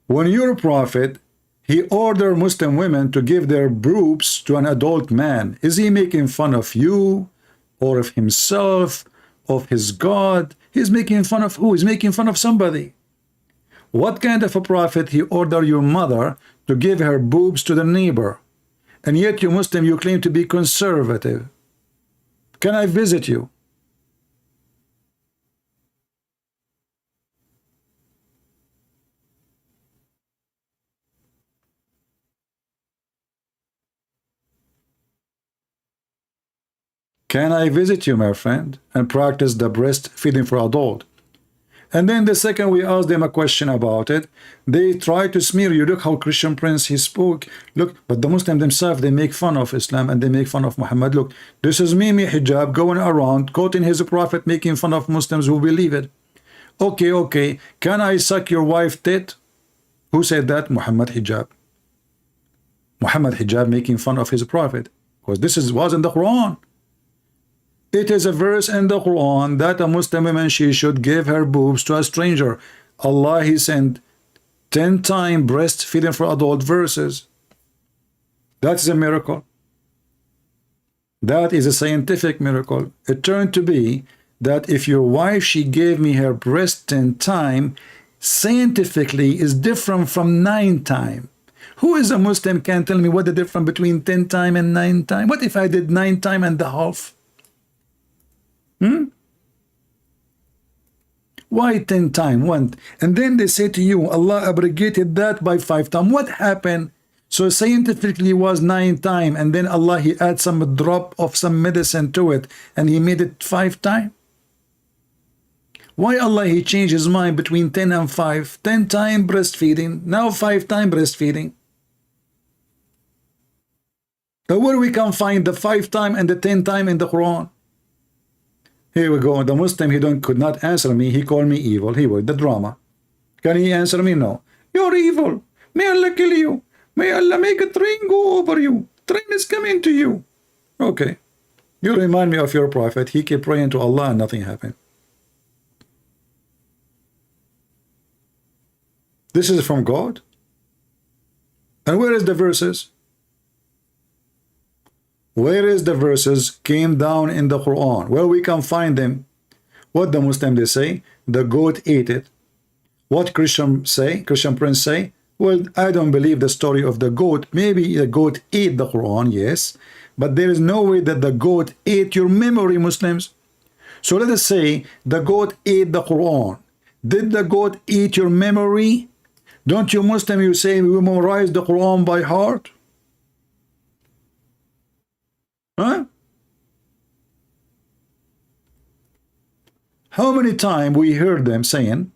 When your prophet, he ordered Muslim women to give their boobs to an adult man, is he making fun of you or of himself, of his God? He's making fun of who? He's making fun of somebody. What kind of a prophet he ordered your mother to give her boobs to the neighbor? And yet you Muslim, you claim to be conservative. Can I visit you? Can I visit you, my friend, and practice the breastfeeding for adult? And then the second we ask them a question about it, they try to smear you. Look how Christian Prince he spoke. Look, but the Muslims themselves, they make fun of Islam and they make fun of Muhammad. Look, this is Mimi Hijab going around quoting his prophet, making fun of Muslims who believe it. Okay, okay. Can I suck your wife tit? Who said that? Muhammad Hijab. Muhammad Hijab making fun of his prophet. Because this was in the Quran. It is a verse in the Quran that a Muslim woman, she should give her boobs to a stranger. Allah, he sent 10 times breastfeeding for adult verses. That's a miracle. That is a scientific miracle. It turned to be that if your wife, she gave me her breast 10 times, scientifically is different from 9 times. Who is a Muslim can tell me what the difference between 10 times and 9 times? What if I did 9 times and a half? Why 10 times? 1. And then they say to you, Allah abrogated that by 5 times. What happened? So scientifically was 9 times, and then Allah, he add some drop of some medicine to it, and he made it 5 times. Why Allah, he changed his mind between 10 and 5? 10 times breastfeeding, now 5 times breastfeeding. But where we can find the 5 times and the 10 times in the Quran? Here we go. The Muslim, he could not answer me. He called me evil. He was the drama. Can he answer me? No. You're evil. May Allah kill you. May Allah make a train go over you. Train is coming to you. Okay. You remind me of your prophet. He kept praying to Allah and nothing happened. This is from God. And where is the verses? Where is the verses came down in the Quran? Where we can find them? What the Muslim they say? The goat ate it. What Christian say? Christian prince say? Well, I don't believe the story of the goat. Maybe the goat ate the Quran, yes. But there is no way that the goat ate your memory, Muslims. So let us say the goat ate the Quran. Did the goat eat your memory? Don't you Muslim, you say we memorize the Quran by heart? Huh? How many times we heard them saying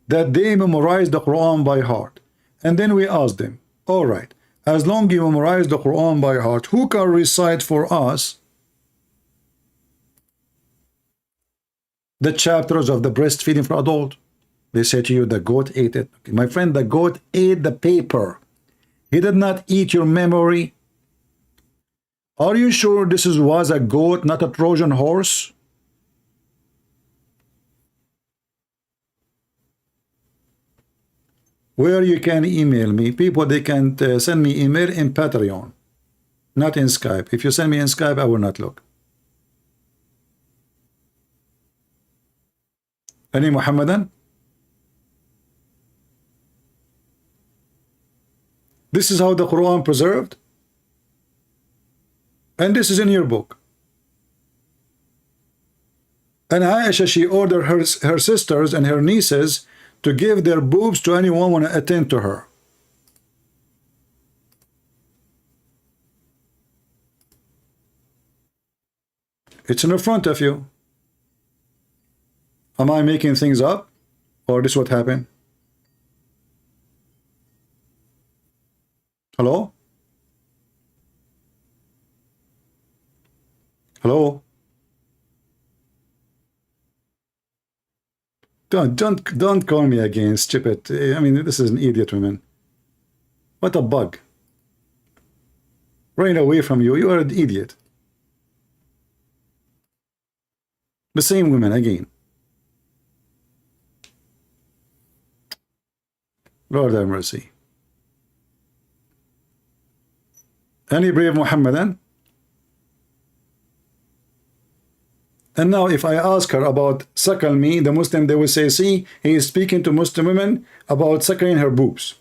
that they memorize the Quran by heart? And then we ask them, all right, as long as you memorize the Quran by heart, who can recite for us the chapters of the breastfeeding for adult? They say to you, the goat ate it. Okay, my friend, the goat ate the paper. He did not eat your memory. Are you sure this was a goat, not a Trojan horse? Where you can email me. People, they can send me email in Patreon, not in Skype. If you send me in Skype, I will not look. Any Muhammadan? This is how the Quran preserved. And this is in your book. And Aisha, she ordered her sisters and her nieces to give their boobs to anyone who want to attend to her. It's in the front of you. Am I making things up? Or this what happened? Hello? Hello? Don't call me again, stupid. I mean, this is an idiot woman. What a bug. Running away from you, you are an idiot. The same woman again. Lord have mercy. Any brave Muhammadan? And now if I ask her about suckle me, the Muslim, they will say, see, he is speaking to Muslim women about suckling her boobs.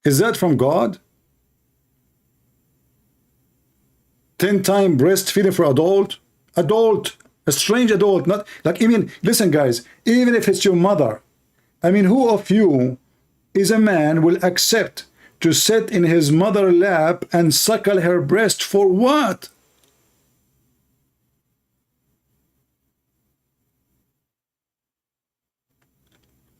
Is that from God? 10-time breastfeeding for adult? Adult, a strange adult, not like, I mean, listen guys, even if it's your mother, I mean, who of you is a man will accept to sit in his mother's lap and suckle her breast for what?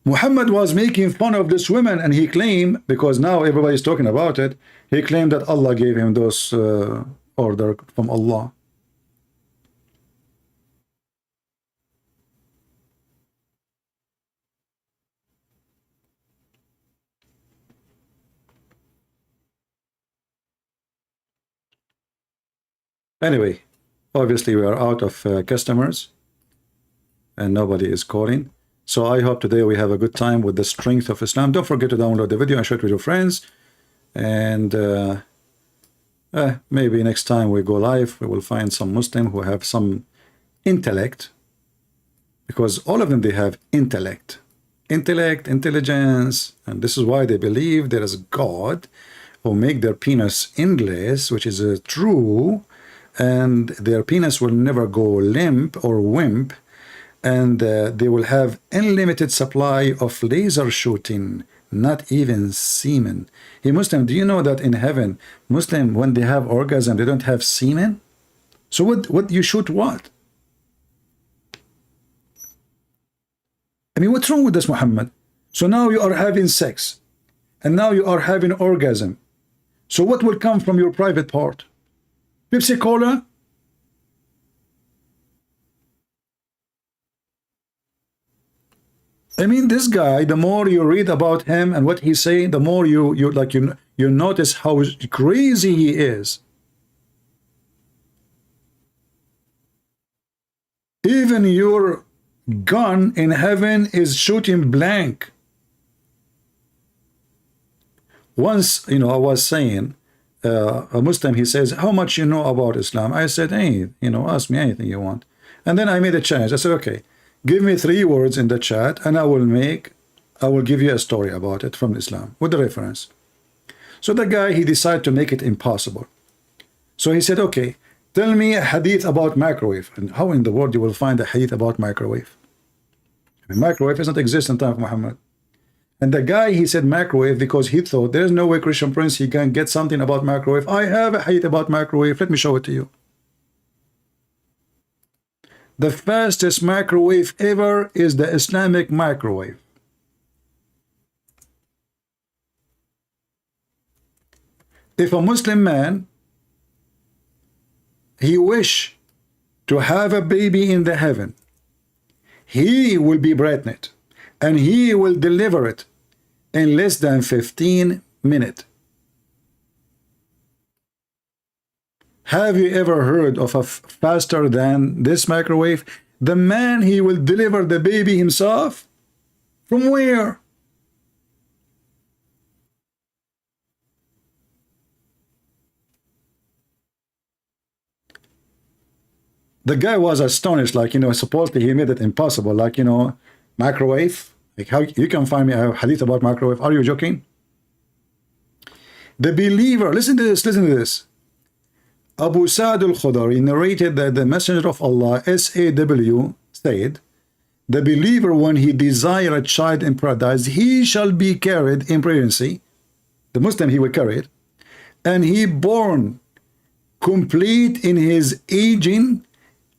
Muhammad was making fun of this woman, and he claimed, because now everybody's talking about it, he claimed that Allah gave him those order from Allah. Anyway, obviously we are out of customers and nobody is calling. So I hope today we have a good time with the strength of Islam. Don't forget to download the video and share it with your friends. And maybe next time we go live, we will find some Muslim who have some intellect. Because all of them, they have intellect. Intellect, intelligence. And this is why they believe there is God who make their penis endless, which is true. And their penis will never go limp or wimp, and they will have unlimited supply of laser shooting, not even semen. Hey Muslim, do you know that in heaven, Muslim, when they have orgasm, they don't have semen? So what you shoot what? I mean, what's wrong with this, Muhammad? So now you are having sex, and now you are having orgasm. So what will come from your private part? Pepsi Cola? I mean, this guy, the more you read about him and what he's saying, the more you notice how crazy he is. Even your gun in heaven is shooting blank. Once, I was saying, a Muslim, he says, how much you know about Islam? I said, hey, ask me anything you want. And then I made a challenge. I said, okay, give me 3 words in the chat and I will give you a story about it from Islam with the reference. So the guy, he decided to make it impossible. So he said, okay, tell me a hadith about microwave. And how in the world you will find a hadith about microwave? I mean, microwave does not exist in time of Muhammad. And the guy, he said microwave because he thought there's no way Christian Prince, he can get something about microwave. I have a hadith about microwave. Let me show it to you. The fastest microwave ever is the Islamic microwave. If a Muslim man, he wish to have a baby in the heaven, he will be pregnant and he will deliver it in less than 15 minutes. Have you ever heard of a faster than this microwave? The man, he will deliver the baby himself? From where? The guy was astonished, supposedly he made it impossible, microwave. How you can find me a hadith about microwave? Are you joking? The believer, listen to this. Abu Sa'd al-Khudri narrated that the Messenger of Allah, SAW, said, the believer, when he desire a child in paradise, he shall be carried in pregnancy. The Muslim, he will carry it. And he born complete in his aging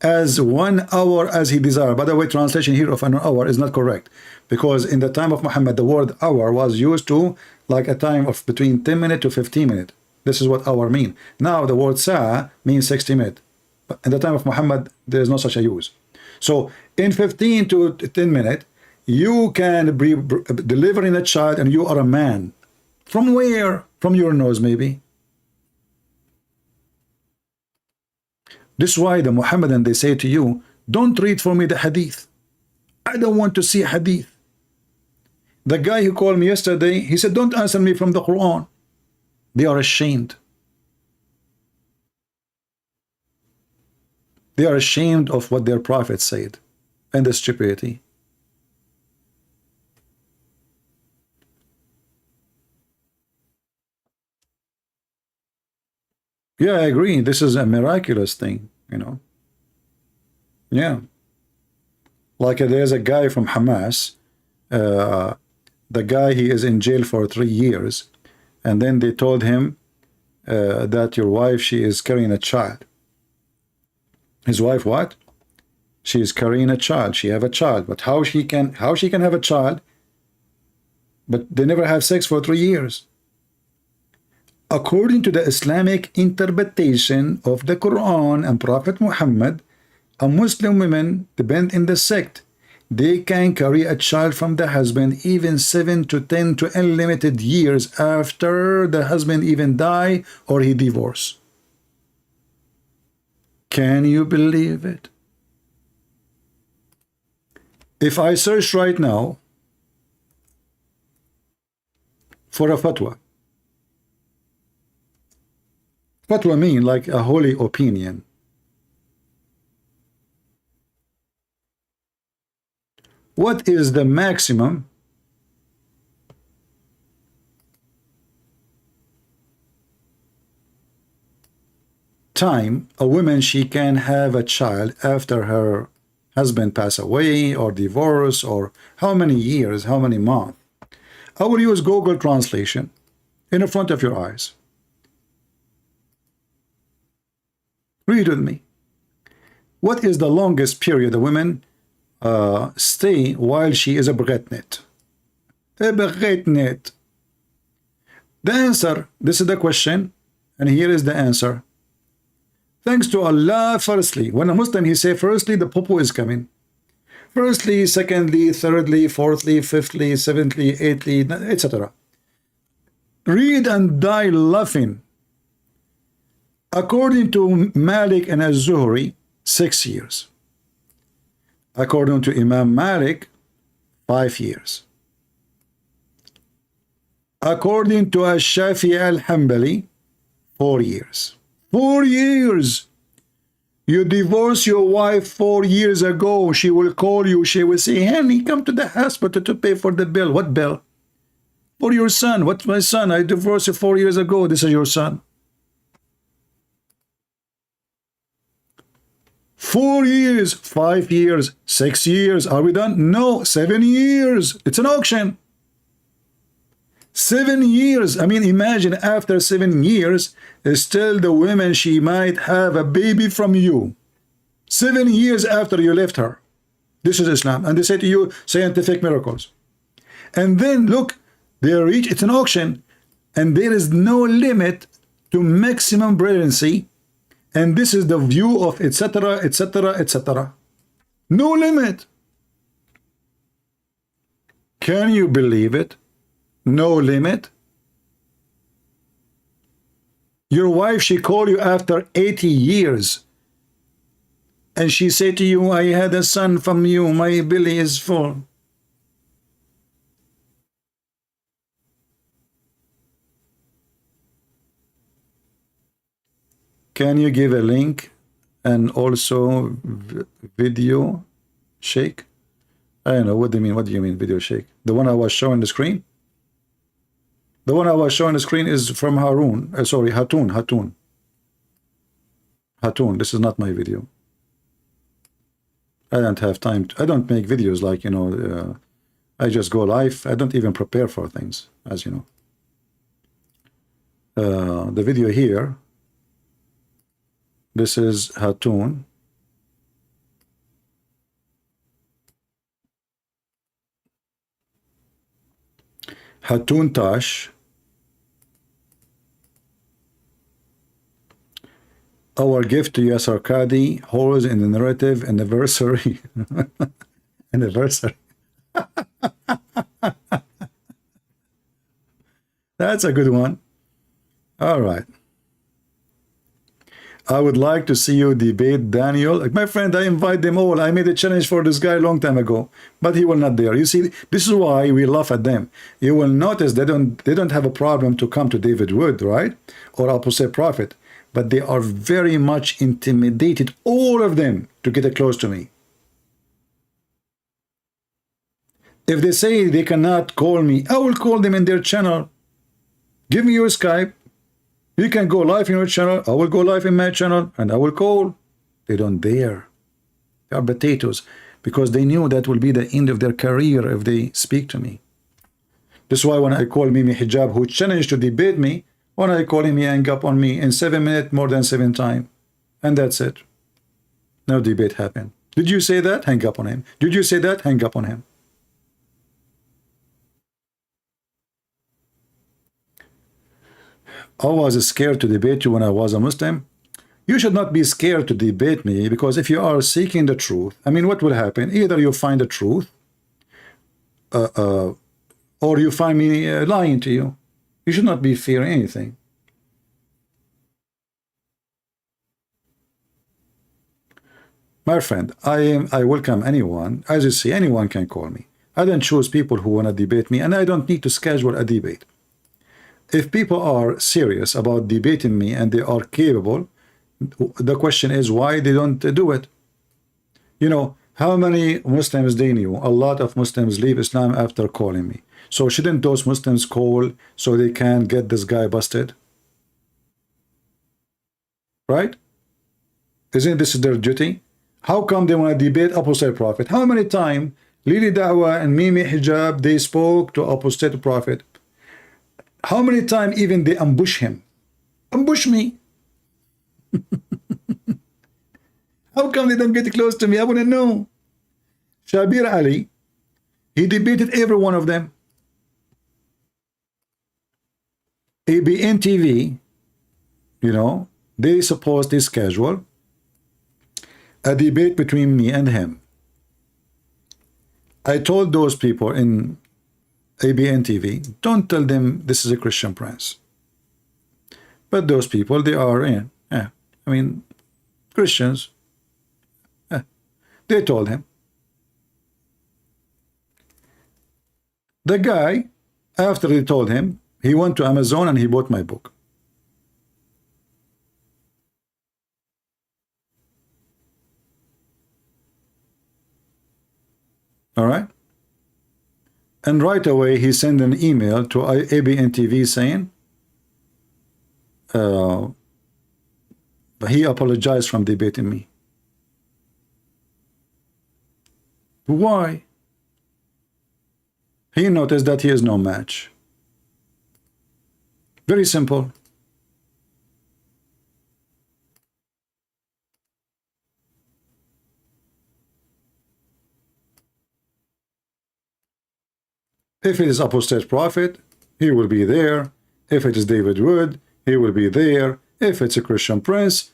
as 1 hour as he desire. By the way, translation here of an hour is not correct, because in the time of Muhammad, the word hour was used to like a time of between 10 minutes to 15 minutes. This is what hour mean. Now the word sa'a means 60 minutes. But in the time of Muhammad, there is no such a use. So in 15 to 10 minutes, you can be delivering a child and you are a man. From where? From your nose, maybe. This is why the Muhammadan, they say to you, don't read for me the hadith. I don't want to see hadith. The guy who called me yesterday, he said, don't answer me from the Quran. They are ashamed. They are ashamed of what their prophet said and the stupidity. Yeah, I agree. This is a miraculous thing, Yeah. Like there's a guy from Hamas. The guy, he is in jail for 3 years. And then they told him that your wife, she is carrying a child. His wife, what? She is carrying a child. She have a child. But how she can have a child? But they never have sex for 3 years. According to the Islamic interpretation of the Quran and Prophet Muhammad, a Muslim woman, depend in the sect, they can carry a child from the husband even 7 to 10 to unlimited years after the husband even die or he divorce. Can you believe it? If I search right now for a fatwa, fatwa mean like a holy opinion. What is the maximum time a woman she can have a child after her husband pass away or divorce, or how many years, how many months? I will use Google translation in front of your eyes. Read with me. What is the longest period a woman stay while she is a pregnant? The answer, this is the question, and here is the answer. Thanks to Allah, firstly, when a Muslim, he say, firstly, the popo is coming. Firstly, secondly, thirdly, fourthly, fifthly, seventhly, eighthly, etc. Read and die laughing. According to Malik and Az-Zuhri, 6 years. According to Imam Malik, 5 years. According to Ash-Shafi'i al-Hanbali, 4 years. 4 years! You divorced your wife 4 years ago. She will call you. She will say, honey, come to the hospital to pay for the bill. What bill? For your son. What's my son? I divorced you 4 years ago. This is your son. 4 years, 5 years, 6 years. Are we done? No, 7 years. It's an auction. 7 years. I mean, imagine after 7 years, still the woman, she might have a baby from you. 7 years after you left her. This is Islam. And they say to you, scientific miracles. And then look, they reach, it's an auction, and there is no limit to maximum pregnancy. And this is the view of etc., etc., etc. No limit. Can you believe it? No limit. Your wife, she called you after 80 years. And she said to you, I had a son from you. My belly is full. Can you give a link and also video shake? I don't know. What do you mean? What do you mean video shake? The one I was showing the screen? The one I was showing the screen is from Harun. Sorry, Hatun. This is not my video. I don't have time. I don't make videos like, you know, I just go live. I don't even prepare for things, as you know. The video here, this is Hatun. Hatun Tash. Our gift to Yasser Qadhi holds in the narrative anniversary. Anniversary. That's a good one. All right. I would like to see you debate Daniel. My friend, I invite them all. I made a challenge for this guy a long time ago, but he will not dare. You see, this is why we laugh at them. You will notice they don't have a problem to come to David Wood, right? Or Apostle Prophet, but they are very much intimidated, all of them, to get close to me. If they say they cannot call me, I will call them in their channel. Give me your Skype. You can go live in your channel. I will go live in my channel, and I will call. They don't dare. They are potatoes, because they knew that will be the end of their career if they speak to me. That's why when I call Mimi Hijab, who challenged to debate me, when I call him, he hang up on me in 7 minutes, more than 7 times. And that's it. No debate happened. Did you say that? Hang up on him. Did you say that? Hang up on him. I was scared to debate you when I was a Muslim. You should not be scared to debate me, because if you are seeking the truth, I mean, what will happen? Either you find the truth, or you find me lying to you. You should not be fearing anything. My friend, I welcome anyone. As you see, anyone can call me. I don't choose people who want to debate me, and I don't need to schedule a debate. If people are serious about debating me and they are capable, the question is why they don't do it. You know, how many Muslims they knew? A lot of Muslims leave Islam after calling me. So shouldn't those Muslims call so they can get this guy busted? Right? Isn't this their duty? How come they want to debate Apostate Prophet? How many times Lili Dawah and Mimi Hijab, they spoke to Apostate Prophet? How many times even they ambush him? Ambush me. How come they don't get close to me? I want to know. Shabir Ali, he debated every one of them. ABN TV, you know, they supposed they schedule a debate between me and him. I told those people in ABN TV, don't tell them this is a Christian prince. But those people, they are in. I mean, Christians. They told him. The guy, after they told him, he went to Amazon and he bought my book. All right? And right away, he sent an email to ABN TV saying, he apologized from debating me. Why? He noticed that he is no match. Very simple. If it is apostate prophet, he will be there. If it is David Wood, he will be there. If it's a Christian prince,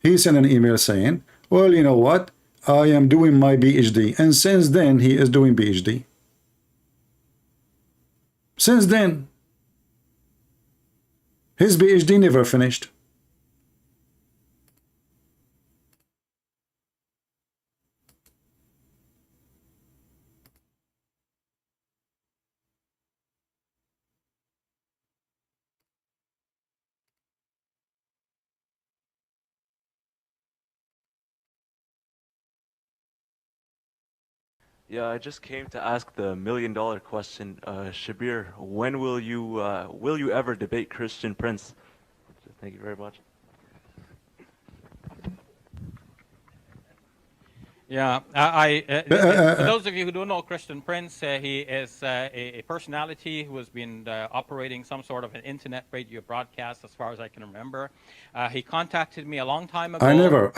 he sent an email saying, well, you know what? I am doing my PhD. And since then, he is doing PhD. Since then, his PhD never finished. Yeah, I just came to ask the $1,000,000 question. Shabir, when will you ever debate Christian Prince? Thank you very much. Yeah, for those of you who don't know Christian Prince, he is a personality who has been operating some sort of an internet radio broadcast as far as I can remember. He contacted me a long time ago. I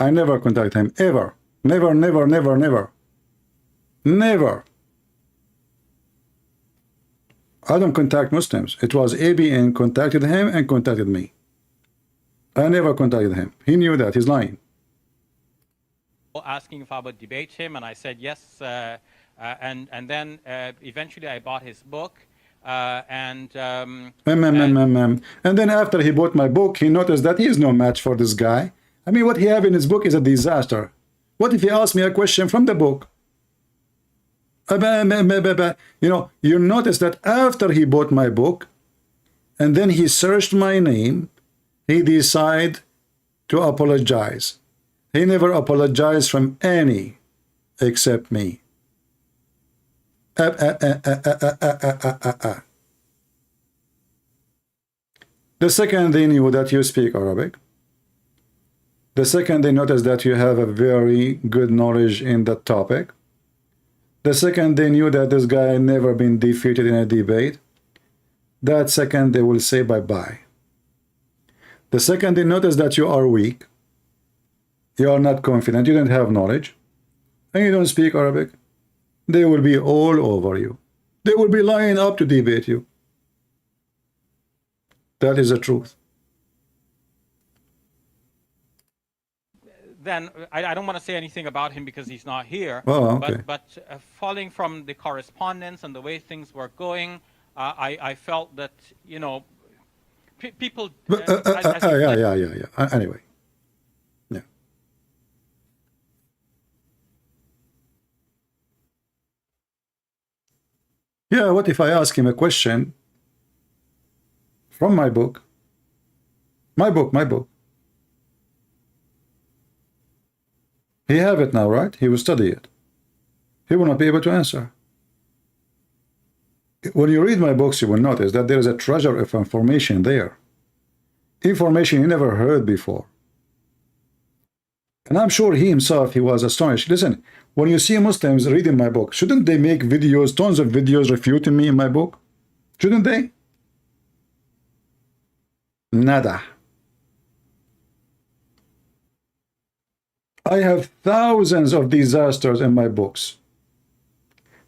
never contacted him, ever. Never. Never. I don't contact Muslims. It was ABN contacted him and contacted me. I never contacted him. He knew that. He's lying. Asking if I would debate him, and I said yes. And then eventually I bought his book. And then after he bought my book, he noticed that he is no match for this guy. I mean, what he have in his book is a disaster. What if he asked me a question from the book? You know, you notice that after he bought my book, and then he searched my name, he decided to apologize. He never apologized from any except me. The second they knew that you speak Arabic, the second they noticed that you have a very good knowledge in that topic, the second they knew that this guy never been defeated in a debate, that second they will say bye-bye. The second they notice that you are weak, you are not confident, you don't have knowledge, and you don't speak Arabic, they will be all over you. They will be lining up to debate you. That is the truth. Then I don't want to say anything about him because he's not here. Oh, okay. But following from the correspondence and the way things were going, I felt that, you know, people. Yeah. Anyway. Yeah. Yeah, what if I ask him a question from my book? My book. He have it now, right? He will study it. He will not be able to answer. When you read my books, you will notice that there is a treasure of information there. Information you never heard before. And I'm sure he himself, he was astonished. Listen, when you see Muslims reading my book, shouldn't they make videos, tons of videos refuting me in my book? Shouldn't they? Nada. I have thousands of disasters in my books.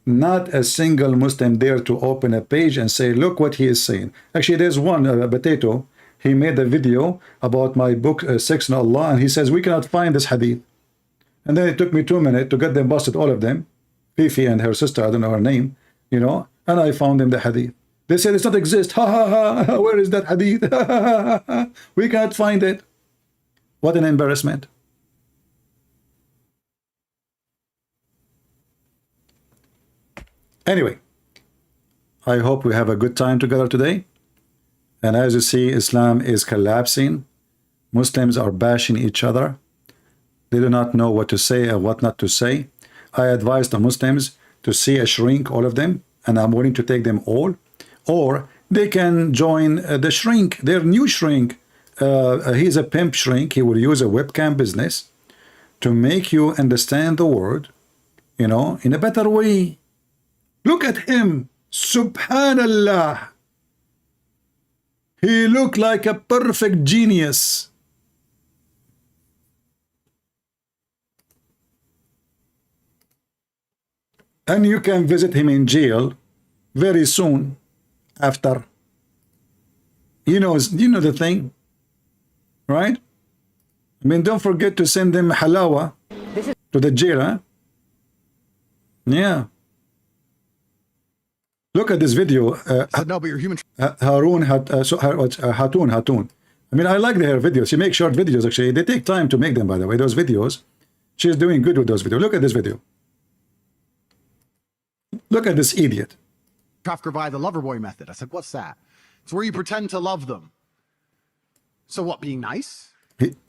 Not a single Muslim dare to open a page and say, look what he is saying. Actually, there's one, Potato. He made a video about my book, Sex in Allah, and he says, we cannot find this hadith. And then it took me 2 minutes to get them busted, all of them. Fifi and her sister, I don't know her name, you know, and I found them the hadith. They said it's not exist. Ha ha ha. Where is that hadith? Ha, ha, ha. We can't find it. What an embarrassment. Anyway, I hope we have a good time together today. And as you see, Islam is collapsing. Muslims are bashing each other. They do not know what to say and what not to say. I advise the Muslims to see a shrink, all of them, and I'm willing to take them all. Or they can join the shrink, their new shrink. He's a pimp shrink. He will use a webcam business to make you understand the word, you know, in a better way. Look at him. Subhanallah. He looked like a perfect genius. And you can visit him in jail very soon after. You know the thing, right? I mean, don't forget to send them halawa to the jail, huh? Yeah. Look at this video. No, but you're human. Hatun. I mean, I like her videos. She makes short videos, actually. They take time to make them, by the way, those videos. She's doing good with those videos. Look at this video. Look at this idiot. Trafficker by the lover boy method. I said, what's that? It's where you pretend to love them. So what, being nice?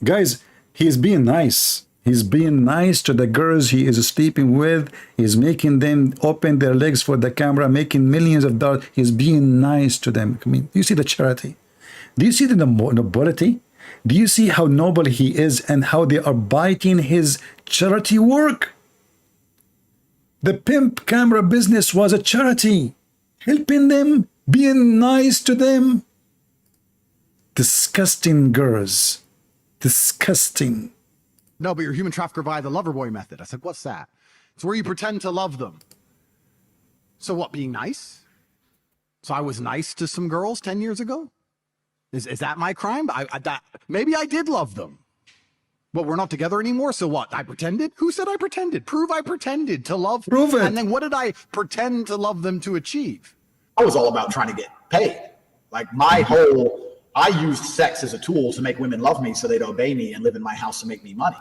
Guys, he's being nice. He's being nice to the girls he is sleeping with. He's making them open their legs for the camera, making millions of dollars. He's being nice to them. I mean, do you see the charity? Do you see the nobility? Do you see how noble he is and how they are biting his charity work? The pimp camera business was a charity. Helping them, being nice to them. Disgusting girls. Disgusting. No, but you're human trafficker by the lover boy method. I said, what's that? It's where you pretend to love them. So what, being nice? So I was nice to some girls 10 years ago? Is that my crime? Maybe I did love them. But we're not together anymore, so what? I pretended? Who said I pretended? Prove I pretended to love. Prove it. And then what did I pretend to love them to achieve? I was all about trying to get paid. Like I used sex as a tool to make women love me so they'd obey me and live in my house to make me money.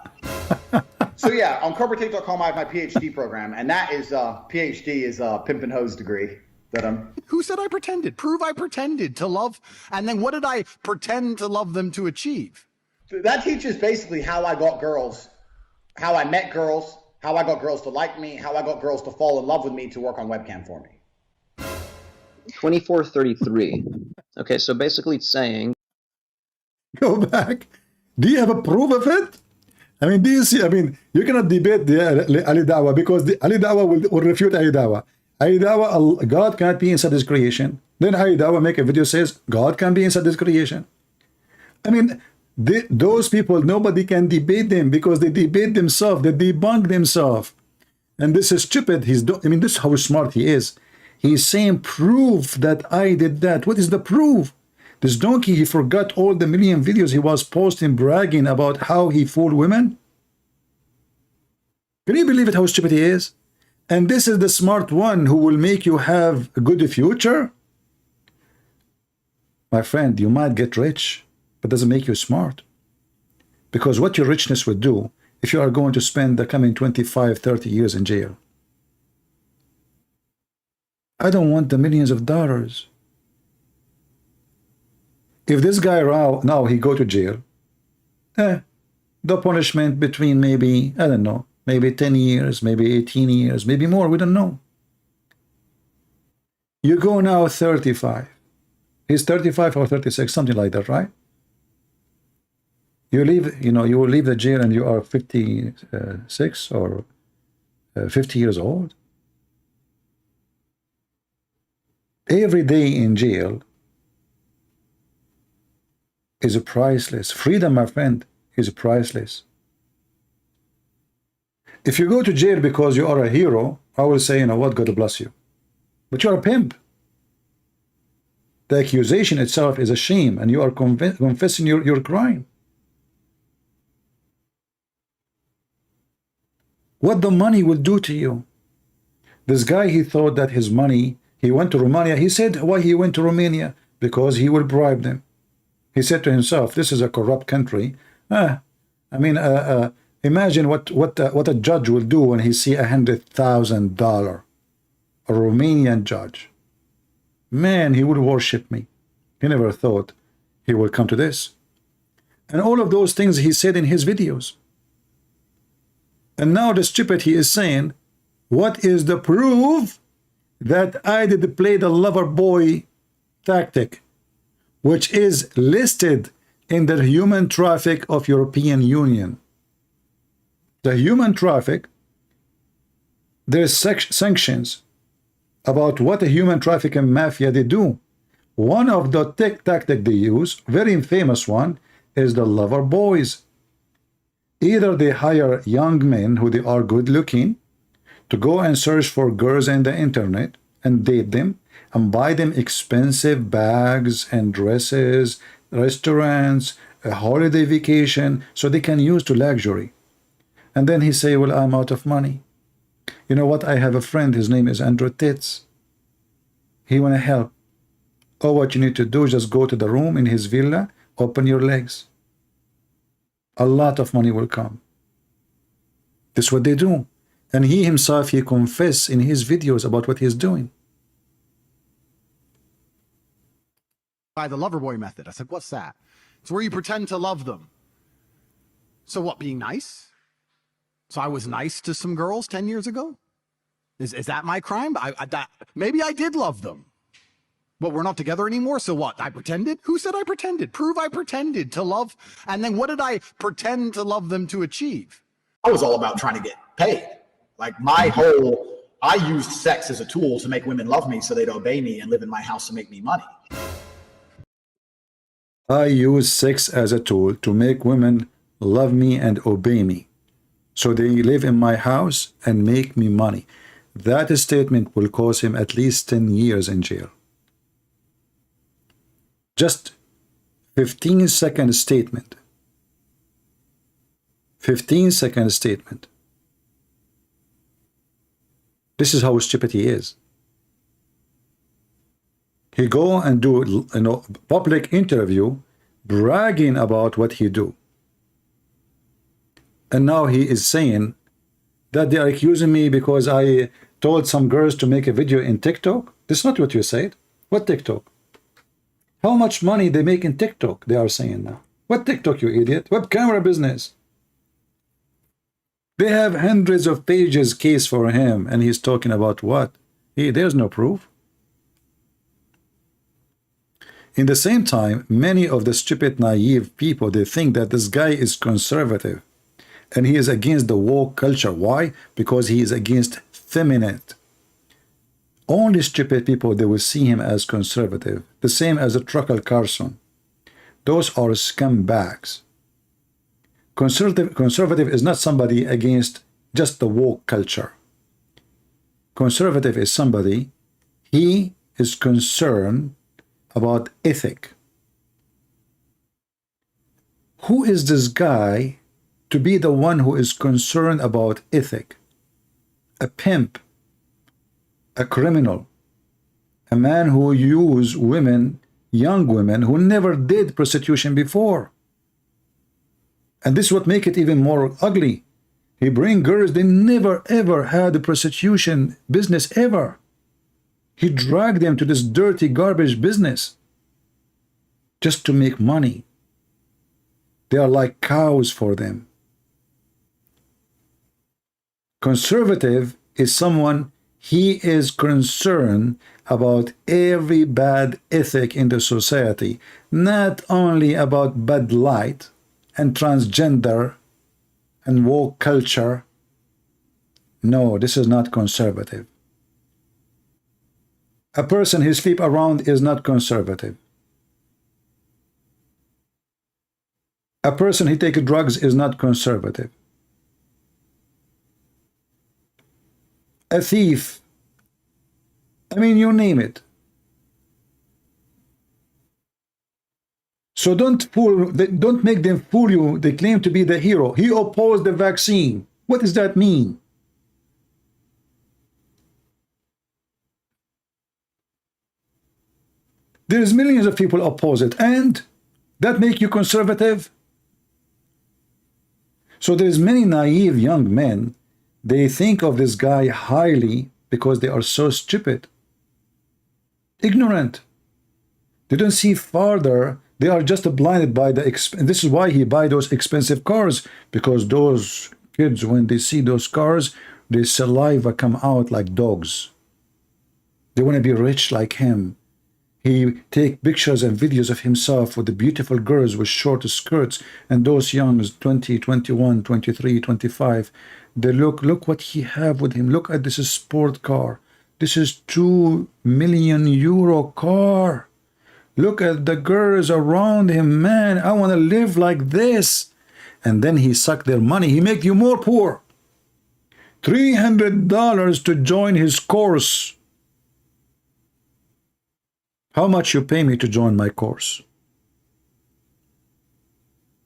So yeah, on corporatetape.com I have my PhD program, and that is PhD is a pimp and hose degree that I'm. Who said I pretended? Prove I pretended to love. And then what did I pretend to love them to achieve? That teaches basically how I got girls, how I met girls, how I got girls to like me, how I got girls to fall in love with me to work on webcam for me. 2433. Okay, so basically it's saying. Go back. Do you have a proof of it? I mean, do you see? I mean, you cannot debate the Ali Dawah because the Ali Dawah will refute Ali Dawah. Ali Dawah, God can't be inside his creation. Then Ali Dawah make a video says God can be inside his creation. I mean, those people, nobody can debate them because they debate themselves, they debunk themselves. And this is stupid. I mean, this is how smart he is. He's saying, proof that I did that. What is the proof? This donkey, he forgot all the million videos he was posting, bragging about how he fooled women. Can you believe it, how stupid he is? And this is the smart one who will make you have a good future? My friend, you might get rich, but doesn't make you smart. Because what your richness would do if you are going to spend the coming 25, 30 years in jail. I don't want the millions of dollars. If this guy now he go to jail, the punishment between maybe, I don't know, maybe 10 years, maybe 18 years, maybe more, we don't know. You go now 35. He's 35 or 36, something like that, right? You leave, you will leave the jail and you are 56 or 50 years old. Every day in jail is priceless. Freedom, my friend, is priceless. If you go to jail because you are a hero, I will say, you know what, God bless you. But you are a pimp. The accusation itself is a shame, and you are confessing your crime. What the money will do to you. This guy, he thought that his money, he went to Romania. He said why he went to Romania, because he will bribe them. He said to himself, this is a corrupt country. Imagine what a judge will do when he see $100,000. A Romanian judge. Man, he would worship me. He never thought he would come to this. And all of those things he said in his videos. And now the stupid, he is saying, what is the proof that I did play the lover boy tactic, which is listed in the human traffic of European Union? The human traffic, there's sanctions about what a human trafficking mafia they do. One of the tactic they use, very famous one, is the lover boys. Either they hire young men who they are good looking to go and search for girls in the internet and date them and buy them expensive bags and dresses, restaurants, a holiday vacation, so they can use to luxury. And then he say, well, I'm out of money. You know what? I have a friend, his name is Andrew Tits. He want to help. Oh, what you need to do is just go to the room in his villa, open your legs. A lot of money will come. This is what they do. And he himself, he confess in his videos about what he's doing. By the lover boy method. I said, what's that? It's where you pretend to love them. So what, being nice? So I was nice to some girls 10 years ago? Is that my crime? Maybe I did love them. But we're not together anymore, so what? I pretended? Who said I pretended? Prove I pretended to love. And then what did I pretend to love them to achieve? I was all about trying to get paid. Like I used sex as a tool to make women love me so they'd obey me and live in my house to make me money. I use sex as a tool to make women love me and obey me, so they live in my house and make me money. That statement will cause him at least 10 years in jail. Just 15-second statement. 15-second statement. This is how stupid he is. He go and do public interview bragging about what he do. And now he is saying that they are accusing me because I told some girls to make a video in TikTok. That's not what you said. What TikTok? How much money they make in TikTok, they are saying now. What TikTok, you idiot? What camera business? They have hundreds of pages case for him, and he's talking about what? There's no proof. In the same time, many of the stupid, naive people, they think that this guy is conservative, and he is against the woke culture. Why? Because he is against feminine. Only stupid people, they will see him as conservative. The same as a Trucker Carson. Those are scumbags. Conservative is not somebody against just the woke culture. Conservative is somebody, he is concerned about ethic. Who is this guy to be the one who is concerned about ethic? A pimp, a criminal, a man who used women, young women, who never did prostitution before. And this is what makes it even more ugly. He bring girls, they never ever had a prostitution business ever. He dragged them to this dirty garbage business just to make money. They are like cows for them. Conservative is someone, he is concerned about every bad ethic in the society, not only about Bud Light and transgender and woke culture. No, this is not conservative. A person he sleep around is not conservative. A person he take drugs is not conservative. A thief, I mean, you name it. So don't make them fool you. They claim to be the hero. He opposed the vaccine. What does that mean? There's millions of people oppose it, and that make you conservative. So there's many naive young men, they think of this guy highly because they are so stupid, ignorant. They don't see farther. They are just blinded by the this is why he buy those expensive cars, because those kids, when they see those cars, their saliva come out like dogs. They want to be rich like him. He take pictures and videos of himself with the beautiful girls with short skirts, and those youngs, 20, 21, 23, 25, they look what he have with him. Look at this sport car. This is €2 million car. Look at the girls around him, man. I want to live like this. And then he suck their money. He make you more poor. $300 to join his course. How much you pay me to join my course?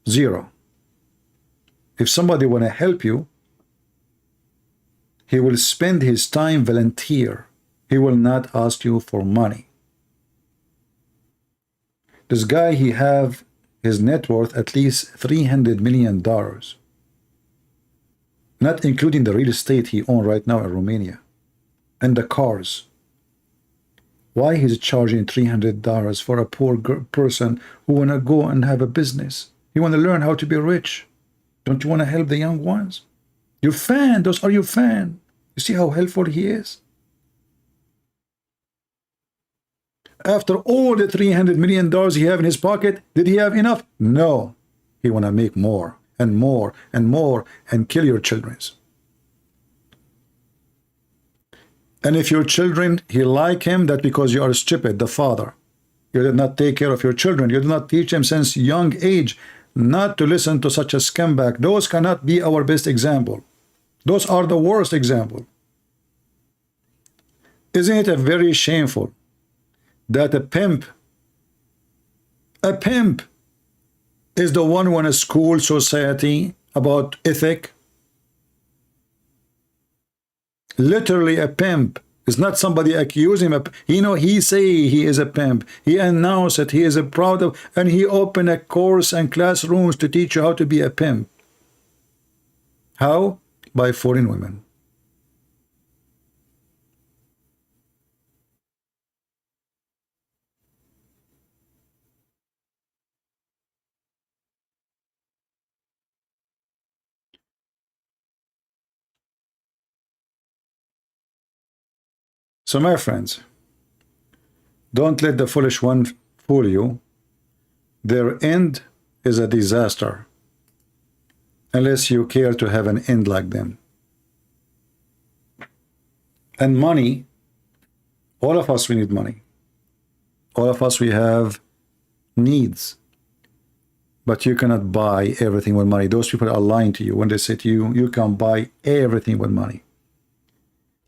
Zero. If somebody want to help you, he will spend his time volunteer. He will not ask you for money. This guy, he have his net worth at least $300 million, not including the real estate he own right now in Romania and the cars. Why he's charging $300 for a poor person who want to go and have a business? You want to learn how to be rich. Don't you want to help the young ones? Your fan, those are your fan. You see how helpful he is? After all the $300 million he have in his pocket, did he have enough? No. He want to make more and more and more and kill your children. And if your children, he like him, that because you are stupid, the father. You did not take care of your children. You did not teach them since young age not to listen to such a scumbag. Those cannot be our best example. Those are the worst example. Isn't it a very shameful that a pimp is the one who want to school society about ethic? Literally a pimp. It's not somebody accusing him. He say he is a pimp. He announced it. He is a proud of, and he opened a course and classrooms to teach you how to be a pimp. How? By foreign women. So my friends, don't let the foolish one fool you. Their end is a disaster unless you care to have an end like them. And money, all of us, we need money. All of us, we have needs. But you cannot buy everything with money. Those people are lying to you when they say to you, you can buy everything with money.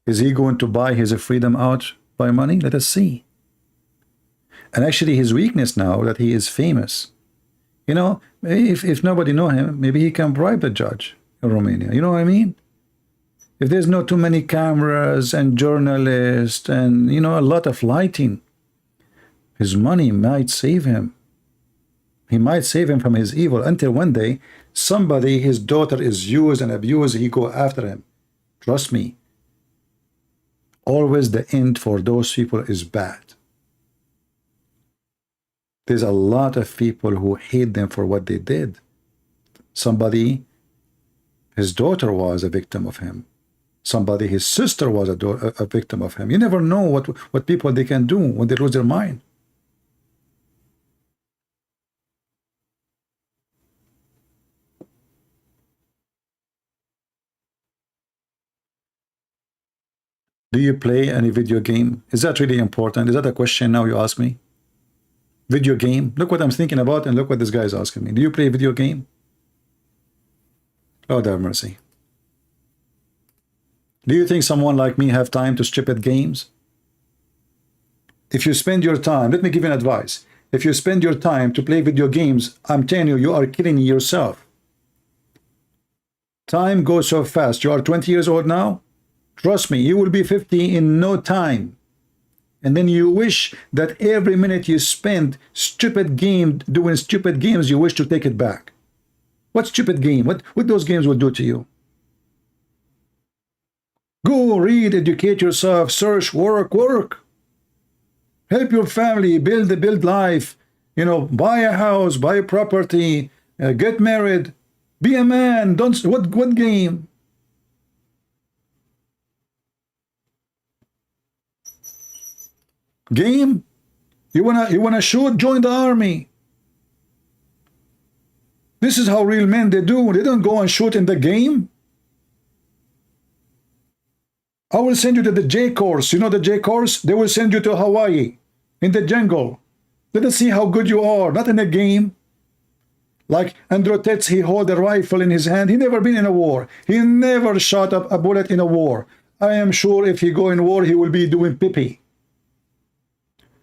Is he going to buy his freedom out by money? Let us see. And actually his weakness now that he is famous. If nobody know him, maybe he can bribe the judge in Romania. You know what I mean? If there's not too many cameras and journalists and, a lot of lighting, his money might save him. He might save him from his evil until one day somebody, his daughter is used and abused, he go after him. Trust me. Always the end for those people is bad. There's a lot of people who hate them for what they did. Somebody, his daughter was a victim of him. Somebody, his sister was a victim of him. You never know what people they can do when they lose their mind. Do you play any video game? Is that really important? Is that a question now you ask me? Video game? Look what I'm thinking about and look what this guy is asking me. Do you play a video game? Lord have mercy. Do you think someone like me have time to strip at games? If you spend your time, let me give you an advice. If you spend your time to play video games, I'm telling you, you are killing yourself. Time goes so fast. You are 20 years old now. Trust me, you will be 50 in no time. And then you wish that every minute you spend stupid game doing stupid games, you wish to take it back. What stupid game? What those games will do to you? Go read, educate yourself, search, work. Help your family, build life. You know, buy a house, buy a property, get married, be a man. Don't what game? Game? You wanna shoot? Join the army. This is how real men they do. They don't go and shoot in the game. I will send you to the J course. You know the J course? They will send you to Hawaii, in the jungle. Let us see how good you are, not in a game. Like Andrew Tetz, he hold a rifle in his hand. He never been in a war. He never shot up a bullet in a war. I am sure if he go in war, he will be doing pee-pee.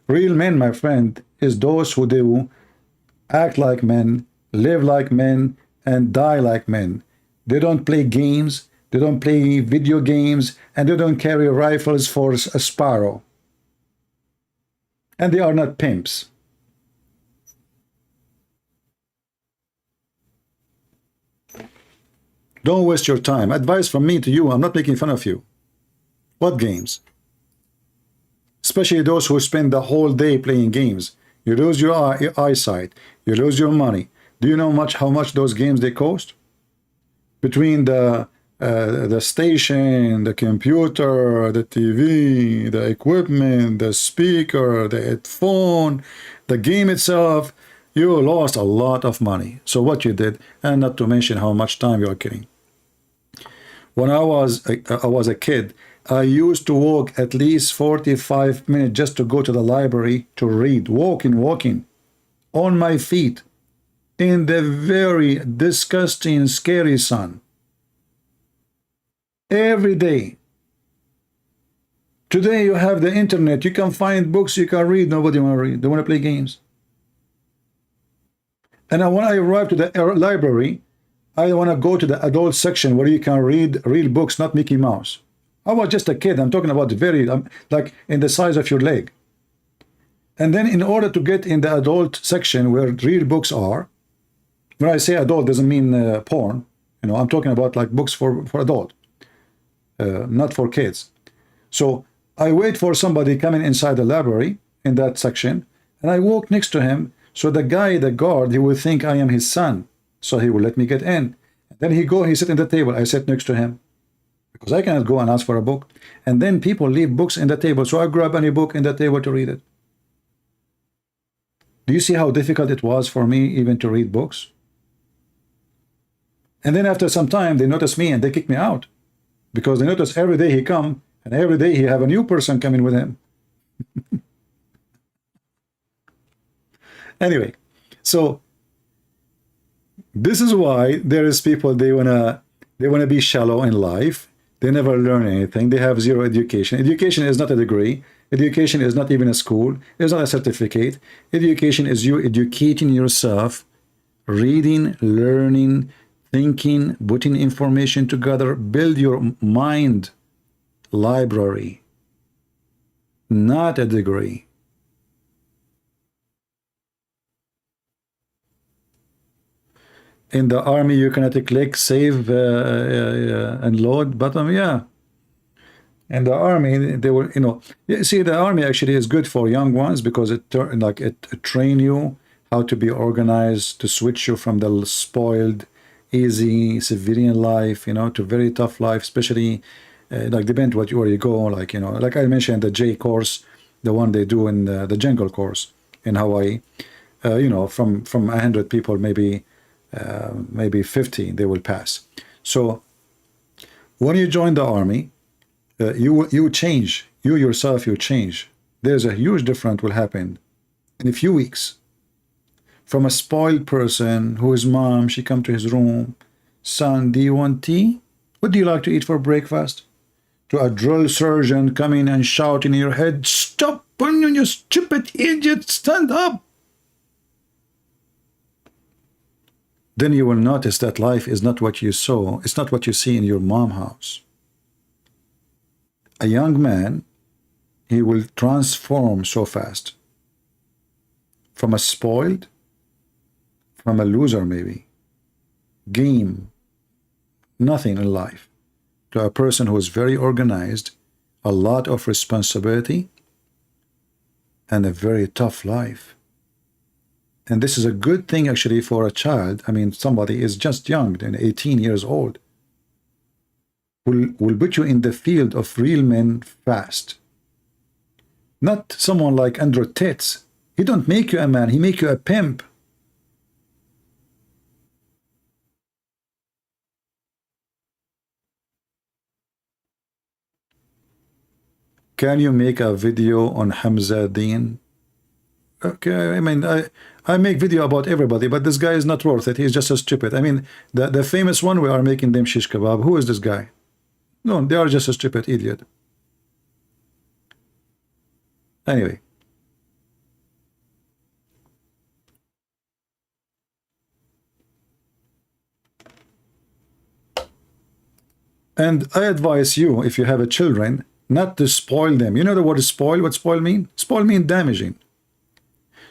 Real men, my friend, is those who do act like men, live like men, and die like men. They don't play games. They don't play video games, and they don't carry rifles for a sparrow. And they are not pimps. Don't waste your time. Advice from me to you. I'm not making fun of you. What games? Especially those who spend the whole day playing games. You lose your eyesight. You lose your money. Do you know how much those games they cost? Between the station, the computer, the TV, the equipment, the speaker, the headphone, the game itself, you lost a lot of money. So what you did, and not to mention how much time you are killing. When I was a kid, I used to walk at least 45 minutes just to go to the library to read, walking on my feet in the very disgusting, scary sun. Every day. Today you have the internet. You can find books you can read. Nobody want to read. They want to play games. And when I arrive to the library, I want to go to the adult section where you can read real books, not Mickey Mouse. I was just a kid. I'm talking about very, like in the size of your leg. And then in order to get in the adult section where real books are, when I say adult, doesn't mean porn. You know, I'm talking about like books for adult. Not for kids. So I wait for somebody coming inside the library in that section, and I walk next to him. So the guard, he will think I am his son. So he will let me get in. Then he sit in the table. I sit next to him because I cannot go and ask for a book. And then people leave books in the table. So I grab any book in the table to read it. Do you see how difficult it was for me even to read books? And then after some time, they notice me and they kick me out. Because they notice every day he come, and every day he have a new person coming with him. Anyway, so this is why there is people, they wanna be shallow in life. They never learn anything. They have zero education. Education is not a degree. Education is not even a school. It's not a certificate. Education is you educating yourself, reading, learning, thinking, putting information together, build your mind library, not a degree. In the army, you cannot click save and load button. Yeah. In the army, they will, you see, the army actually is good for young ones because it train you how to be organized, to switch you from the spoiled, easy civilian life, to very tough life, especially depend where you go, like I mentioned the J course, the one they do in the jungle course in Hawaii, from 100 people, maybe 50 they will pass. So when you join the army, you change, you yourself, you change. There's a huge difference will happen in a few weeks. From a spoiled person whose mom, she come to his room, son, do you want tea? What do you like to eat for breakfast? To a drill surgeon coming and shouting in your head, stop, you stupid idiot, stand up. Then you will notice that life is not what you saw. It's not what you see in your mom's house. A young man, he will transform so fast from a spoiled, from a loser maybe, game, nothing in life, to a person who is very organized, a lot of responsibility, and a very tough life. And this is a good thing actually for a child. I mean, somebody is just young, 18 years old, will put you in the field of real men fast. Not someone like Andrew Tate. He don't make you a man, he make you a pimp. Can you make a video on Hamza Deen? Okay, I mean, I make video about everybody, but this guy is not worth it. He's just so stupid. I mean, the famous one, we are making them shish kebab. Who is this guy? No, they are just a stupid idiot. Anyway. And I advise you, if you have a children, not to spoil them. You know the word spoil? What spoil mean? Spoil mean damaging.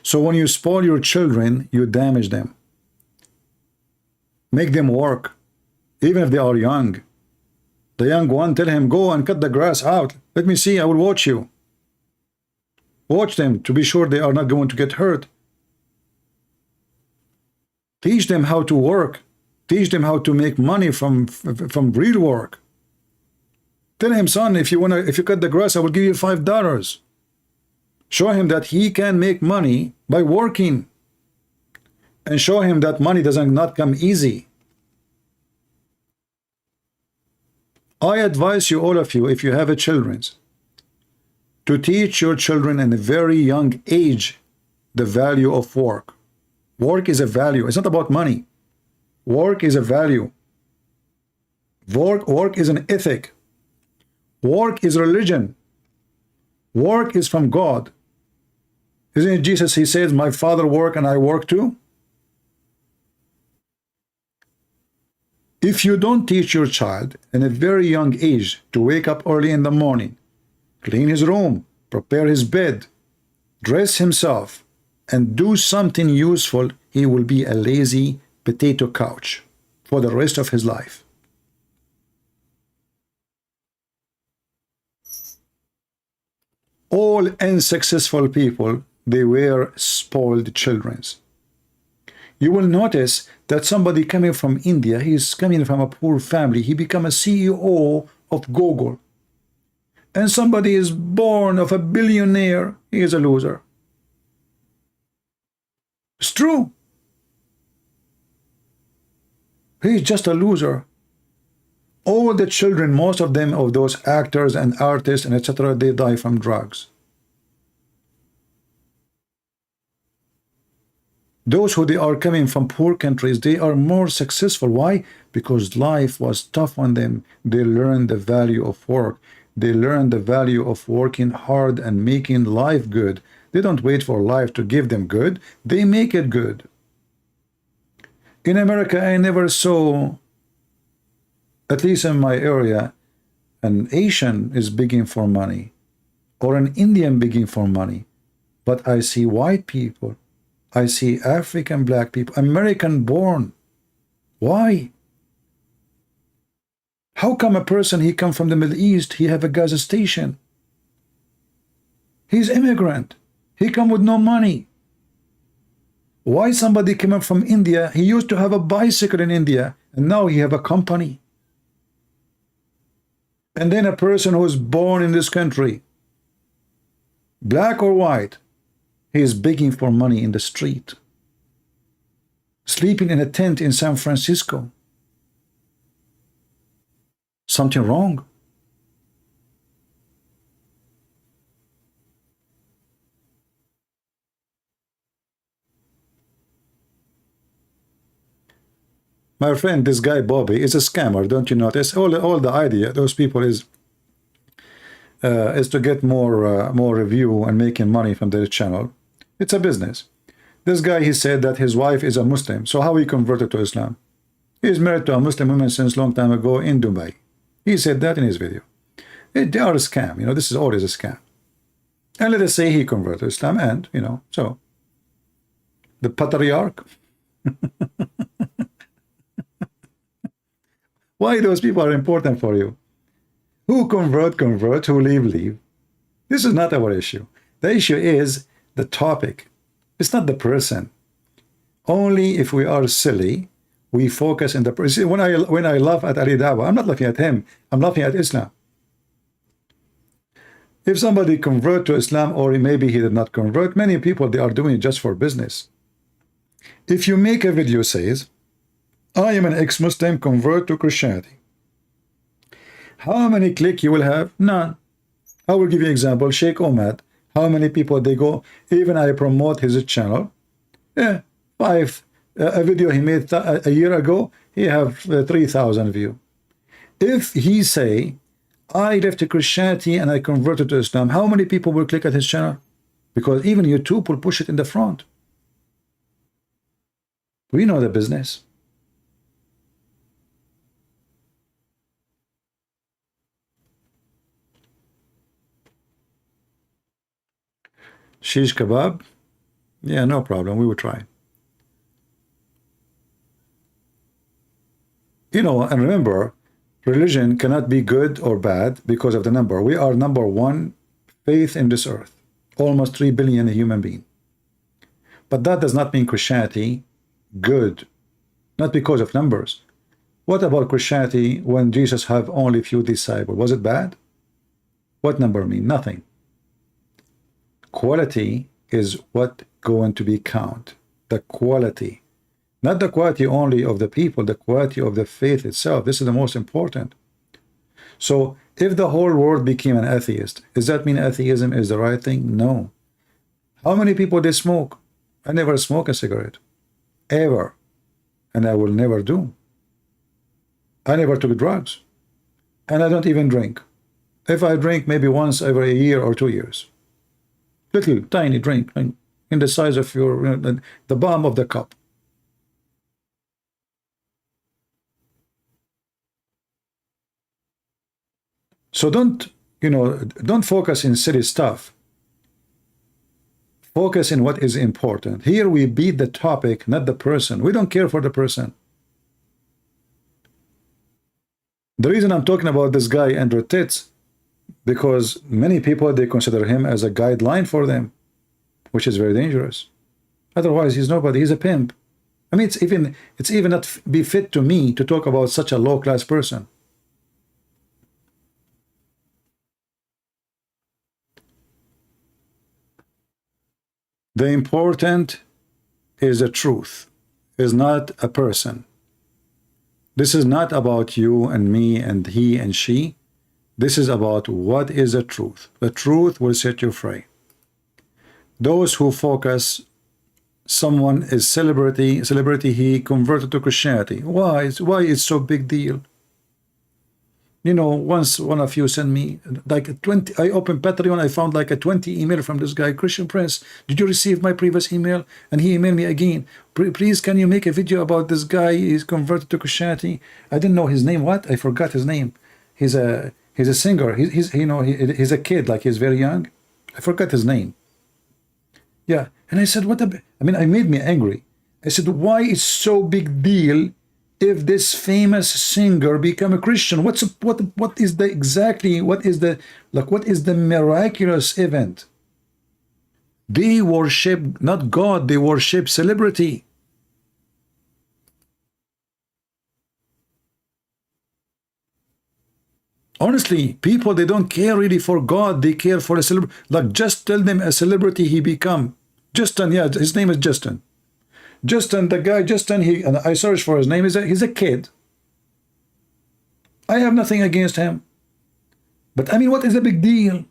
So when you spoil your children, you damage them. Make them work, even if they are young. The young one, tell him, go and cut the grass out. Let me see, I will watch you. Watch them to be sure they are not going to get hurt. Teach them how to work. Teach them how to make money from real work. Tell him, son, if you cut the grass, I will give you $5. Show him that he can make money by working. And show him that money does not come easy. I advise you, all of you, if you have a children, to teach your children in a very young age the value of work. Work is a value. It's not about money. Work is a value. Work is an ethic. Work is religion. Work is from God. Isn't it Jesus? He says, my Father work and I work too. If you don't teach your child in a very young age to wake up early in the morning, clean his room, prepare his bed, dress himself, and do something useful, he will be a lazy potato couch for the rest of his life. All unsuccessful people, they were spoiled children. You will notice that somebody coming from India, he is coming from a poor family, he become a CEO of Google. And somebody is born of a billionaire, he is a loser. It's true. He's just a loser. All the children, most of them, of those actors and artists and etc., they die from drugs. Those who they are coming from poor countries, they are more successful. Why? Because life was tough on them. They learned the value of work. They learned the value of working hard and making life good. They don't wait for life to give them good. They make it good. In America, I never saw, at least in my area, an Asian is begging for money or an Indian begging for money. But I see white people, I see African black people, American born. Why? How come a person, he come from the Middle East, he have a gas station? He's immigrant. He come with no money. Why somebody came up from India, he used to have a bicycle in India, and now he have a company. And then a person who is born in this country, black or white, he is begging for money in the street, sleeping in a tent in San Francisco. Something wrong. My friend, this guy Bobby is a scammer, don't you notice? All the idea, those people is to get more review and making money from their channel. It's a business. This guy, he said that his wife is a Muslim. So how he converted to Islam? He is married to a Muslim woman since long time ago in Dubai. He said that in his video. They are a scam. You know, this is always a scam. And let us say he converted to Islam, and, you know, so the patriarch. Why those people are important for you? Who convert, convert. Who leave, leave. This is not our issue. The issue is the topic. It's not the person. Only if we are silly, we focus in the person. When I laugh at Ali Dawah, I'm not laughing at him. I'm laughing at Islam. If somebody convert to Islam, or maybe he did not convert, many people, they are doing it just for business. If you make a video says, I am an ex-Muslim, convert to Christianity, how many click you will have? None. I will give you an example. Sheikh Ahmed, how many people they go, even I promote his channel, yeah, a video he made a year ago, he have 3,000 view. If he say, I left Christianity and I converted to Islam, how many people will click at his channel? Because even YouTube will push it in the front. We know the business. Shish kebab? Yeah, no problem. We will try. You know, and remember, religion cannot be good or bad because of the number. We are number one faith in this earth. Almost 3 billion human beings. But that does not mean Christianity good. Not because of numbers. What about Christianity when Jesus have only few disciples? Was it bad? What number mean? Nothing. Quality is what going to be count. The quality. Not the quality only of the people, the quality of the faith itself. This is the most important. So if the whole world became an atheist, does that mean atheism is the right thing? No. How many people they smoke? I never smoke a cigarette. Ever. And I will never do. I never took drugs. And I don't even drink. If I drink, maybe once every year or 2 years. Little tiny drink in the size of your the palm of the cup. So don't focus in silly stuff. Focus in what is important. Here we beat the topic, not the person. We don't care for the person. The reason I'm talking about this guy Andrew Tits, because many people, they consider him as a guideline for them, which is very dangerous. Otherwise, he's nobody. He's a pimp. I mean, it's even not be fit to me to talk about such a low-class person. The important is the truth, is not a person. This is not about you and me and he and she. This is about what is the truth. The truth will set you free. Those who focus, someone is celebrity, he converted to Christianity. Why it's so big deal? You know, once one of you sent me like 20, I opened Patreon, I found like a 20 email from this guy, Christian Prince. Did you receive my previous email? And he emailed me again. Please, can you make a video about this guy? He's converted to Christianity. I didn't know his name. What? I forgot his name. He's a singer. He's a kid, like he's very young. I forgot his name. Yeah. And I said, I made me angry. I said, why is so big deal if this famous singer become a Christian? What is the miraculous event? They worship not God, they worship celebrity. Honestly, people, they don't care really for God, they care for a celebrity. Like, just tell them a celebrity he become. Justin, yeah, his name is Justin. Justin, the guy, Justin, and I searched for his name, he's a kid. I have nothing against him. But I mean, what is the big deal?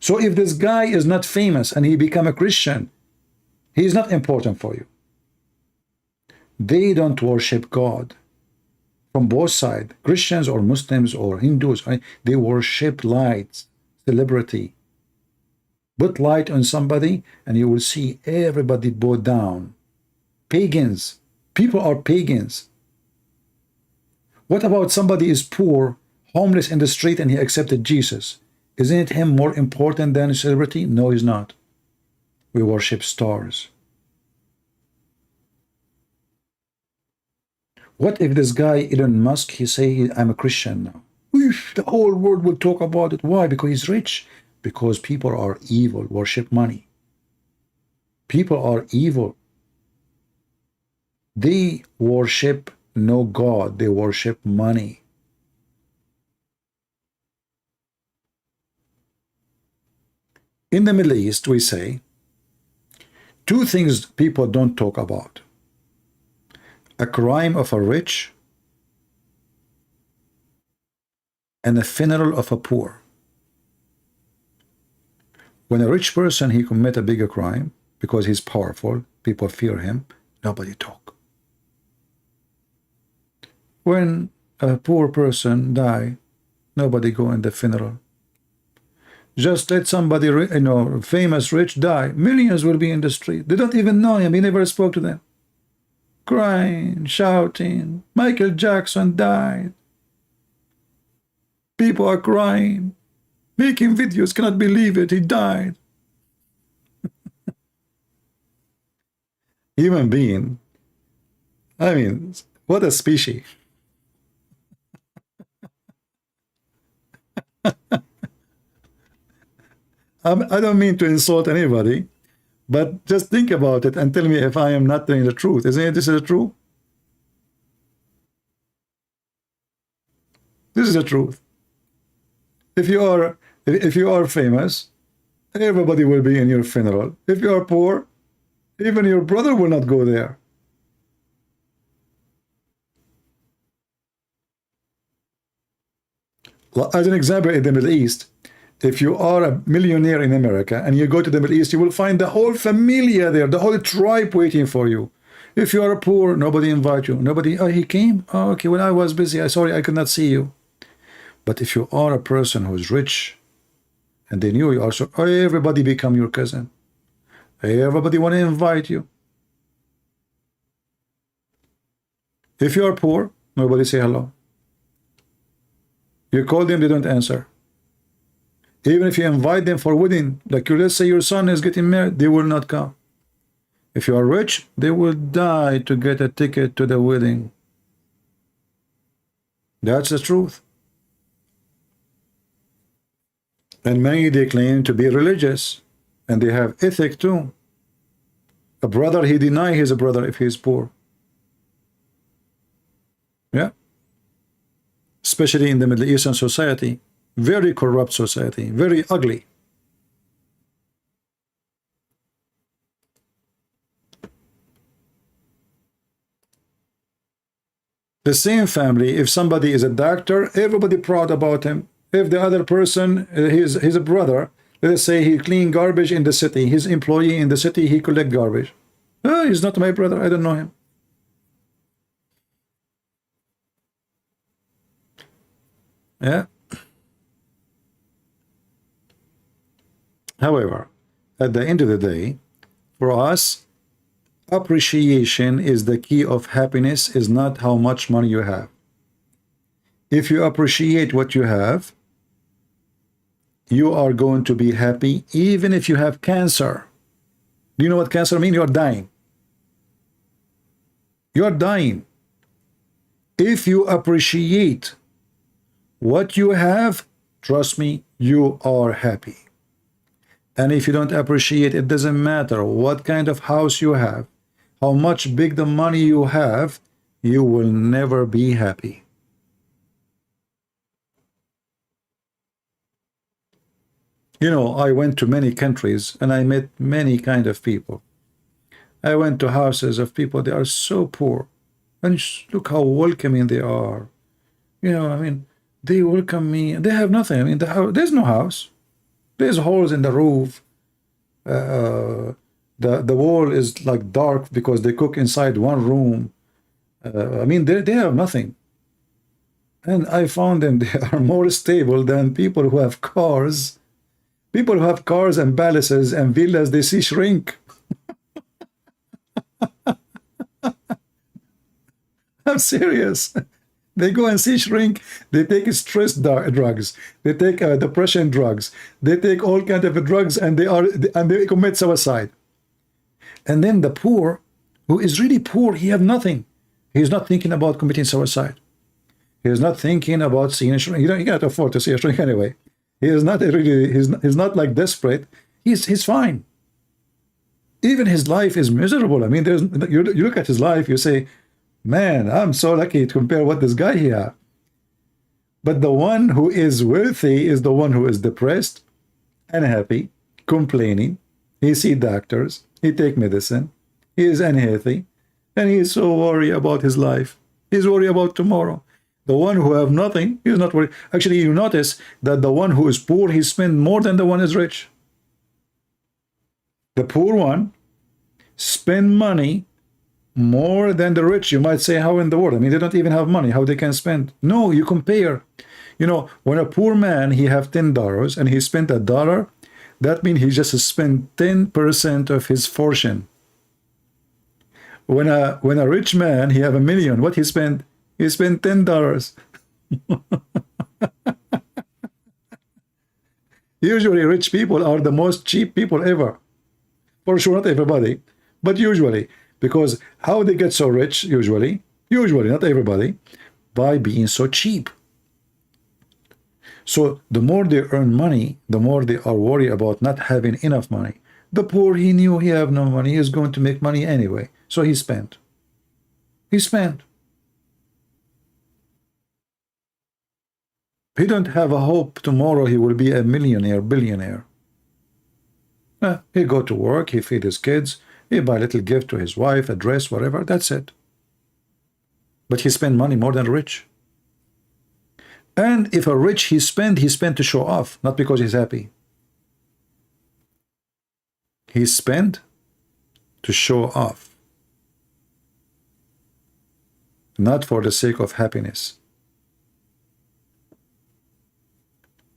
So if this guy is not famous and he become a Christian, he is not important for you. They don't worship God. From both sides, Christians or Muslims or Hindus, they worship lights, celebrity. Put light on somebody and you will see everybody bow down. Pagans. People are pagans. What about somebody is poor, homeless in the street, and he accepted Jesus? Isn't him more important than a celebrity? No, he's not. We worship stars. What if this guy, Elon Musk, he say, I'm a Christian now? The whole world will talk about it. Why? Because he's rich. Because people are evil, worship money. People are evil. They worship no God, they worship money. In the Middle East, we say, two things people don't talk about. A crime of a rich and a funeral of a poor. When a rich person, he commit a bigger crime, because he's powerful, people fear him, nobody talk. When a poor person die, nobody go in the funeral. Just let somebody, famous, rich die. Millions will be in the street. They don't even know him. He never spoke to them. Crying, shouting, Michael Jackson died. People are crying, making videos, cannot believe it, he died. Human being, I mean, what a species. I don't mean to insult anybody, but just think about it and tell me if I am not telling the truth. Isn't this the truth? This is the truth. If you are famous, everybody will be in your funeral. If you are poor, even your brother will not go there. Well, as an example, in the Middle East, if you are a millionaire in America and you go to the Middle East, you will find the whole familia there, the whole tribe waiting for you. If you are poor, nobody invite you. Nobody, oh, he came? Oh, okay, well, I was busy. I'm sorry, I could not see you. But if you are a person who is rich and they knew you are, so everybody become your cousin. Everybody want to invite you. If you are poor, nobody say hello. You call them, they don't answer. Even if you invite them for wedding, like let's say your son is getting married, they will not come. If you are rich, they will die to get a ticket to the wedding. That's the truth. And many, they claim to be religious, and they have ethic too. A brother, he deny he's a brother if he's poor. Yeah. Especially in the Middle Eastern society, very corrupt society, very ugly. The same family, if somebody is a doctor, everybody proud about him. If the other person, he's a brother, let's say he clean garbage in the city, his employee in the city, he collect garbage. Oh, he's not my brother, I don't know him. Yeah. However, at the end of the day, for us, appreciation is the key of happiness, is not how much money you have. If you appreciate what you have, you are going to be happy even if you have cancer. Do you know what cancer means? You are dying. You are dying. If you appreciate what you have, trust me, you are happy. And if you don't appreciate, it doesn't matter what kind of house you have, how much big the money you have, you will never be happy. You know, I went to many countries and I met many kind of people. I went to houses of people, they are so poor. And look how welcoming they are. You know, I mean, they welcome me. They have nothing. I mean, there's no house. There's holes in the roof. The wall is like dark because they cook inside one room. I mean, they have nothing. And I found them, they are more stable than people who have cars. People who have cars and palaces and villas, they see shrink. I'm serious. They go and see shrink. They take stress drugs. They take depression drugs. They take all kind of drugs, and they commit suicide. And then the poor, who is really poor, he have nothing. He is not thinking about committing suicide. He is not thinking about seeing a shrink. He cannot afford to see a shrink anyway. He is not really. He's not like desperate. He's fine. Even his life is miserable. I mean, you look at his life, you say, man, I'm so lucky to compare what this guy here. But the one who is wealthy is the one who is depressed, unhappy, complaining. He see doctors. He take medicine. He is unhealthy. And he is so worried about his life. He's worried about tomorrow. The one who have nothing, he's not worried. Actually, you notice that the one who is poor, he spend more than the one who is rich. The poor one spend money more than the rich. You might say, how in the world? I mean, they don't even have money. How they can spend? No, you compare. You know, when a poor man, he have $10 and he spent $1, that means he just spent 10% of his fortune. When a rich man, he have $1 million, what he spent? He spent $10. Usually rich people are the most cheap people ever. For sure, not everybody, but usually. Because how they get so rich, usually, not everybody, by being so cheap. So the more they earn money, the more they are worried about not having enough money. The poor, he knew he have no money, he's going to make money anyway. So he spent. He spent. He don't have a hope tomorrow he will be a millionaire, billionaire. He go to work, he feed his kids, he buy a little gift to his wife, a dress, whatever, that's it. But he spend money more than rich. And if a rich, he spend to show off, not because he's happy. He spend to show off, not for the sake of happiness.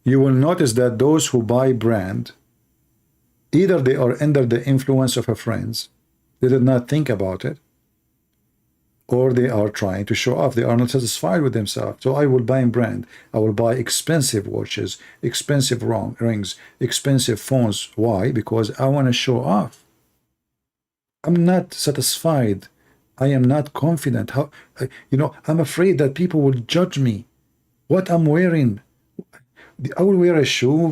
You will notice that those who buy brand, either they are under the influence of a friends, they did not think about it, or they are trying to show off. They are not satisfied with themselves. So I will buy a brand. I will buy expensive watches, expensive rings, expensive phones. Why? Because I want to show off. I'm not satisfied. I am not confident. I'm afraid that people will judge me. What I'm wearing. I will wear a shoe,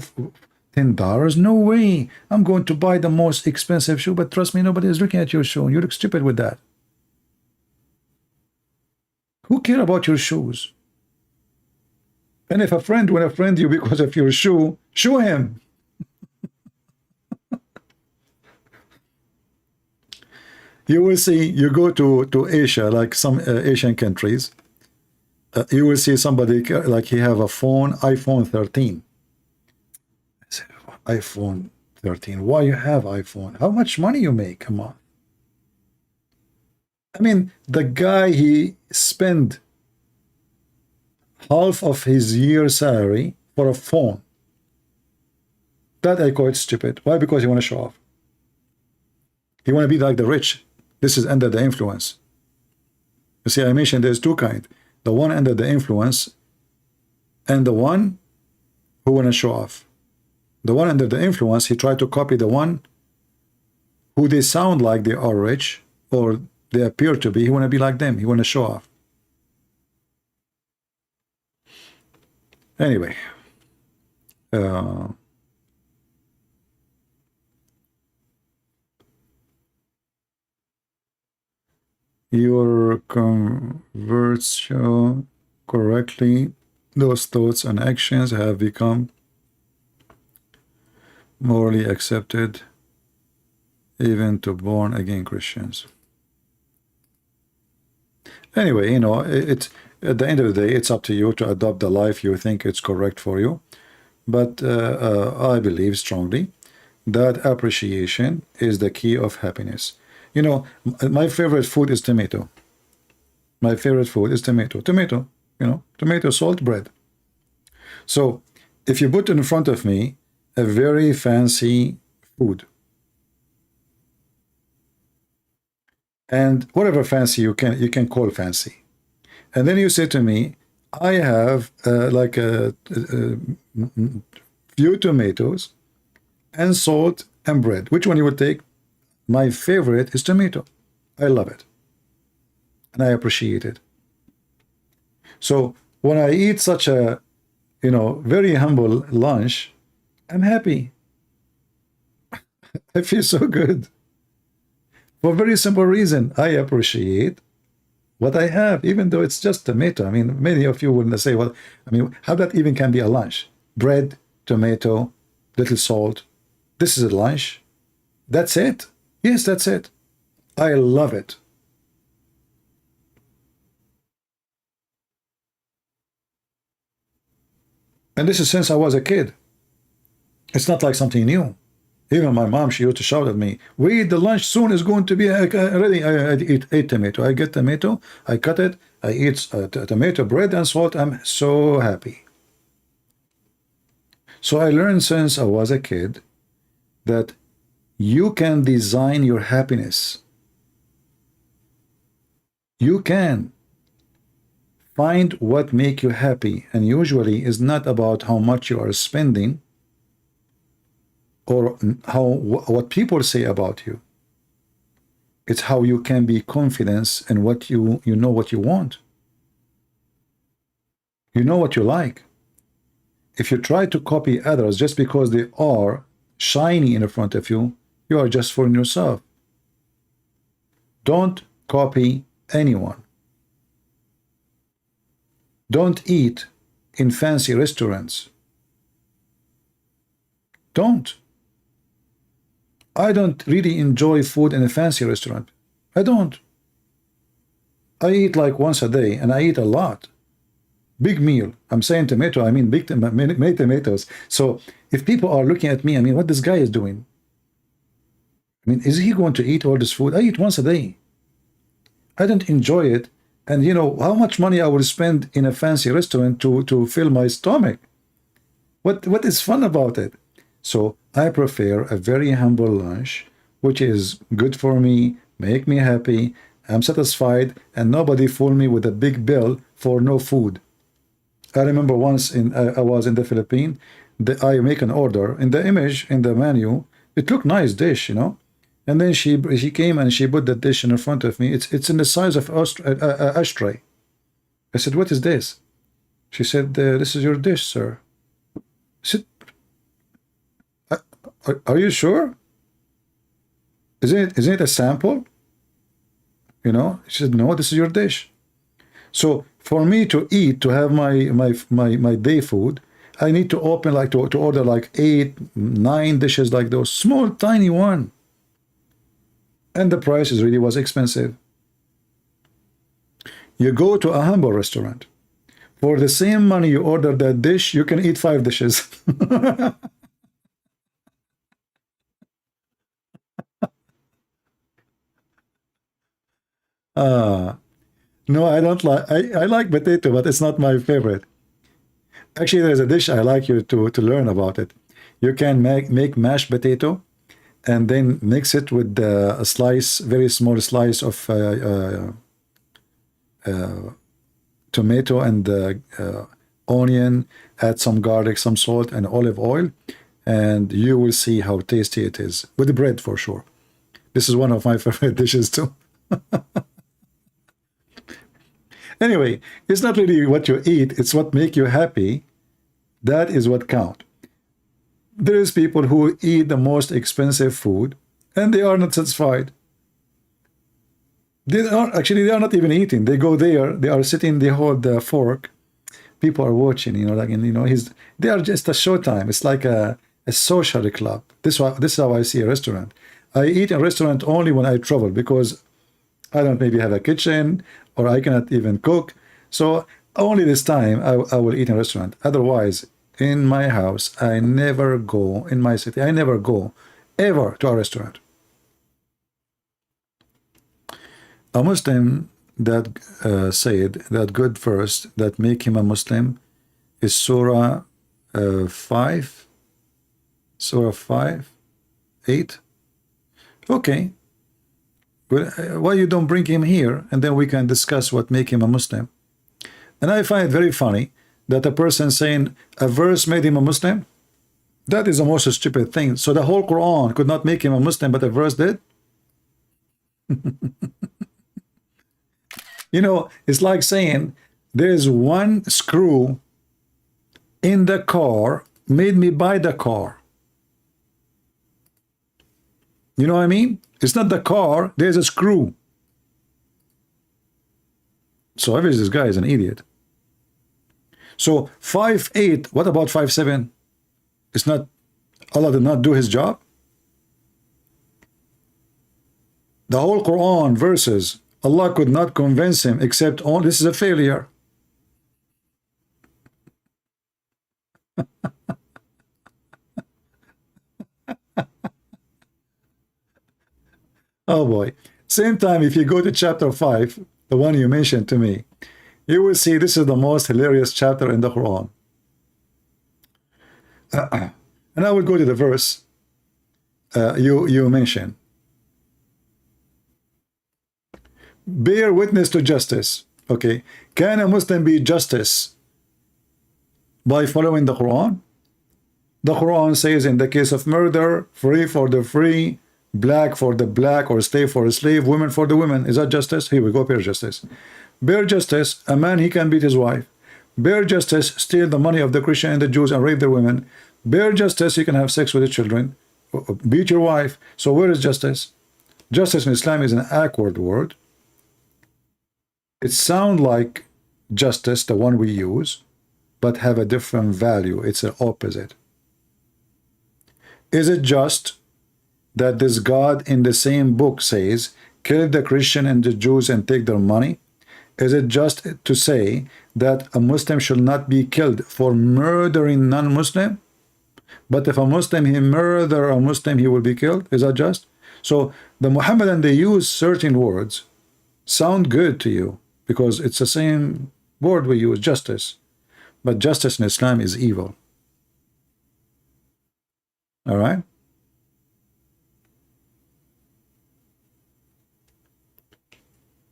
$10. No way. I'm going to buy the most expensive shoe, but trust me, nobody is looking at your shoe. You look stupid with that. Who care about your shoes? And if a friend will offend you because of your shoe, show him. You will see, you go to Asia, like some Asian countries, you will see somebody like he have a phone, iPhone 13. I say, iPhone 13, why you have iPhone? How much money you make? Come on. I mean, the guy, he spent half of his year's salary for a phone. That I call it stupid. Why? Because he want to show off. He want to be like the rich. This is under the influence. You see, I mentioned there's two kinds. The one under the influence and the one who want to show off. The one under the influence, he tried to copy the one who they sound like they are rich or they appear to be. He want to be like them. He want to show off. Anyway, your converts show correctly those thoughts and actions have become morally accepted even to born again Christians. Anyway, you know, it's at the end of the day, it's up to you to adopt the life you think it's correct for you. But I believe strongly that appreciation is the key of happiness. You know, my favorite food is tomato. My favorite food is tomato. Tomato, you know, tomato, salt, bread. So if you put in front of me a very fancy food, and whatever fancy you can call fancy, And then you say to me, I have like a few tomatoes and salt and bread. Which one you would take? My favorite is tomato. I love it. And I appreciate it. So when I eat such a, you know, very humble lunch, I'm happy. I feel so good. For a very simple reason. I appreciate what I have, even though it's just tomato. I mean, many of you wouldn't say, well, I mean, how that even can be a lunch? Bread, tomato, little salt. This is a lunch. That's it. Yes, that's it. I love it. And this is since I was a kid. It's not like something new. Even my mom, she used to shout at me, wait, the lunch soon is going to be ready. I eat tomato. I get tomato, I cut it, I eat tomato, bread and salt. I'm so happy. So I learned since I was a kid that you can design your happiness. You can find what make you happy, and usually is not about how much you are spending or what people say about you. It's how you can be confident in what you know what you want. You know what you like. If you try to copy others just because they are shiny in front of you, you are just fooling yourself. Don't copy anyone. Don't eat in fancy restaurants. Don't. I don't really enjoy food in a fancy restaurant. I don't. I eat like once a day, and I eat a lot. Big meal. I'm saying tomato, I mean many tomatoes. So if people are looking at me, I mean, what this guy is doing? I mean, is he going to eat all this food? I eat once a day. I don't enjoy it. And you know how much money I would spend in a fancy restaurant to fill my stomach? What is fun about it? So I prefer a very humble lunch, which is good for me, make me happy, I'm satisfied, and nobody fool me with a big bill for no food. I remember once I was in the Philippines, I make an order, in the image, in the menu, it looked nice dish, you know, and then she came and she put the dish in front of me. It's in the size of ashtray. I said, what is this? She said, this is your dish, sir. I said, are you sure? Isn't it a sample? You know, she said, no, this is your dish. So for me to eat, to have my day food, I need to open like to order like 8, 9 dishes like those, small, tiny one. And the price really was expensive. You go to a humble restaurant. For the same money you order that dish, you can eat 5 dishes. No, I don't like. I like potato, but it's not my favorite. Actually, there's a dish I like you to learn about it. You can make mashed potato, and then mix it with a slice, very small slice of tomato and onion. Add some garlic, some salt, and olive oil, and you will see how tasty it is with the bread for sure. This is one of my favorite dishes too. Anyway, it's not really what you eat, it's what make you happy. That is what count. There is people who eat the most expensive food and they are not satisfied. They are not even eating. They go there, they are sitting, they hold the fork. People are watching, you know, like, and, you know, they are just a showtime. It's like a social club. This is how I see a restaurant. I eat in a restaurant only when I travel because I don't maybe have a kitchen or I cannot even cook. So only this time I will eat in a restaurant. Otherwise, in my house, I never go, in my city, I never go ever to a restaurant. A Muslim that said that good verse that make him a Muslim is Surah 5, Surah 5, 8. Okay. Well, why you don't bring him here and then we can discuss what make him a Muslim? And I find it very funny that a person saying a verse made him a Muslim. That is the most stupid thing. So the whole Quran could not make him a Muslim, but a verse did. You know, it's like saying there's one screw in the car made me buy the car. You know what I mean? It's not the car, there's a screw. So obviously this guy is an idiot. So 5'8", what about 5'7"? It's not, Allah did not do his job? The whole Quran verses, Allah could not convince him except, oh, this is a failure. Oh boy. Same time, if you go to chapter 5, the one you mentioned to me, you will see this is the most hilarious chapter in the Quran. And I will go to the verse you mentioned. Bear witness to justice. Okay. Can a Muslim be justice by following the Quran? The Quran says in the case of murder, free for the free, black for the black, or slave for a slave, women for the women. Is that justice? Here we go, bear justice. Bear justice, a man, he can beat his wife. Bear justice, steal the money of the Christian and the Jews and rape their women. Bear justice, you can have sex with the children. Beat your wife. So where is justice? Justice in Islam is an awkward word. It sounds like justice, the one we use, but have a different value. It's an opposite. Is it just that this God in the same book says, kill the Christian and the Jews and take their money? Is it just to say that a Muslim should not be killed for murdering non-Muslim? But if a Muslim, he murder a Muslim, he will be killed? Is that just? So the Muhammadan, they use certain words, sound good to you, because it's the same word we use, justice. But justice in Islam is evil. All right?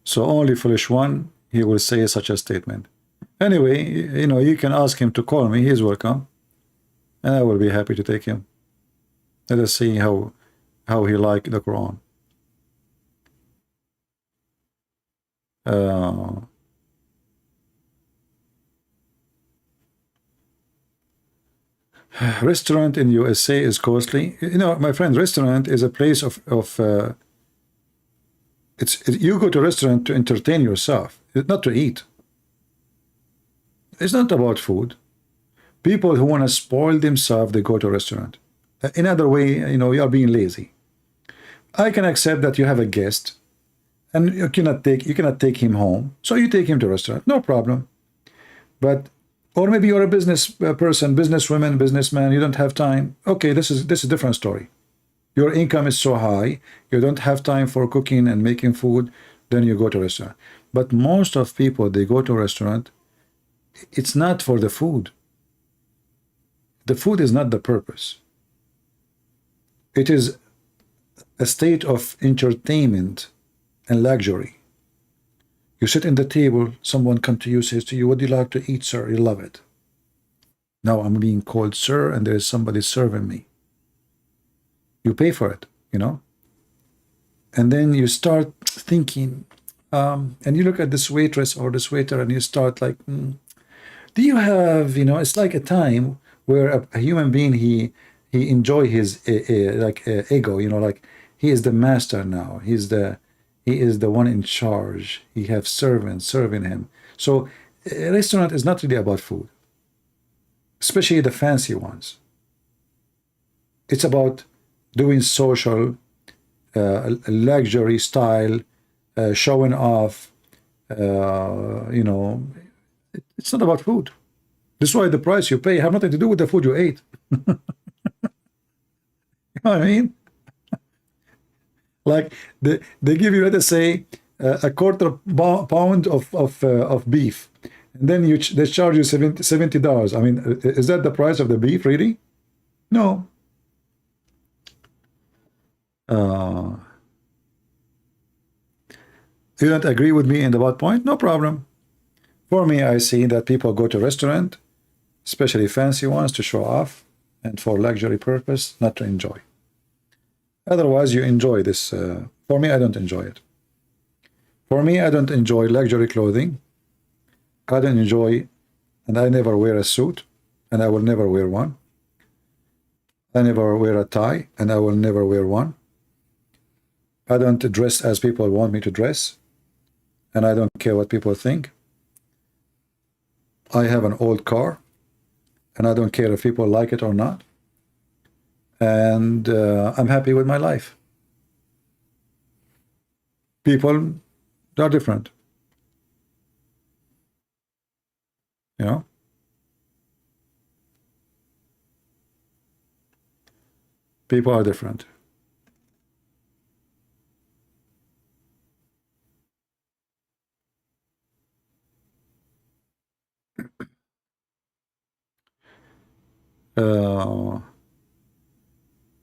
So only foolish one, he will say such a statement. Anyway, you know, you can ask him to call me. He's welcome. And I will be happy to take him. Let us see how he liked the Quran. Restaurant in USA is costly. You know, my friend, restaurant is a place of you go to a restaurant to entertain yourself, not to eat. It's not about food. People who want to spoil themselves, they go to a restaurant. In other way, you know, you are being lazy. I can accept that you have a guest and you cannot take him home, so you take him to a restaurant, no problem. But or maybe you're a business person, businesswoman, businessman, you don't have time. Okay, this is a different story. Your income is so high, you don't have time for cooking and making food, then you go to a restaurant. But most of people, they go to a restaurant, it's not for the food. The food is not the purpose. It is a state of entertainment and luxury. You sit in the table, someone comes to you, says to you, what do you like to eat, sir? You love it. Now I'm being called sir, and there is somebody serving me. You pay for it, you know? And then you start thinking, and you look at this waitress or this waiter, and you start like, do you have, you know, it's like a time where a human being, he enjoy his ego, you know, like he is the master now. He is the one in charge. He has servants serving him. So a restaurant is not really about food, especially the fancy ones. It's about doing social, luxury style, showing off, you know. It's not about food. This is why the price you pay have nothing to do with the food you ate. You know what I mean? Like they give you, let us say, a quarter pound of beef, and then they charge you $70. I mean, is that the price of the beef, really? No. You don't agree with me in the bad point? No problem. For me, I see that people go to restaurant, especially fancy ones, to show off and for luxury purpose, not to enjoy. Otherwise, you enjoy this. For me, I don't enjoy it. For me, I don't enjoy luxury clothing. I don't enjoy, and I never wear a suit, and I will never wear one. I never wear a tie, and I will never wear one. I don't dress as people want me to dress, and I don't care what people think. I have an old car, and I don't care if people like it or not. And I'm happy with my life. People are different. You know? People are different.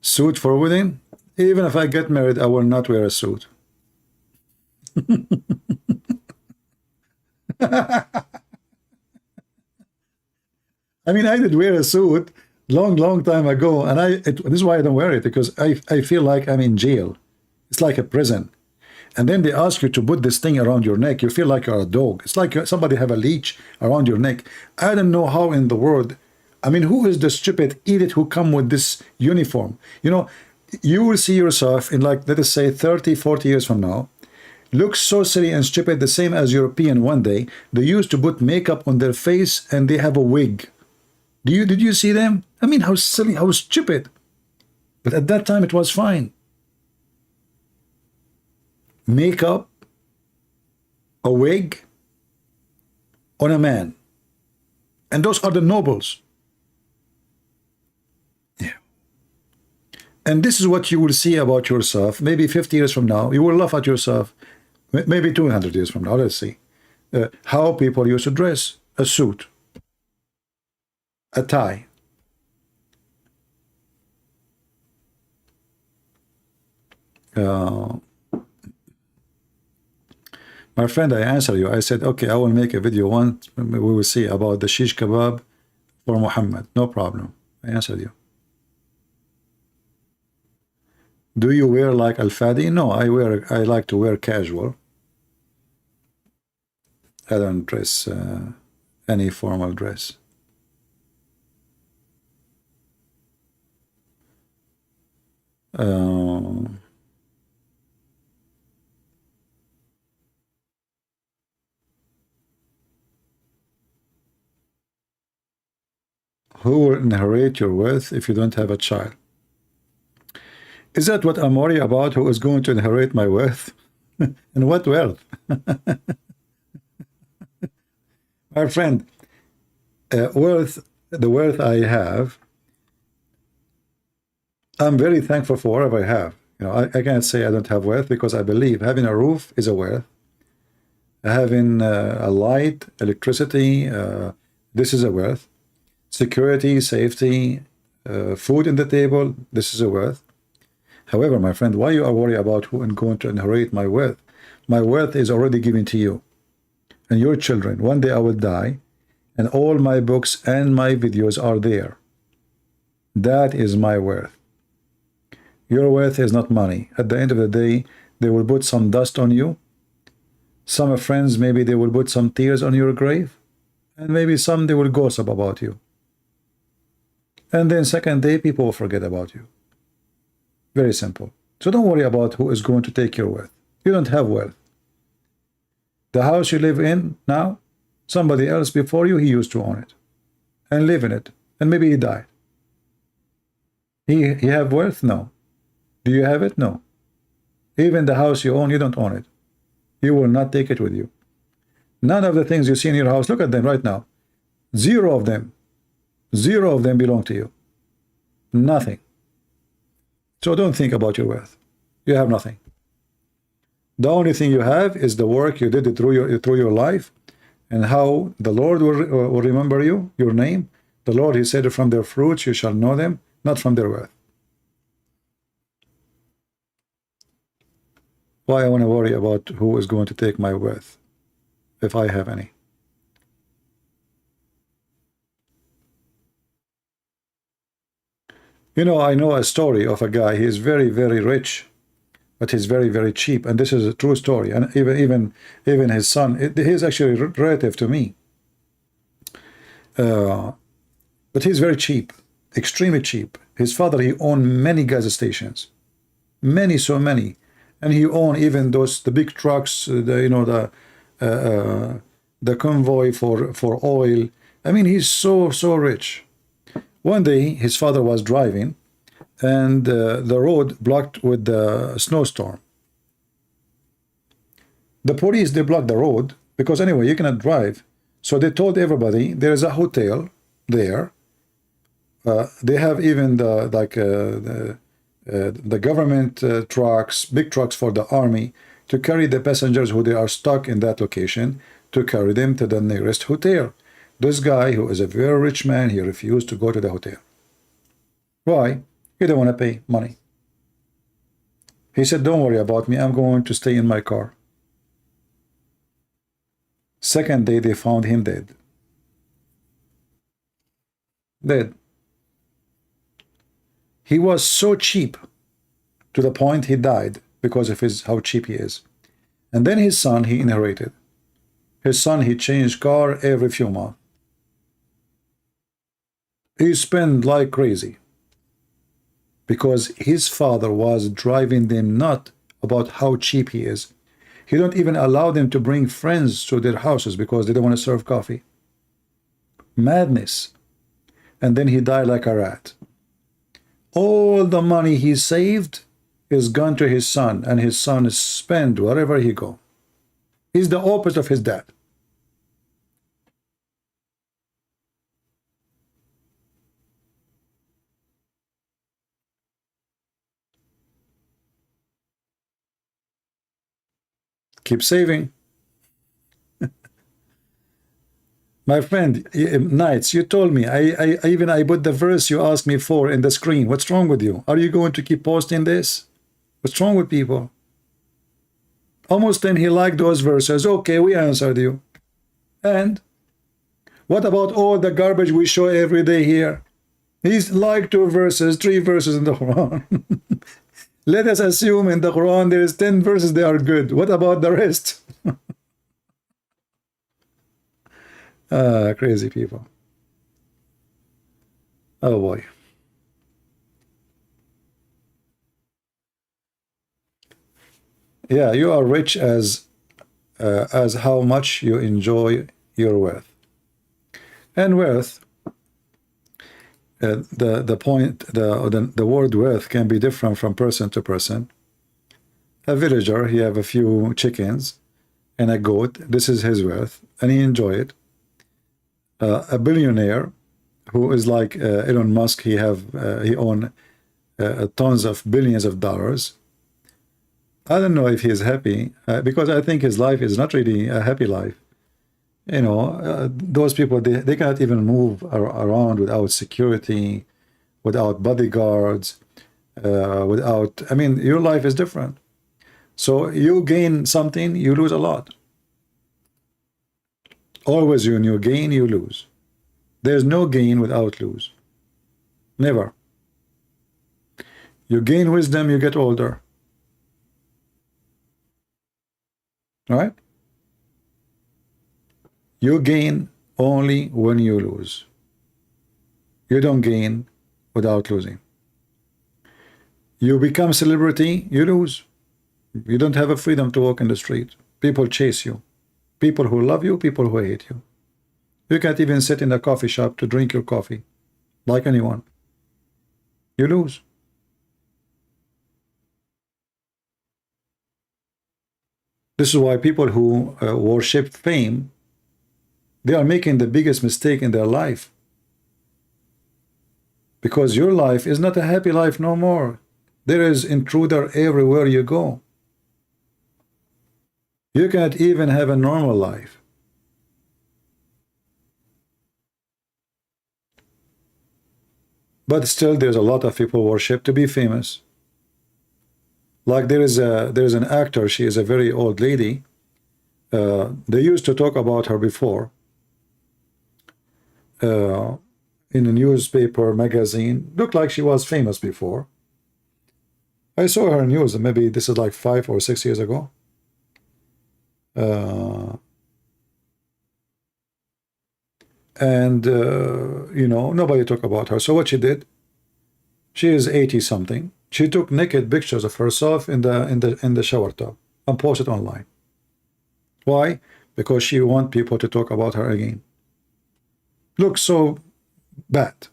Suit for wedding? Even if I get married, I will not wear a suit. I mean, I did wear a suit long time ago, and this is why I don't wear it, because I feel like I'm in jail. It's like a prison. And then they ask you to put this thing around your neck. You feel like you're a dog. It's like somebody have a leash around your neck. I don't know how in the world. I mean, who is the stupid idiot who come with this uniform? You know, you will see yourself in, like, let us say 30, 40 years from now, look so silly and stupid, the same as European one day. They used to put makeup on their face and they have a wig. Did you see them? I mean, how silly, how stupid. But at that time, it was fine. Makeup, a wig on a man. And those are the nobles. Yeah. And this is what you will see about yourself. Maybe 50 years from now, you will laugh at yourself. Maybe 200 years from now, let's see. How people used to dress. A suit. A tie. My friend, I answer you. I said, okay, I will make a video once. We will see about the shish kebab for Mohammed. No problem. I answered you. Do you wear like al-fadi? No, I like to wear casual. I don't dress any formal dress. Who will inherit your wealth if you don't have a child? Is that what I'm worried about? Who is going to inherit my wealth? And what wealth? My friend, wealth, the wealth I have, I'm very thankful for whatever I have. You know, I can't say I don't have wealth, because I believe having a roof is a wealth. Having a light, electricity, this is a wealth. Security, safety, food in the table, this is a wealth. However, my friend, why you are worried about who is going to inherit my wealth? My wealth is already given to you and your children. One day I will die, and all my books and my videos are there. That is my wealth. Your wealth is not money. At the end of the day, they will put some dust on you. Some friends, maybe they will put some tears on your grave, and maybe some they will gossip about you. And then second day, people will forget about you. Very simple. So don't worry about who is going to take your wealth. You don't have wealth. The house you live in now, somebody else before you, he used to own it and live in it, and maybe he died. He have wealth? No. Do you have it? No. Even the house you own, you don't own it. You will not take it with you. None of the things you see in your house, look at them right now. Zero of them belong to you. Nothing. So don't think about your wealth. You have nothing. The only thing you have is the work you did through your life, and how the Lord will remember you, your name. The Lord, he said, from their fruits you shall know them, not from their wealth. Why I want to worry about who is going to take my wealth, if I have any? You know, I know a story of a guy. He is very, very rich, but he's very, very cheap. And this is a true story. And even his son, he's actually relative to me. But he's very cheap, extremely cheap. His father, he owned many gas stations, many, so many, and he owned even the big trucks, the convoy for oil. I mean, he's so rich. One day, his father was driving, and the road blocked with the snowstorm. The police, they blocked the road because anyway, you cannot drive. So they told everybody there is a hotel there. They have even the government trucks, big trucks for the army, to carry the passengers who they are stuck in that location, to carry them to the nearest hotel. This guy, who is a very rich man, he refused to go to the hotel. Why? He didn't want to pay money. He said, don't worry about me, I'm going to stay in my car. Second day, they found him dead. Dead. He was so cheap to the point he died because of how cheap he is. And then his son, he inherited. His son, he changed car every few months. He spent like crazy because his father was driving them nuts about how cheap he is. He don't even allow them to bring friends to their houses because they don't want to serve coffee. Madness. And then he died like a rat. All the money he saved is gone to his son, and his son is spent wherever he go. He's the opposite of his dad. Keep saving. My friend, Knights, you told me, I put the verse you asked me for in the screen. What's wrong with you? Are you going to keep posting this? What's wrong with people? Almost then he liked those verses. Okay, we answered you. And what about all the garbage we show every day here? He's liked 2 verses, 3 verses in the Quran. Let us assume in the Quran there is 10 verses they are good. What about the rest? Crazy people. Oh boy. Yeah, you are rich as how much you enjoy your wealth. And wealth, the word wealth can be different from person to person. A villager, he have a few chickens and a goat. This is his wealth, and he enjoy it. A billionaire who is like Elon Musk, he own tons of billions of dollars. I don't know if he is happy because I think his life is not really a happy life. You know, those people, they cannot even move around without security, without bodyguards, I mean, your life is different. So you gain something, you lose a lot. Always when you gain, you lose. There's no gain without lose. Never. You gain wisdom, you get older. Right? You gain only when you lose. You don't gain without losing. You become celebrity, you lose. You don't have a freedom to walk in the street. People chase you. People who love you, people who hate you. You can't even sit in a coffee shop to drink your coffee like anyone. You lose. This is why people who worship fame, they are making the biggest mistake in their life. Because your life is not a happy life no more. There is intruder everywhere you go. You can't even have a normal life. But still there's a lot of people worship to be famous. Like there's an actor, she is a very old lady. They used to talk about her before. in a newspaper, magazine. Looked like she was famous before. I saw her news, maybe this is like 5 or 6 years ago. You know, nobody talked about her. So what she did, she is 80 something. She took naked pictures of herself in the shower tub and posted online. Why? Because she wants people to talk about her again. Looks so bad.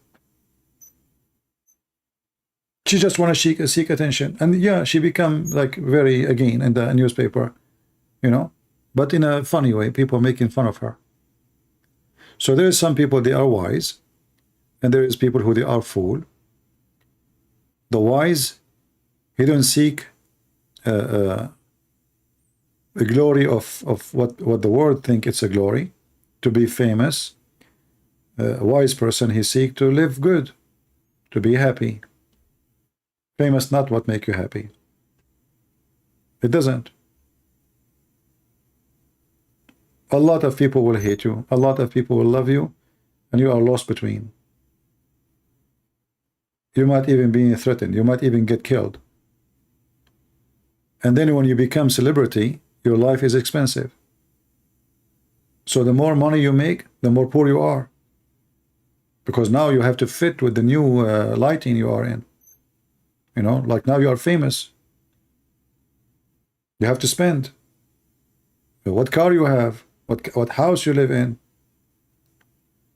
She just want to seek attention, and yeah, she become like very again in the newspaper, you know, but in a funny way. People making fun of her. So there is some people, they are wise, and there is people who they are fool. The wise, he don't seek a glory of what the world think it's a glory, to be famous. A wise person, he seek to live good, to be happy. Famous not what make you happy. It doesn't. A lot of people will hate you. A lot of people will love you, and you are lost between. You might even be threatened. You might even get killed. And then when you become celebrity, your life is expensive. So the more money you make, the more poor you are. Because now you have to fit with the new lighting you are in. You know, like now you are famous. You have to spend. What car you have, what house you live in.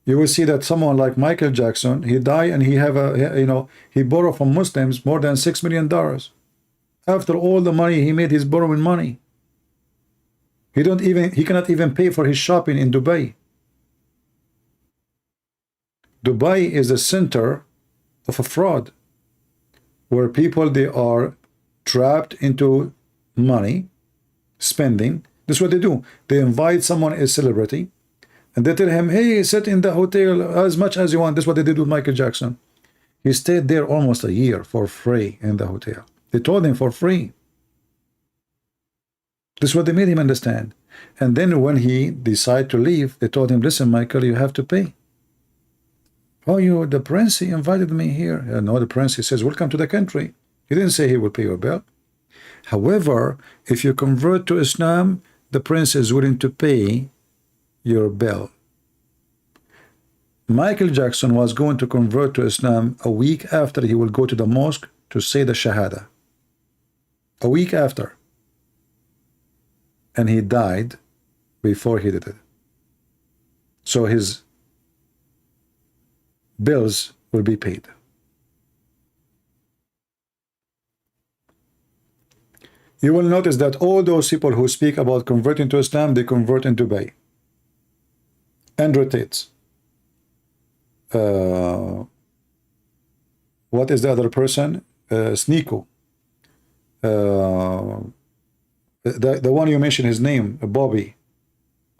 You will see that someone like Michael Jackson, he died and he have a, you know, he borrowed from Muslims more than $6 million. After all the money he made, he's borrowing money. He cannot even pay for his shopping in Dubai. Dubai is the center of a fraud, where people, they are trapped into money, spending. This is what they do. They invite someone, a celebrity, and they tell him, hey, sit in the hotel as much as you want. This is what they did with Michael Jackson. He stayed there almost a year for free in the hotel. They told him for free. This is what they made him understand. And then when he decided to leave, they told him, listen, Michael, you have to pay. Oh, you, the prince, he invited me here. No, the prince, he says, welcome to the country. He didn't say he will pay your bill. However, if you convert to Islam, the prince is willing to pay your bill. Michael Jackson was going to convert to Islam a week after he will go to the mosque to say the Shahada. A week after. And he died before he did it. So his bills will be paid. You will notice that all those people who speak about converting to Islam, they convert in Dubai. Andrew Tate. What is the other person? Sneeko. The one you mentioned his name, Bobby.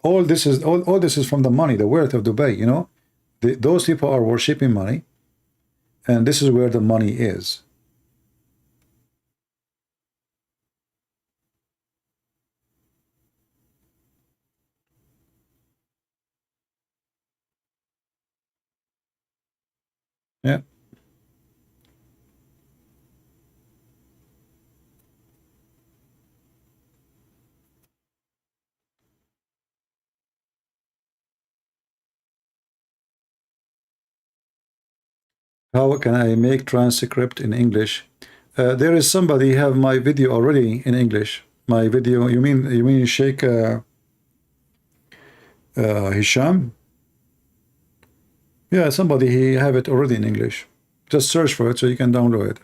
All this is from the money, the wealth of Dubai, you know. Those people are worshipping money, and this is where the money is. Yeah. How can I make transcript in English? There is somebody have my video already in English. My video. You mean Sheikh Hisham? Yeah, somebody he have it already in English. Just search for it so you can download it.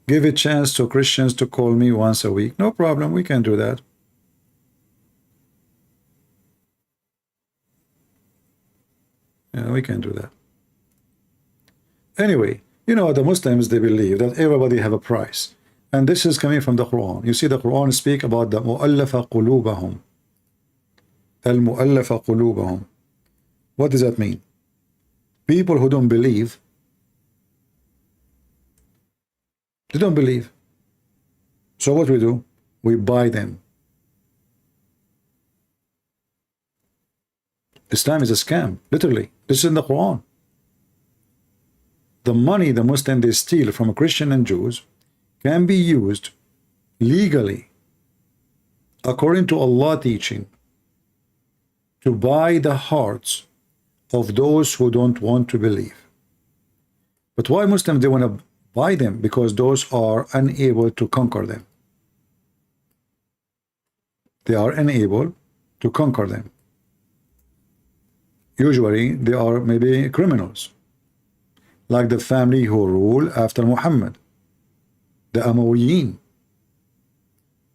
Give a chance to Christians to call me once a week. No problem, we can do that. Yeah, we can do that. Anyway, you know, the Muslims, they believe that everybody have a price. And this is coming from the Quran. You see, the Quran speak about the mu'allafa qulubahum. Al-mu'allafa qulubahum. What does that mean? People who don't believe, they don't believe. So what we do? We buy them. Islam is a scam, literally. This is in the Quran. The money the Muslims they steal from Christian and Jews can be used legally, according to Allah teaching, to buy the hearts of those who don't want to believe. But why Muslims they want to buy them? Because those are unable to conquer them. They are unable to conquer them. Usually they are maybe criminals, like the family who rule after Muhammad, the Umayyin.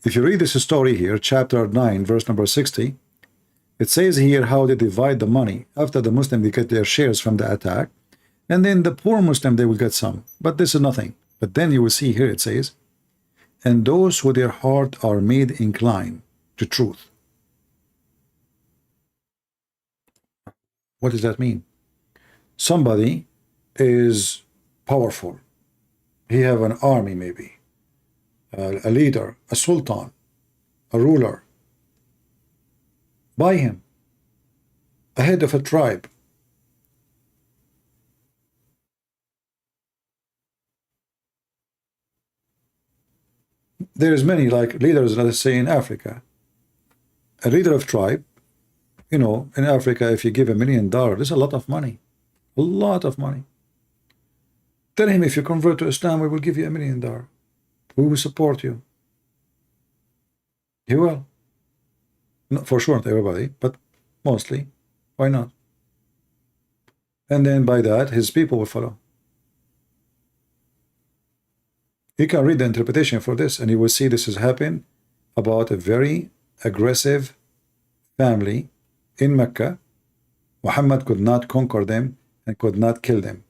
If you read this story here, chapter 9, verse number 60, it says here how they divide the money. After the Muslim, they get their shares from the attack, and then the poor Muslim, they will get some. But this is nothing. But then you will see here it says, and those who their heart are made inclined to truth. What does that mean? Somebody is powerful. He have an army maybe, a leader, a sultan, a ruler. Buy him, a head of a tribe. There's many like leaders, let's say in Africa. A leader of tribe, you know, in Africa, if you give $1 million, there's a lot of money. A lot of money. Tell him, if you convert to Islam, we will give you $1 million. We will support you. He will. Not for sure, not everybody, but mostly. Why not? And then by that, his people will follow. You can read the interpretation for this, and you will see this has happened about a very aggressive family in Mecca. Muhammad could not conquer them and could not kill them.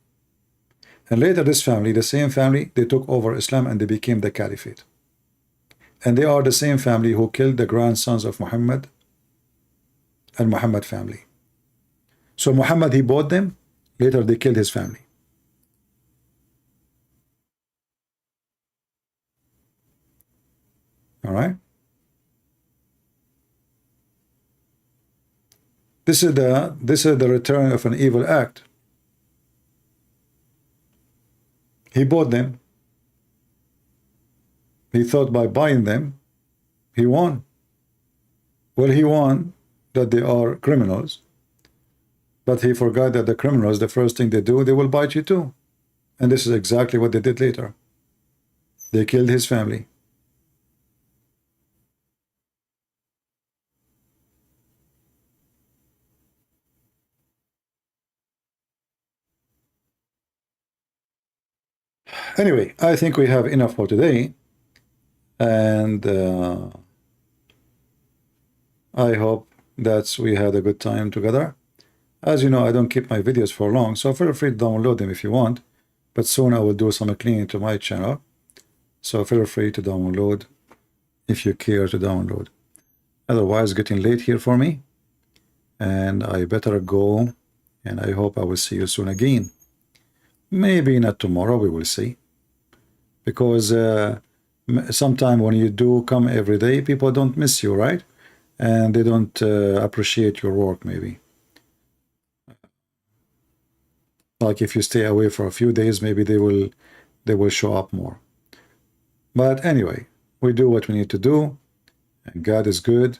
And later this family, the same family, they took over Islam and they became the caliphate. And they are the same family who killed the grandsons of Muhammad and Muhammad family. So Muhammad, he bought them, later they killed his family. All right? This is the return of an evil act. He bought them. He thought by buying them, he won. Well, he won that they are criminals, but he forgot that the criminals, the first thing they do, they will bite you too. And this is exactly what they did later. They killed his family. Anyway, I think we have enough for today, and I hope that we had a good time together. As you know, I don't keep my videos for long, so feel free to download them if you want, but soon I will do some cleaning to my channel, so feel free to download if you care to download. Otherwise, getting late here for me, and I better go, and I hope I will see you soon again. Maybe not tomorrow, we will see. Because sometime when you do come every day, people don't miss you, right? And they don't appreciate your work, maybe. Like if you stay away for a few days, maybe they will show up more. But anyway, we do what we need to do, and God is good,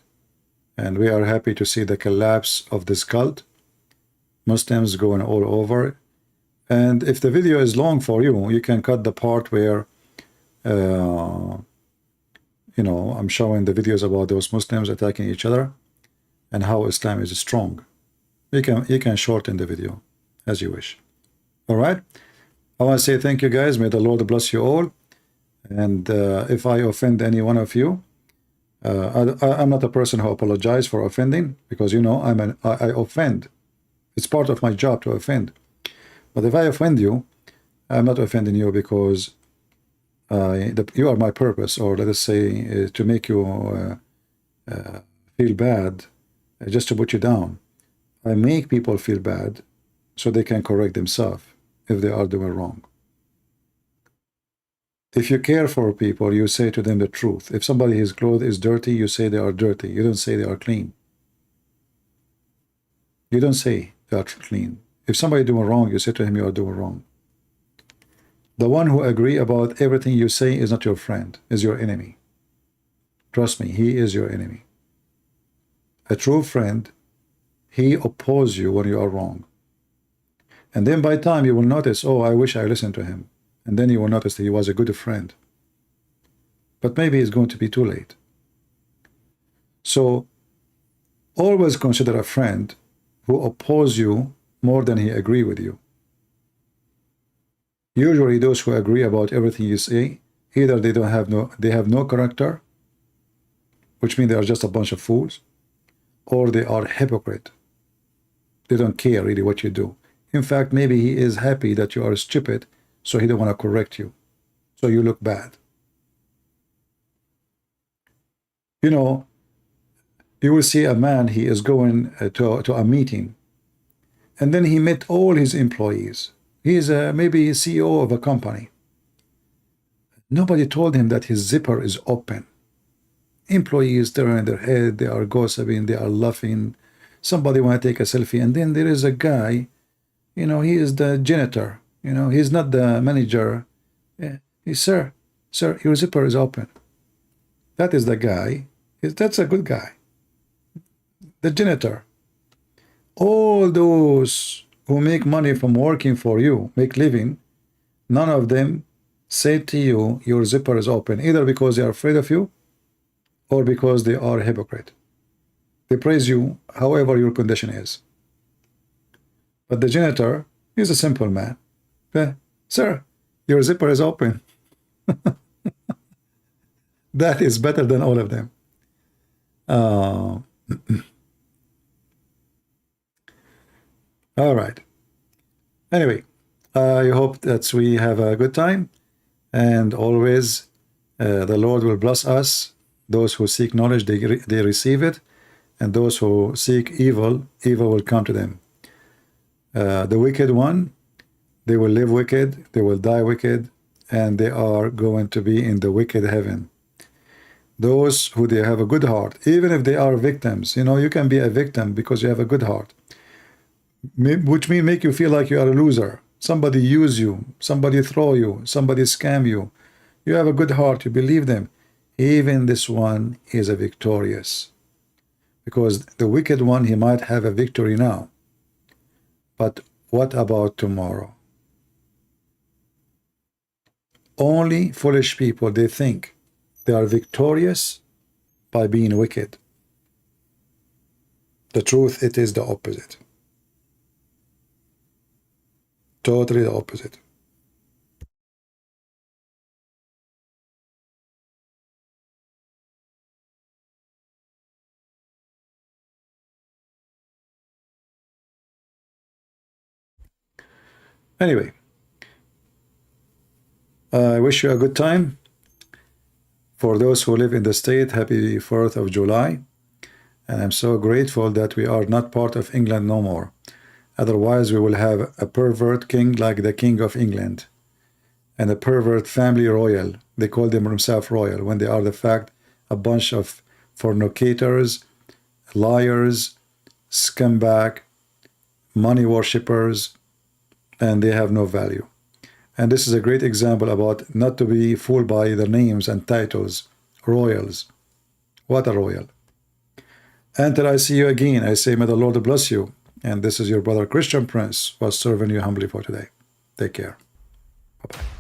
and we are happy to see the collapse of this cult. Muslims going all over. And if the video is long for you, you can cut the part where, you know, I'm showing the videos about those Muslims attacking each other and how Islam is strong. You can shorten the video as you wish. All right. I want to say thank you, guys. May the Lord bless you all. And if I offend any one of you, I'm not a person who apologizes for offending, because you know I offend. It's part of my job to offend. But if I offend you, I'm not offending you because you are my purpose, or let us say to make you feel bad, just to put you down. I make people feel bad so they can correct themselves if they are doing wrong. If you care for people, you say to them the truth. If somebody's clothes is dirty, you say they are dirty. You don't say they are clean. You don't say they are clean. If somebody doing wrong, you say to him you are doing wrong. The one who agree about everything you say is not your friend, is your enemy. Trust me, he is your enemy. A true friend, he opposes you when you are wrong. And then by time you will notice, oh, I wish I listened to him. And then you will notice that he was a good friend. But maybe it's going to be too late. So always consider a friend who opposes you more than he agree with you. Usually those who agree about everything you say, either they have no character, which means they are just a bunch of fools, or they are hypocrite. They don't care really what you do. In fact, maybe he is happy that you are stupid, so he don't want to correct you. So you look bad. You know, you will see a man, he is going to a meeting, and then he met all his employees. He is maybe a CEO of a company. Nobody told him that his zipper is open. Employees turn their head, they are gossiping, they are laughing. Somebody want to take a selfie, and then there is a guy, you know, he is the janitor, you know, he's not the manager. He's, sir, your zipper is open. That is the guy. That's a good guy. The janitor. All those who make money from working for you, make living, none of them say to you, your zipper is open, either because they are afraid of you or because they are a hypocrite. They praise you however your condition is. But the janitor is a simple man. Sir, your zipper is open. That is better than all of them. All right. Anyway, I hope that we have a good time, and always the Lord will bless us. Those who seek knowledge, they receive it, and those who seek evil, evil will come to them. The wicked one, they will live wicked, they will die wicked, and they are going to be in the wicked heaven. Those who they have a good heart, even if they are victims, you know, you can be a victim because you have a good heart, which means make you feel like you are a loser. Somebody use you, somebody throw you, somebody scam you. You have a good heart, you believe them. Even this one is a victorious. Because the wicked one, he might have a victory now. But what about tomorrow? Only foolish people, they think they are victorious by being wicked. The truth, it is the opposite. Totally the opposite. Anyway, I wish you a good time. For those who live in the state, happy 4th of July. And I'm so grateful that we are not part of England no more. Otherwise, we will have a pervert king like the King of England. And a pervert family royal. They call them themselves royal, when they are the fact a bunch of fornicators, liars, scumbag, money worshippers, and they have no value. And this is a great example about not to be fooled by the names and titles. Royals. What a royal. Until I see you again, I say, may the Lord bless you. And this is your brother Christian Prince, was serving you humbly for today. Take care. Bye-bye.